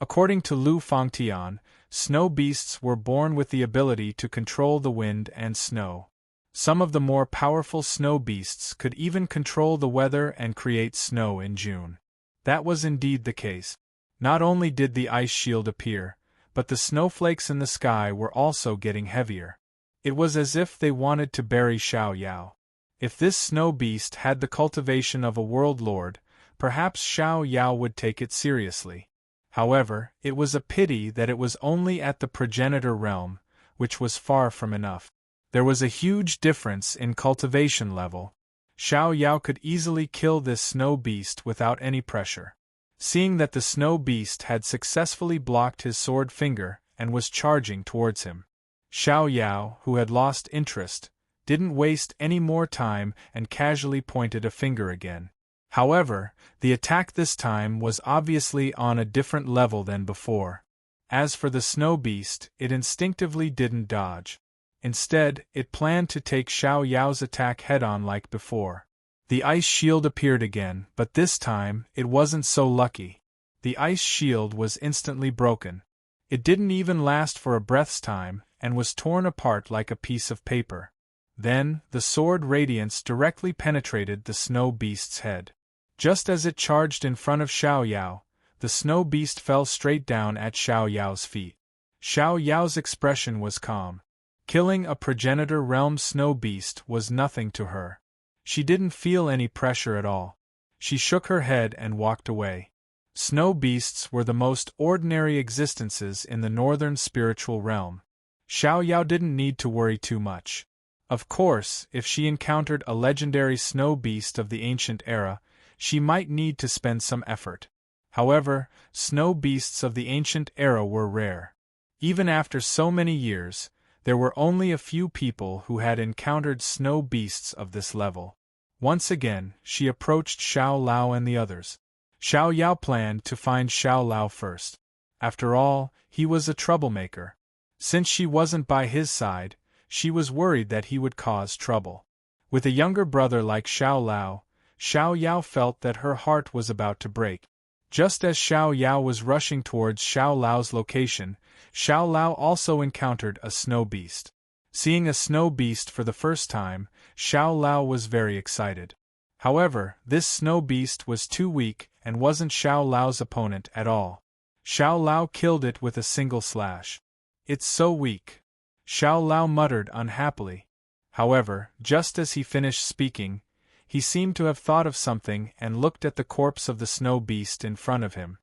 According to Lu Fangtian, snow beasts were born with the ability to control the wind and snow. Some of the more powerful snow beasts could even control the weather and create snow in June. That was indeed the case. Not only did the ice shield appear, but the snowflakes in the sky were also getting heavier. It was as if they wanted to bury Xiao Yao. If this snow beast had the cultivation of a world lord, perhaps Xiao Yao would take it seriously. However, it was a pity that it was only at the progenitor realm, which was far from enough. There was a huge difference in cultivation level. Xiao Yao could easily kill this snow beast without any pressure. Seeing that the snow beast had successfully blocked his sword finger and was charging towards him, Xiao Yao, who had lost interest, didn't waste any more time and casually pointed a finger again. However, the attack this time was obviously on a different level than before. As for the snow beast, it instinctively didn't dodge. Instead, it planned to take Xiao Yao's attack head-on like before. The ice shield appeared again, but this time, it wasn't so lucky. The ice shield was instantly broken. It didn't even last for a breath's time, and was torn apart like a piece of paper. Then, the sword radiance directly penetrated the snow beast's head. Just as it charged in front of Xiao Yao, the snow beast fell straight down at Xiao Yao's feet. Xiao Yao's expression was calm. Killing a progenitor realm snow beast was nothing to her. She didn't feel any pressure at all. She shook her head and walked away. Snow beasts were the most ordinary existences in the northern spiritual realm. Xiao Yao didn't need to worry too much. Of course, if she encountered a legendary snow beast of the ancient era, she might need to spend some effort. However, snow beasts of the ancient era were rare. Even after so many years, there were only a few people who had encountered snow beasts of this level. Once again, she approached Xiao Lao and the others. Xiao Yao planned to find Xiao Lao first. After all, he was a troublemaker. Since she wasn't by his side, she was worried that he would cause trouble. With a younger brother like Xiao Lao, Xiao Yao felt that her heart was about to break. Just as Xiao Yao was rushing towards Xiao Lao's location, Xiao Lao also encountered a snow beast. Seeing a snow beast for the first time, Xiao Lao was very excited. However, this snow beast was too weak and wasn't Xiao Lao's opponent at all. Xiao Lao killed it with a single slash. "It's so weak," Xiao Lao muttered unhappily. However, just as he finished speaking, he seemed to have thought of something and looked at the corpse of the snow beast in front of him.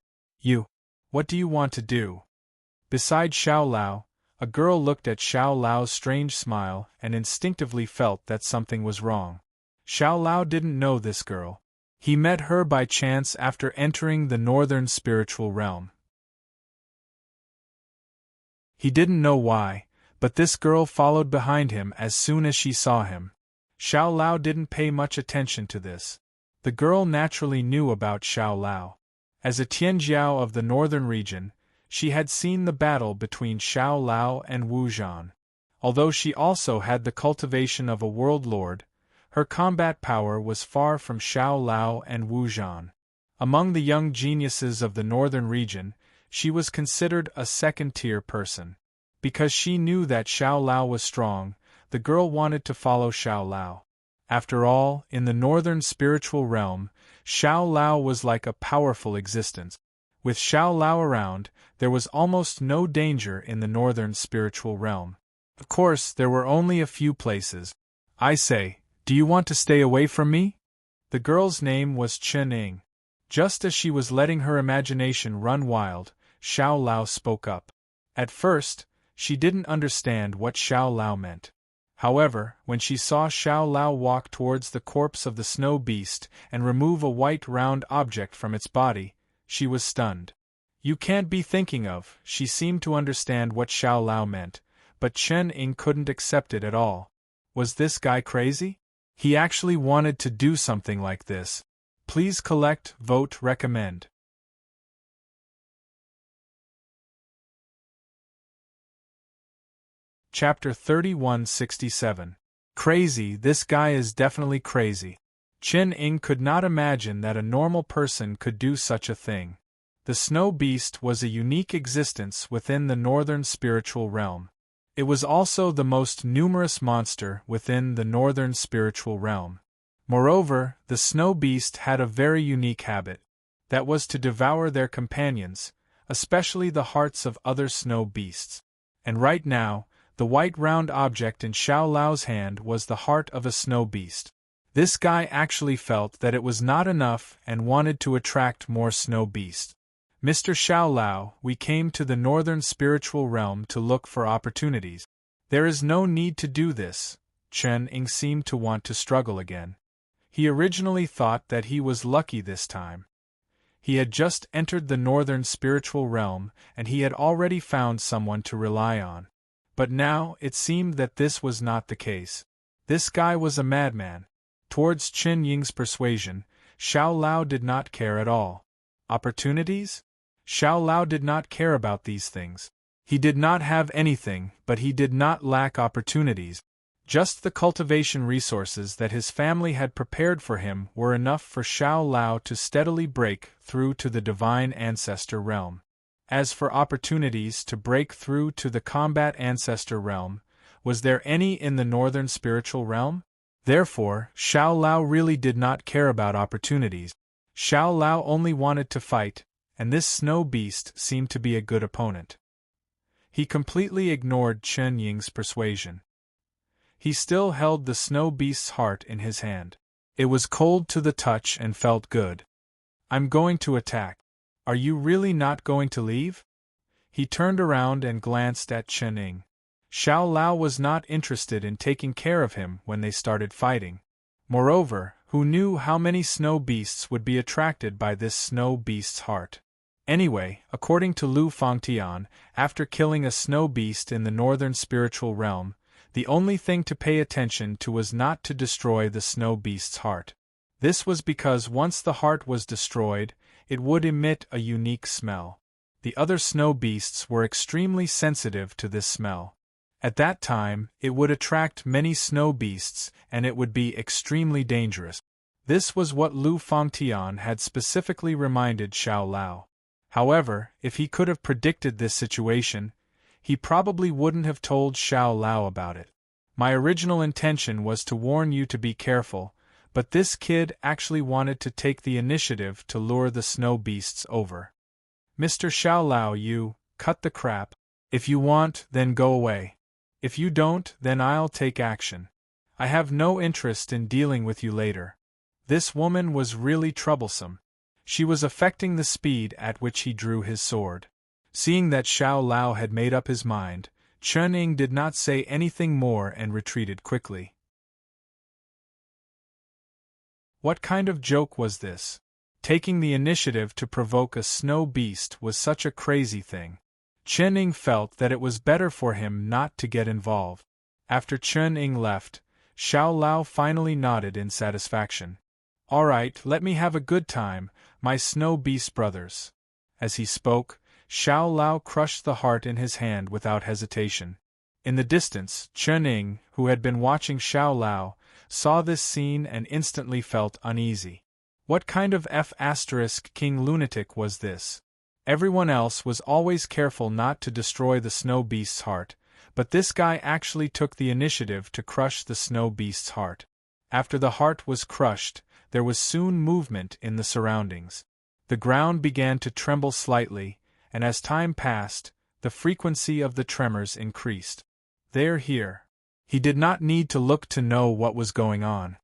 What do you want to do?" Beside Xiao Lao, a girl looked at Xiao Lao's strange smile and instinctively felt that something was wrong. Xiao Lao didn't know this girl. He met her by chance after entering the northern spiritual realm. He didn't know why, but this girl followed behind him as soon as she saw him. Xiao Lao didn't pay much attention to this. The girl naturally knew about Xiao Lao. As a Tianjiao of the northern region, she had seen the battle between Xiao Lao and Wu Zhan. Although she also had the cultivation of a world lord, her combat power was far from Xiao Lao and Wu Zhan. Among the young geniuses of the northern region, she was considered a second-tier person. Because she knew that Xiao Lao was strong, the girl wanted to follow Xiao Lao. After all, in the northern spiritual realm, Xiao Lao was like a powerful existence. With Xiao Lao around, there was almost no danger in the northern spiritual realm. Of course, there were only a few places. "I say, do you want to stay away from me?" The girl's name was Chen Ying. Just as she was letting her imagination run wild, Xiao Lao spoke up. At first, she didn't understand what Xiao Lao meant. However, when she saw Xiao Lao walk towards the corpse of the snow beast and remove a white round object from its body, she was stunned. You can't be thinking of, she seemed to understand what Xiao Lao meant, but Chen Ying couldn't accept it at all. Was this guy crazy? He actually wanted to do something like this. Please collect, vote, recommend. Chapter 3167. Crazy, this guy is definitely crazy. Chen Ying could not imagine that a normal person could do such a thing. The snow beast was a unique existence within the northern spiritual realm. It was also the most numerous monster within the northern spiritual realm. Moreover, the snow beast had a very unique habit. That was to devour their companions, especially the hearts of other snow beasts. And right now, the white round object in Xiao Lao's hand was the heart of a snow beast. This guy actually felt that it was not enough and wanted to attract more snow beasts. Mr. Xiao Lao, we came to the northern spiritual realm to look for opportunities. There is no need to do this. Chen Ying seemed to want to struggle again. He originally thought that he was lucky this time. He had just entered the northern spiritual realm and he had already found someone to rely on. But now, it seemed that this was not the case. This guy was a madman. Towards Chen Ying's persuasion, Xiao Lao did not care at all. Opportunities? Xiao Lao did not care about these things. He did not have anything, but he did not lack opportunities. Just the cultivation resources that his family had prepared for him were enough for Xiao Lao to steadily break through to the divine ancestor realm. As for opportunities to break through to the combat ancestor realm, was there any in the northern spiritual realm? Therefore, Xiao Lao really did not care about opportunities. Xiao Lao only wanted to fight, and this snow beast seemed to be a good opponent. He completely ignored Chen Ying's persuasion. He still held the snow beast's heart in his hand. It was cold to the touch and felt good. I'm going to attack. Are you really not going to leave? He turned around and glanced at Chen Ying. Xiao Lao was not interested in taking care of him when they started fighting. Moreover, who knew how many snow beasts would be attracted by this snow beast's heart? Anyway, according to Lu Fangtian, after killing a snow beast in the northern spiritual realm, the only thing to pay attention to was not to destroy the snow beast's heart. This was because once the heart was destroyed, it would emit a unique smell. The other snow beasts were extremely sensitive to this smell. At that time, it would attract many snow beasts and it would be extremely dangerous. This was what Lu Fangtian had specifically reminded Xiao Lao. However, if he could have predicted this situation, he probably wouldn't have told Xiao Lao about it. My original intention was to warn you to be careful, but this kid actually wanted to take the initiative to lure the snow beasts over. Mr. Xiao Lao, you, cut the crap. If you want, then go away. If you don't, then I'll take action. I have no interest in dealing with you later. This woman was really troublesome. She was affecting the speed at which he drew his sword. Seeing that Xiao Lao had made up his mind, Chen Ying did not say anything more and retreated quickly. What kind of joke was this? Taking the initiative to provoke a snow beast was such a crazy thing. Chen Ying felt that it was better for him not to get involved. After Chen Ying left, Xiao Lao finally nodded in satisfaction. All right, let me have a good time, my snow beast brothers. As he spoke, Xiao Lao crushed the heart in his hand without hesitation. In the distance, Chen Ying, who had been watching Xiao Lao, saw this scene and instantly felt uneasy. What kind of King lunatic was this? Everyone else was always careful not to destroy the snow beast's heart, but this guy actually took the initiative to crush the snow beast's heart. After the heart was crushed, there was soon movement in the surroundings. The ground began to tremble slightly, and as time passed, the frequency of the tremors increased. They're here. He did not need to look to know what was going on.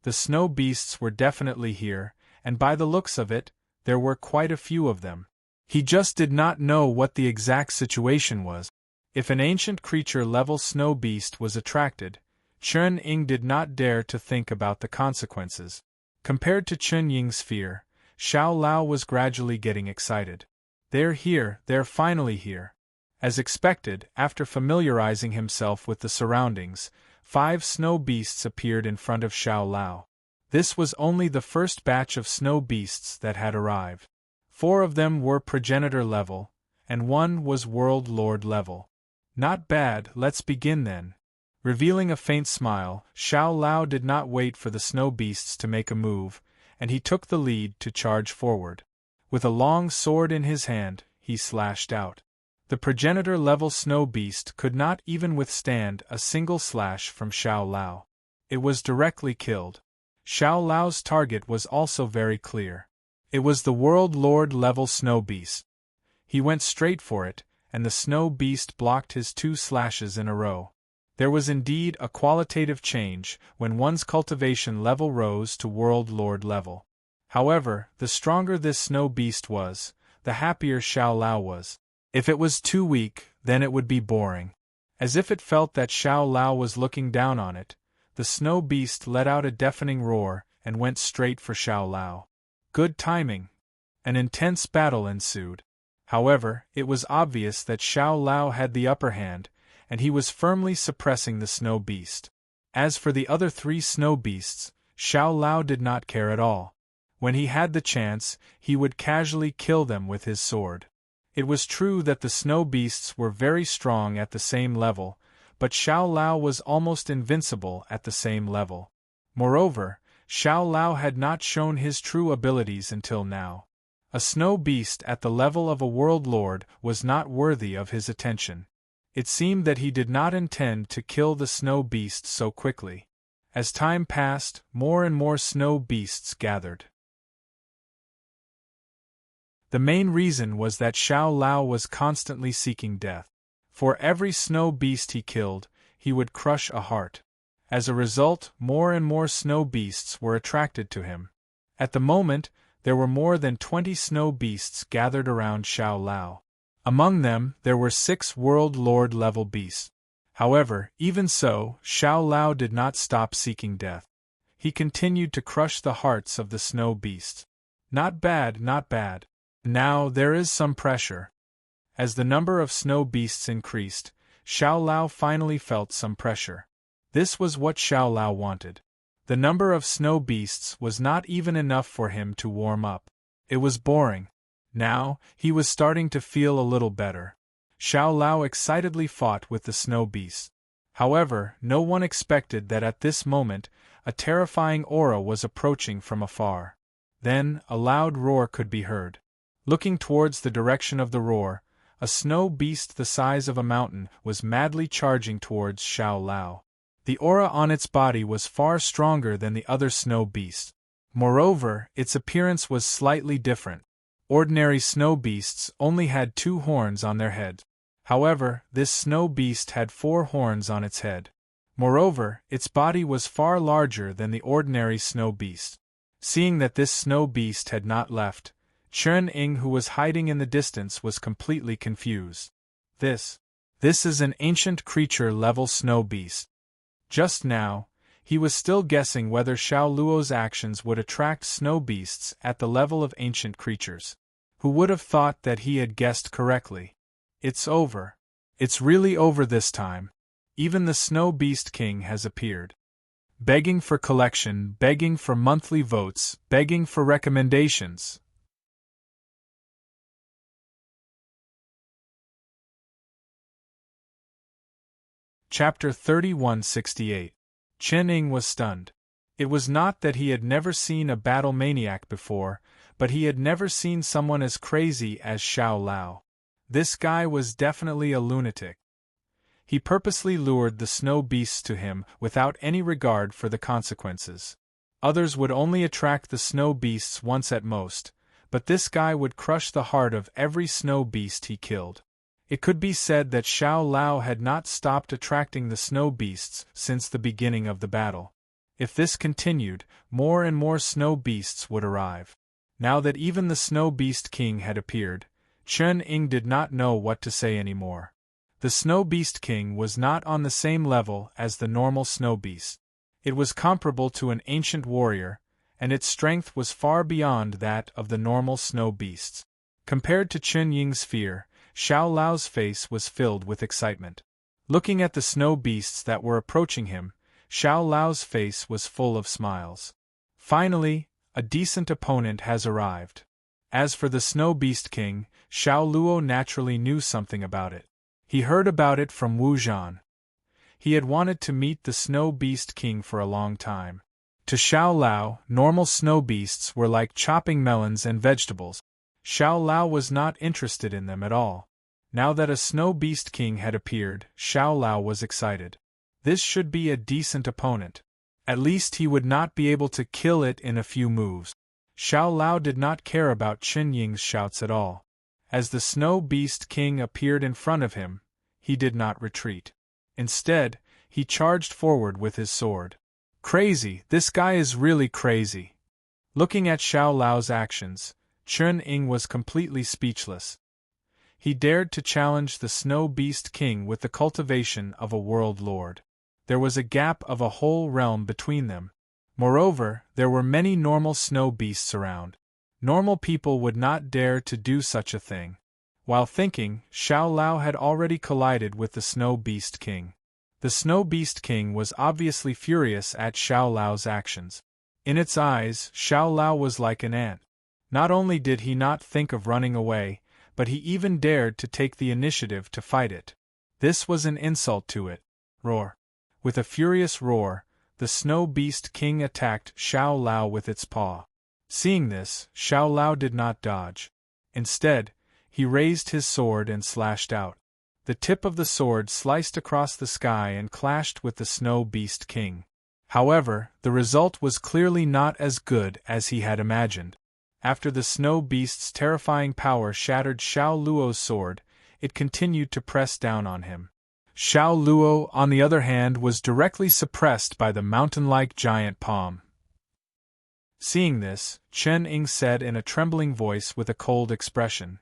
The snow beasts were definitely here, and by the looks of it, there were quite a few of them. He just did not know what the exact situation was. If an ancient creature-level snow beast was attracted, Chen Ying did not dare to think about the consequences. Compared to Chen Ying's fear, Xiao Lao was gradually getting excited. They're here, they're finally here. As expected, after familiarizing himself with the surroundings, 5 snow beasts appeared in front of Xiao Lao. This was only the first batch of snow beasts that had arrived. 4 of them were progenitor level, and 1 was world lord level. Not bad, let's begin then. Revealing a faint smile, Xiao Lao did not wait for the snow beasts to make a move, and he took the lead to charge forward. With a long sword in his hand, he slashed out. The progenitor-level snow beast could not even withstand a single slash from Xiao Lao. It was directly killed. Xiao Lao's target was also very clear. It was the World Lord level snow beast. He went straight for it, and the snow beast blocked his 2 slashes in a row. There was indeed a qualitative change when one's cultivation level rose to World Lord level. However, the stronger this snow beast was, the happier Xiao Lao was. If it was too weak, then it would be boring. As if it felt that Xiao Lao was looking down on it, the snow beast let out a deafening roar and went straight for Xiao Lao. Good timing. An intense battle ensued. However, it was obvious that Xiao Lao had the upper hand, and he was firmly suppressing the snow beast. As for the other 3 snow beasts, Xiao Lao did not care at all. When he had the chance, he would casually kill them with his sword. It was true that the snow beasts were very strong at the same level, but Xiao Lao was almost invincible at the same level. Moreover, Xiao Lao had not shown his true abilities until now. A snow beast at the level of a world lord was not worthy of his attention. It seemed that he did not intend to kill the snow beast so quickly. As time passed, more and more snow beasts gathered. The main reason was that Xiao Lao was constantly seeking death. For every snow beast he killed, he would crush a heart. As a result, more and more snow beasts were attracted to him. At the moment, there were more than 20 snow beasts gathered around Xiao Lao. Among them, there were 6 World Lord level beasts. However, even so, Xiao Lao did not stop seeking death. He continued to crush the hearts of the snow beasts. Not bad, not bad. Now there is some pressure. As the number of snow beasts increased, Xiao Lao finally felt some pressure. This was what Xiao Lao wanted. The number of snow beasts was not even enough for him to warm up. It was boring. Now, he was starting to feel a little better. Xiao Lao excitedly fought with the snow beasts. However, no one expected that at this moment, a terrifying aura was approaching from afar. Then, a loud roar could be heard. Looking towards the direction of the roar, a snow beast the size of a mountain was madly charging towards Xiao Lao. The aura on its body was far stronger than the other snow beasts. Moreover, its appearance was slightly different. Ordinary snow beasts only had 2 horns on their head. However, this snow beast had 4 horns on its head. Moreover, its body was far larger than the ordinary snow beast. Seeing that this snow beast had not left, Chen Ying, who was hiding in the distance, was completely confused. This is an ancient creature-level snow beast. Just now, he was still guessing whether Xiao Luo's actions would attract snow beasts at the level of ancient creatures. Who would have thought that he had guessed correctly? It's over. It's really over this time. Even the Snow Beast King has appeared. Begging for collection, begging for monthly votes, begging for recommendations. Chapter 3168. Chen Ying was stunned. It was not that he had never seen a battle maniac before, but he had never seen someone as crazy as Xiao Lao. This guy was definitely a lunatic. He purposely lured the snow beasts to him without any regard for the consequences. Others would only attract the snow beasts once at most, but this guy would crush the heart of every snow beast he killed. It could be said that Xiao Lao had not stopped attracting the snow beasts since the beginning of the battle. If this continued, more and more snow beasts would arrive. Now that even the Snow Beast King had appeared, Chen Ying did not know what to say anymore. The Snow Beast King was not on the same level as the normal snow beast. It was comparable to an ancient warrior, and its strength was far beyond that of the normal snow beasts. Compared to Chen Ying's fear, Xiao Lao's face was filled with excitement. Looking at the snow beasts that were approaching him, Xiao Lao's face was full of smiles. Finally, a decent opponent has arrived. As for the Snow Beast King, Xiao Luo naturally knew something about it. He heard about it from Wu Zhan. He had wanted to meet the Snow Beast King for a long time. To Xiao Lao, normal snow beasts were like chopping melons and vegetables. Xiao Lao was not interested in them at all. Now that a Snow Beast King had appeared, Xiao Lao was excited. This should be a decent opponent. At least he would not be able to kill it in a few moves. Xiao Lao did not care about Chen Ying's shouts at all. As the Snow Beast King appeared in front of him, he did not retreat. Instead, he charged forward with his sword. Crazy, this guy is really crazy. Looking at Xiao Lao's actions, Chen Ying was completely speechless. He dared to challenge the Snow Beast King with the cultivation of a world lord. There was a gap of a whole realm between them. Moreover, there were many normal snow beasts around. Normal people would not dare to do such a thing. While thinking, Xiao Lao had already collided with the Snow Beast King. The Snow Beast King was obviously furious at Xiao Lao's actions. In its eyes, Xiao Lao was like an ant. Not only did he not think of running away, but he even dared to take the initiative to fight it. This was an insult to it. Roar. With a furious roar, the Snow Beast King attacked Xiao Lao with its paw. Seeing this, Xiao Lao did not dodge. Instead, he raised his sword and slashed out. The tip of the sword sliced across the sky and clashed with the Snow Beast King. However, the result was clearly not as good as he had imagined. After the Snow Beast's terrifying power shattered Xiao Luo's sword, it continued to press down on him. Xiao Luo, on the other hand, was directly suppressed by the mountain-like giant palm. Seeing this, Chen Ying said in a trembling voice with a cold expression,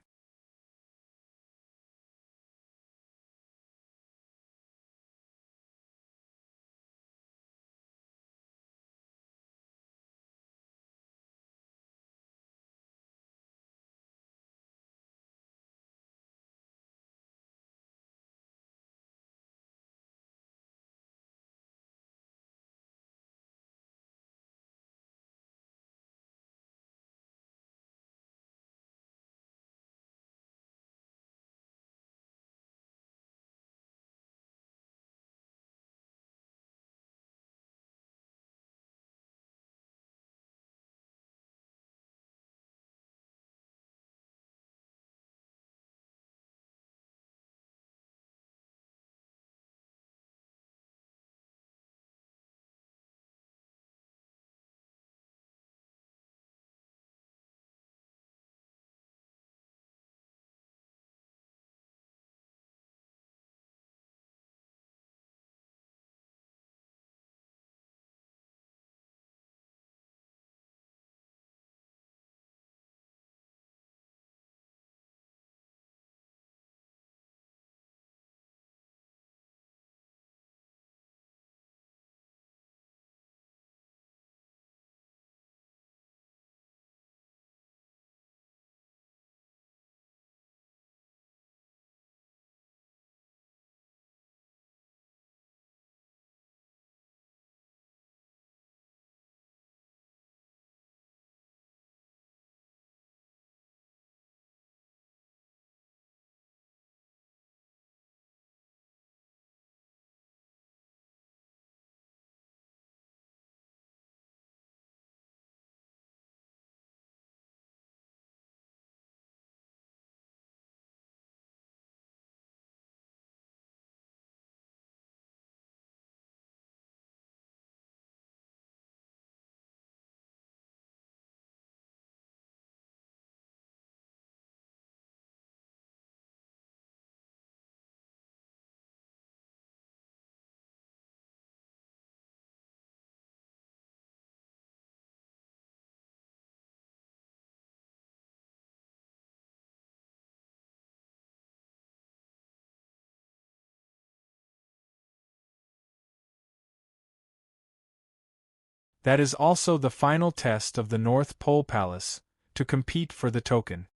That is also the final test of the North Pole Palace, to compete for the token.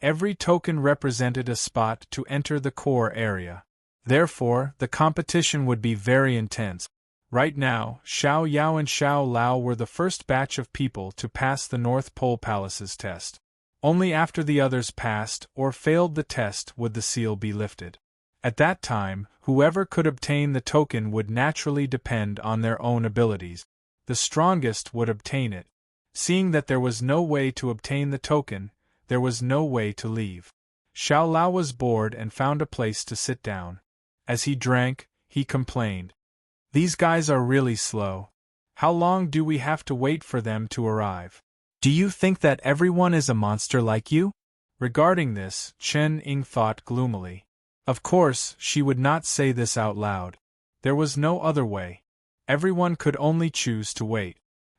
Every token represented a spot to enter the core area. Therefore, the competition would be very intense. Right now, Xiao Yao and Xiao Lao were the first batch of people to pass the North Pole Palace's test. Only after the others passed or failed the test would the seal be lifted. At that time, whoever could obtain the token would naturally depend on their own abilities. The strongest would obtain it. Seeing that there was no way to obtain the token, there was no way to leave. Xiao Lao was bored and found a place to sit down. As he drank, he complained. These guys are really slow. How long do we have to wait for them to arrive? Do you think that everyone is a monster like you? Regarding this, Chen Ying thought gloomily. Of course, she would not say this out loud. There was no other way. Everyone could only choose to wait.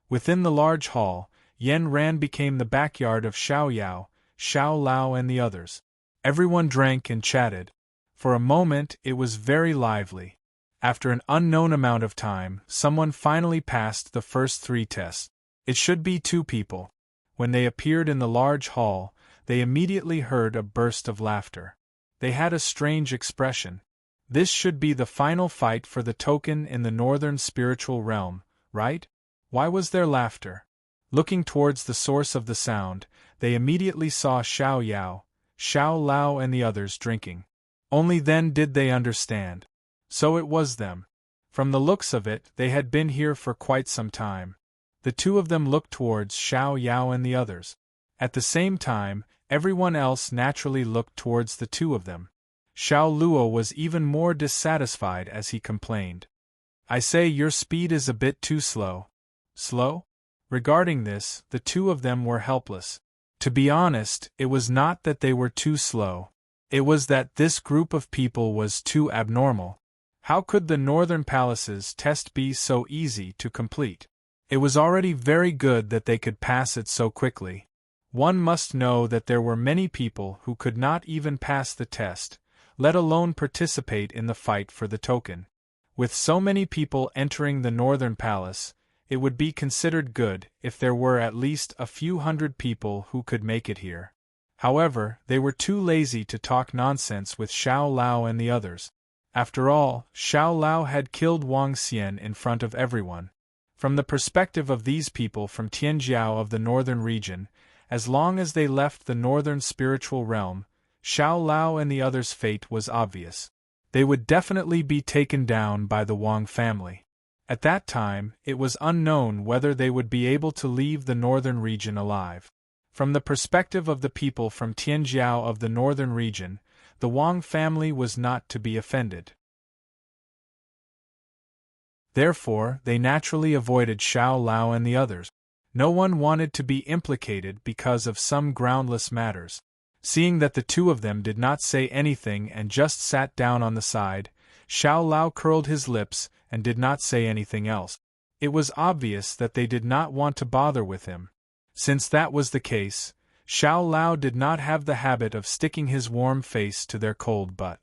Within the large hall, Yan Ran became the backyard of Xiao Yao, Xiao Lao and the others. Everyone drank and chatted. For a moment it was very lively. After an unknown amount of time, someone finally passed the first 3 tests. It should be 2 people. When they appeared in the large hall, they immediately heard a burst of laughter. They had a strange expression. This should be the final fight for the token in the northern spiritual realm, right? Why was there laughter? Looking towards the source of the sound, they immediately saw Xiao Yao, Xiao Lao and the others drinking. Only then did they understand. So it was them. From the looks of it, they had been here for quite some time. The 2 of them looked towards Xiao Yao and the others. At the same time, everyone else naturally looked towards the 2 of them. Xiao Luo was even more dissatisfied as he complained. I say your speed is a bit too slow. Slow? Regarding this, the 2 of them were helpless. To be honest, it was not that they were too slow. It was that this group of people was too abnormal. How could the Northern Palace's test be so easy to complete? It was already very good that they could pass it so quickly. One must know that there were many people who could not even pass the test, let alone participate in the fight for the token. With so many people entering the Northern Palace, it would be considered good if there were at least a few hundred people who could make it here. However, they were too lazy to talk nonsense with Xiao Lao and the others. After all, Xiao Lao had killed Wang Xian in front of everyone. From the perspective of these people from Tianjiao of the northern region, as long as they left the northern spiritual realm, Xiao Lao and the others' fate was obvious. They would definitely be taken down by the Wang family. At that time, it was unknown whether they would be able to leave the northern region alive. From the perspective of the people from Tianjiao of the northern region, the Wang family was not to be offended. Therefore, they naturally avoided Xiao Lao and the others. No one wanted to be implicated because of some groundless matters. Seeing that the 2 of them did not say anything and just sat down on the side, Xiao Lao curled his lips and did not say anything else. It was obvious that they did not want to bother with him. Since that was the case, Xiao Lao did not have the habit of sticking his warm face to their cold butt.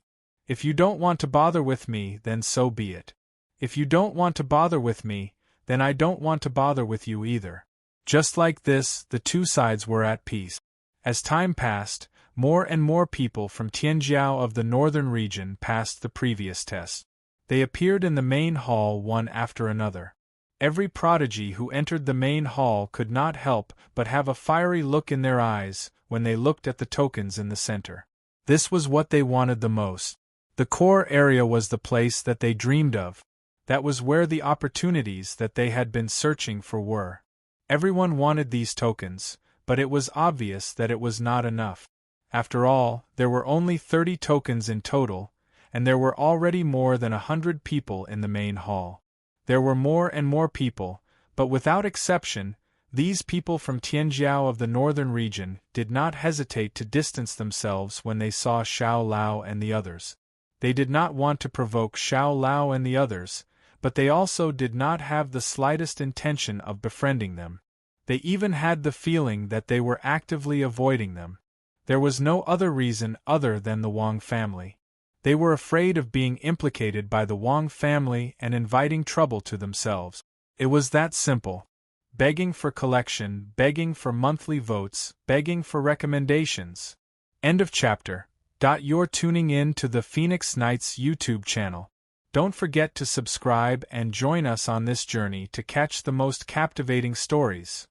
If you don't want to bother with me, then so be it. If you don't want to bother with me, then I don't want to bother with you either. Just like this, the 2 sides were at peace. As time passed, more and more people from Tianjiao of the northern region passed the previous test. They appeared in the main hall one after another. Every prodigy who entered the main hall could not help but have a fiery look in their eyes when they looked at the tokens in the center. This was what they wanted the most. The core area was the place that they dreamed of. That was where the opportunities that they had been searching for were. Everyone wanted these tokens, but it was obvious that it was not enough. After all, there were only 30 tokens in total, and there were already more than 100 people in the main hall. There were more and more people, but without exception, these people from Tianjiao of the northern region did not hesitate to distance themselves when they saw Xiao Lao and the others. They did not want to provoke Xiao Lao and the others, but they also did not have the slightest intention of befriending them. They even had the feeling that they were actively avoiding them. There was no other reason other than the Wang family. They were afraid of being implicated by the Wang family and inviting trouble to themselves. It was that simple. begging for collection, begging for monthly votes, begging for recommendations. End of chapter. You're tuning in to the Phoenix Knights YouTube channel. Don't forget to subscribe and join us on this journey to catch the most captivating stories.